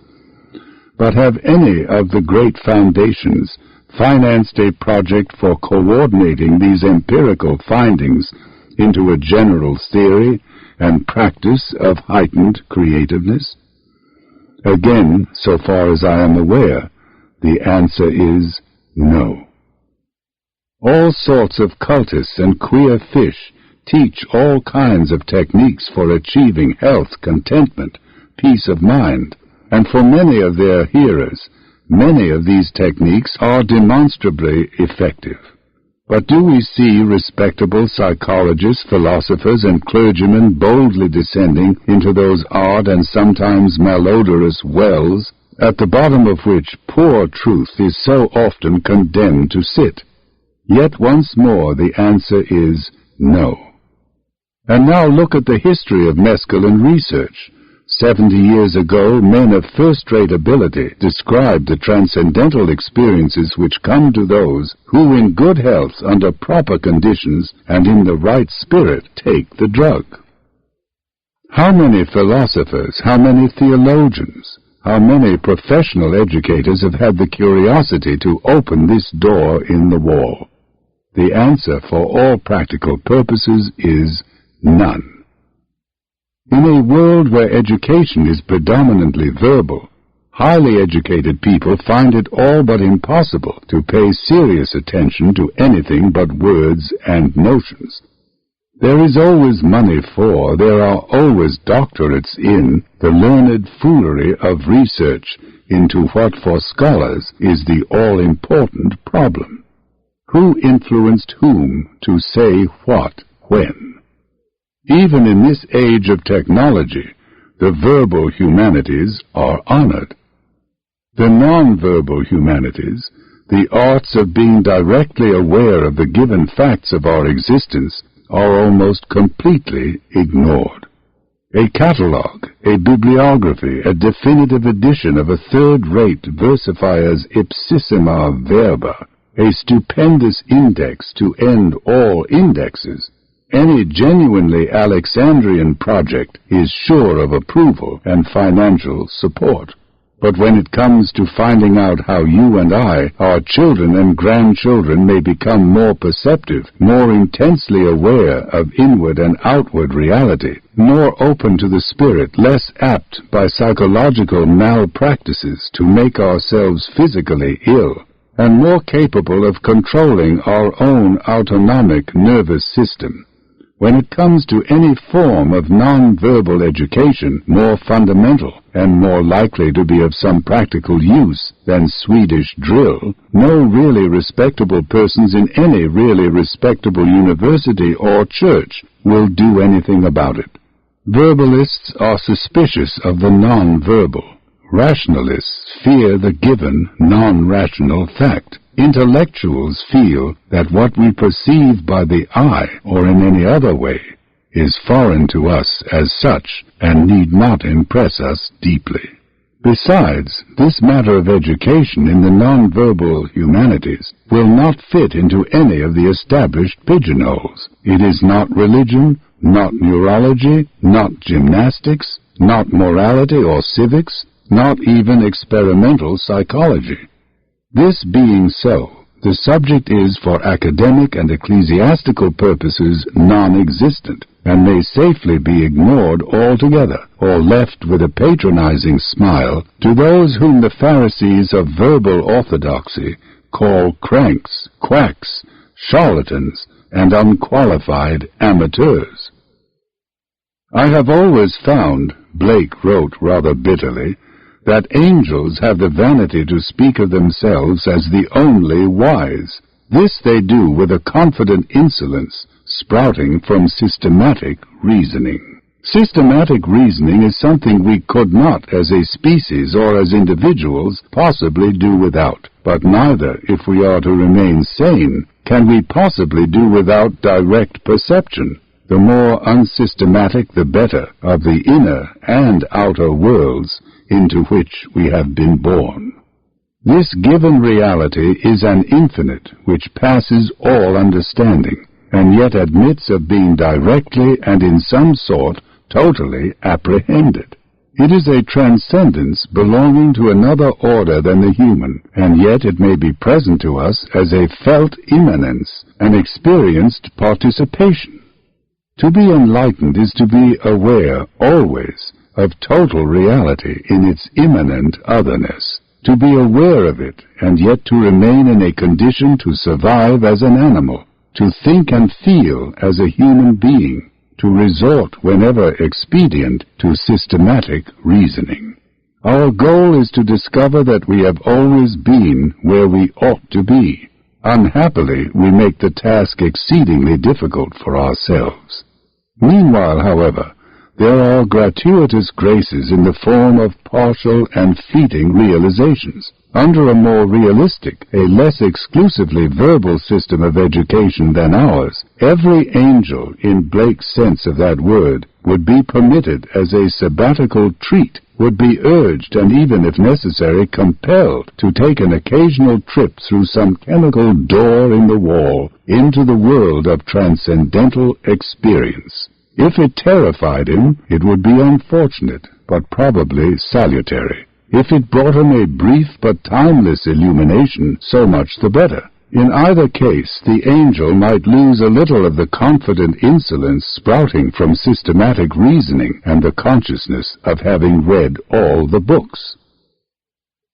But have any of the great foundations financed a project for coordinating these empirical findings into a general theory and practice of heightened creativeness? Again, so far as I am aware, the answer is no. All sorts of cultists and queer fish teach all kinds of techniques for achieving health, contentment, peace of mind, and for many of their hearers, many of these techniques are demonstrably effective. But do we see respectable psychologists, philosophers, and clergymen boldly descending into those odd and sometimes malodorous wells, at the bottom of which poor truth is so often condemned to sit? Yet once more the answer is no. And now look at the history of mescaline research. 70 years ago, men of first-rate ability described the transcendental experiences which come to those who, in good health, under proper conditions, and in the right spirit, take the drug. How many philosophers, how many theologians, how many professional educators have had the curiosity to open this door in the wall? The answer, for all practical purposes, is none. In a world where education is predominantly verbal, highly educated people find it all but impossible to pay serious attention to anything but words and notions. There is always money for, there are always doctorates in, the learned foolery of research into what for scholars is the all-important problem. Who influenced whom to say what when? Even in this age of technology, the verbal humanities are honored. The non-verbal humanities, The arts of being directly aware of the given facts of our existence are almost completely ignored. A catalogue, a bibliography, a definitive edition of a third-rate versifier's ipsissima verba, a stupendous index to end all indexes, any genuinely Alexandrian project is sure of approval and financial support. But when it comes to finding out how you and I, our children and grandchildren, may become more perceptive, more intensely aware of inward and outward reality, more open to the spirit, less apt by psychological malpractices to make ourselves physically ill, and more capable of controlling our own autonomic nervous system, when it comes to any form of non-verbal education more fundamental and more likely to be of some practical use than Swedish drill, no really respectable persons in any really respectable university or church will do anything about it. Verbalists are suspicious of the non-verbal. Rationalists fear the given non-rational fact. Intellectuals feel that what we perceive by the eye or in any other way is foreign to us as such and need not impress us deeply. Besides, this matter of education in the non-verbal humanities will not fit into any of the established pigeonholes. It is not religion, not neurology, not gymnastics, not morality or civics, not even experimental psychology. This being so, the subject is for academic and ecclesiastical purposes non-existent, and may safely be ignored altogether, or left with a patronizing smile to those whom the Pharisees of verbal orthodoxy call cranks, quacks, charlatans, and unqualified amateurs. I have always found, Blake wrote rather bitterly, that angels have the vanity to speak of themselves as the only wise. This they do with a confident insolence sprouting from systematic reasoning. Systematic reasoning is something we could not, as a species or as individuals, possibly do without. But neither, if we are to remain sane, can we possibly do without direct perception. The more unsystematic the better of the inner and outer worlds into which we have been born. This given reality is an infinite which passes all understanding, and yet admits of being directly and in some sort totally apprehended. It is a transcendence belonging to another order than the human, and yet it may be present to us as a felt immanence, an experienced participation. To be enlightened is to be aware always of total reality in its immanent otherness, to be aware of it and yet to remain in a condition to survive as an animal, to think and feel as a human being, to resort whenever expedient to systematic reasoning. Our goal is to discover that we have always been where we ought to be. Unhappily, we make the task exceedingly difficult for ourselves. Meanwhile, however, there are gratuitous graces in the form of partial and fleeting realizations. Under a more realistic, a less exclusively verbal system of education than ours, every angel, in Blake's sense of that word, would be permitted as a sabbatical treat, would be urged and even, if necessary, compelled to take an occasional trip through some chemical door in the wall into the world of transcendental experience. If it terrified him, it would be unfortunate, but probably salutary. If it brought him a brief but timeless illumination, so much the better. In either case, the angel might lose a little of the confident insolence sprouting from systematic reasoning and the consciousness of having read all the books.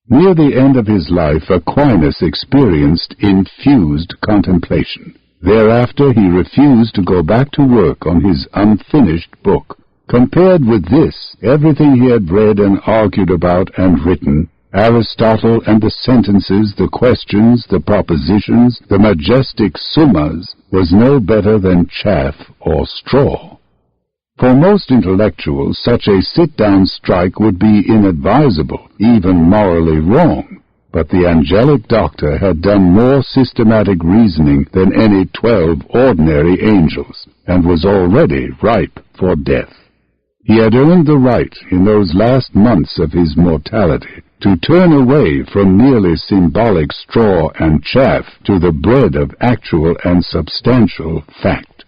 Near the end of his life, Aquinas experienced infused contemplation. Thereafter he refused to go back to work on his unfinished book. Compared with this, everything he had read and argued about and written, Aristotle and the sentences, the questions, the propositions, the majestic summas, was no better than chaff or straw. For most intellectuals, such a sit-down strike would be inadvisable, even morally wrong. But the angelic doctor had done more systematic reasoning than any 12 ordinary angels, and was already ripe for death. He had earned the right, in those last months of his mortality, to turn away from merely symbolic straw and chaff to the bread of actual and substantial fact.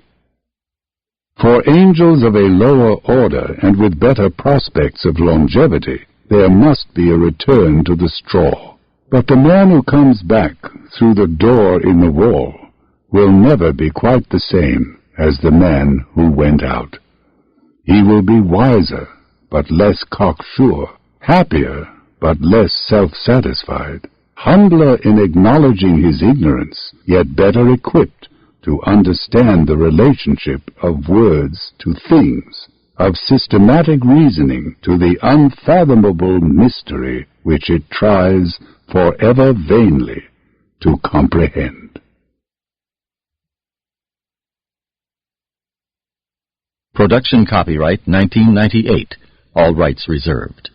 For angels of a lower order and with better prospects of longevity, there must be a return to the straw. But the man who comes back through the door in the wall will never be quite the same as the man who went out. He will be wiser, but less cocksure, happier, but less self-satisfied, humbler in acknowledging his ignorance, yet better equipped to understand the relationship of words to things, of systematic reasoning to the unfathomable mystery which it tries forever vainly to comprehend. Production copyright 1998. All rights reserved.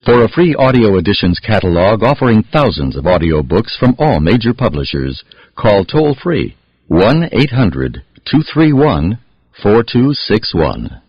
For a free audio editions catalog offering thousands of audio books from all major publishers, call toll-free 1-800-231-4261.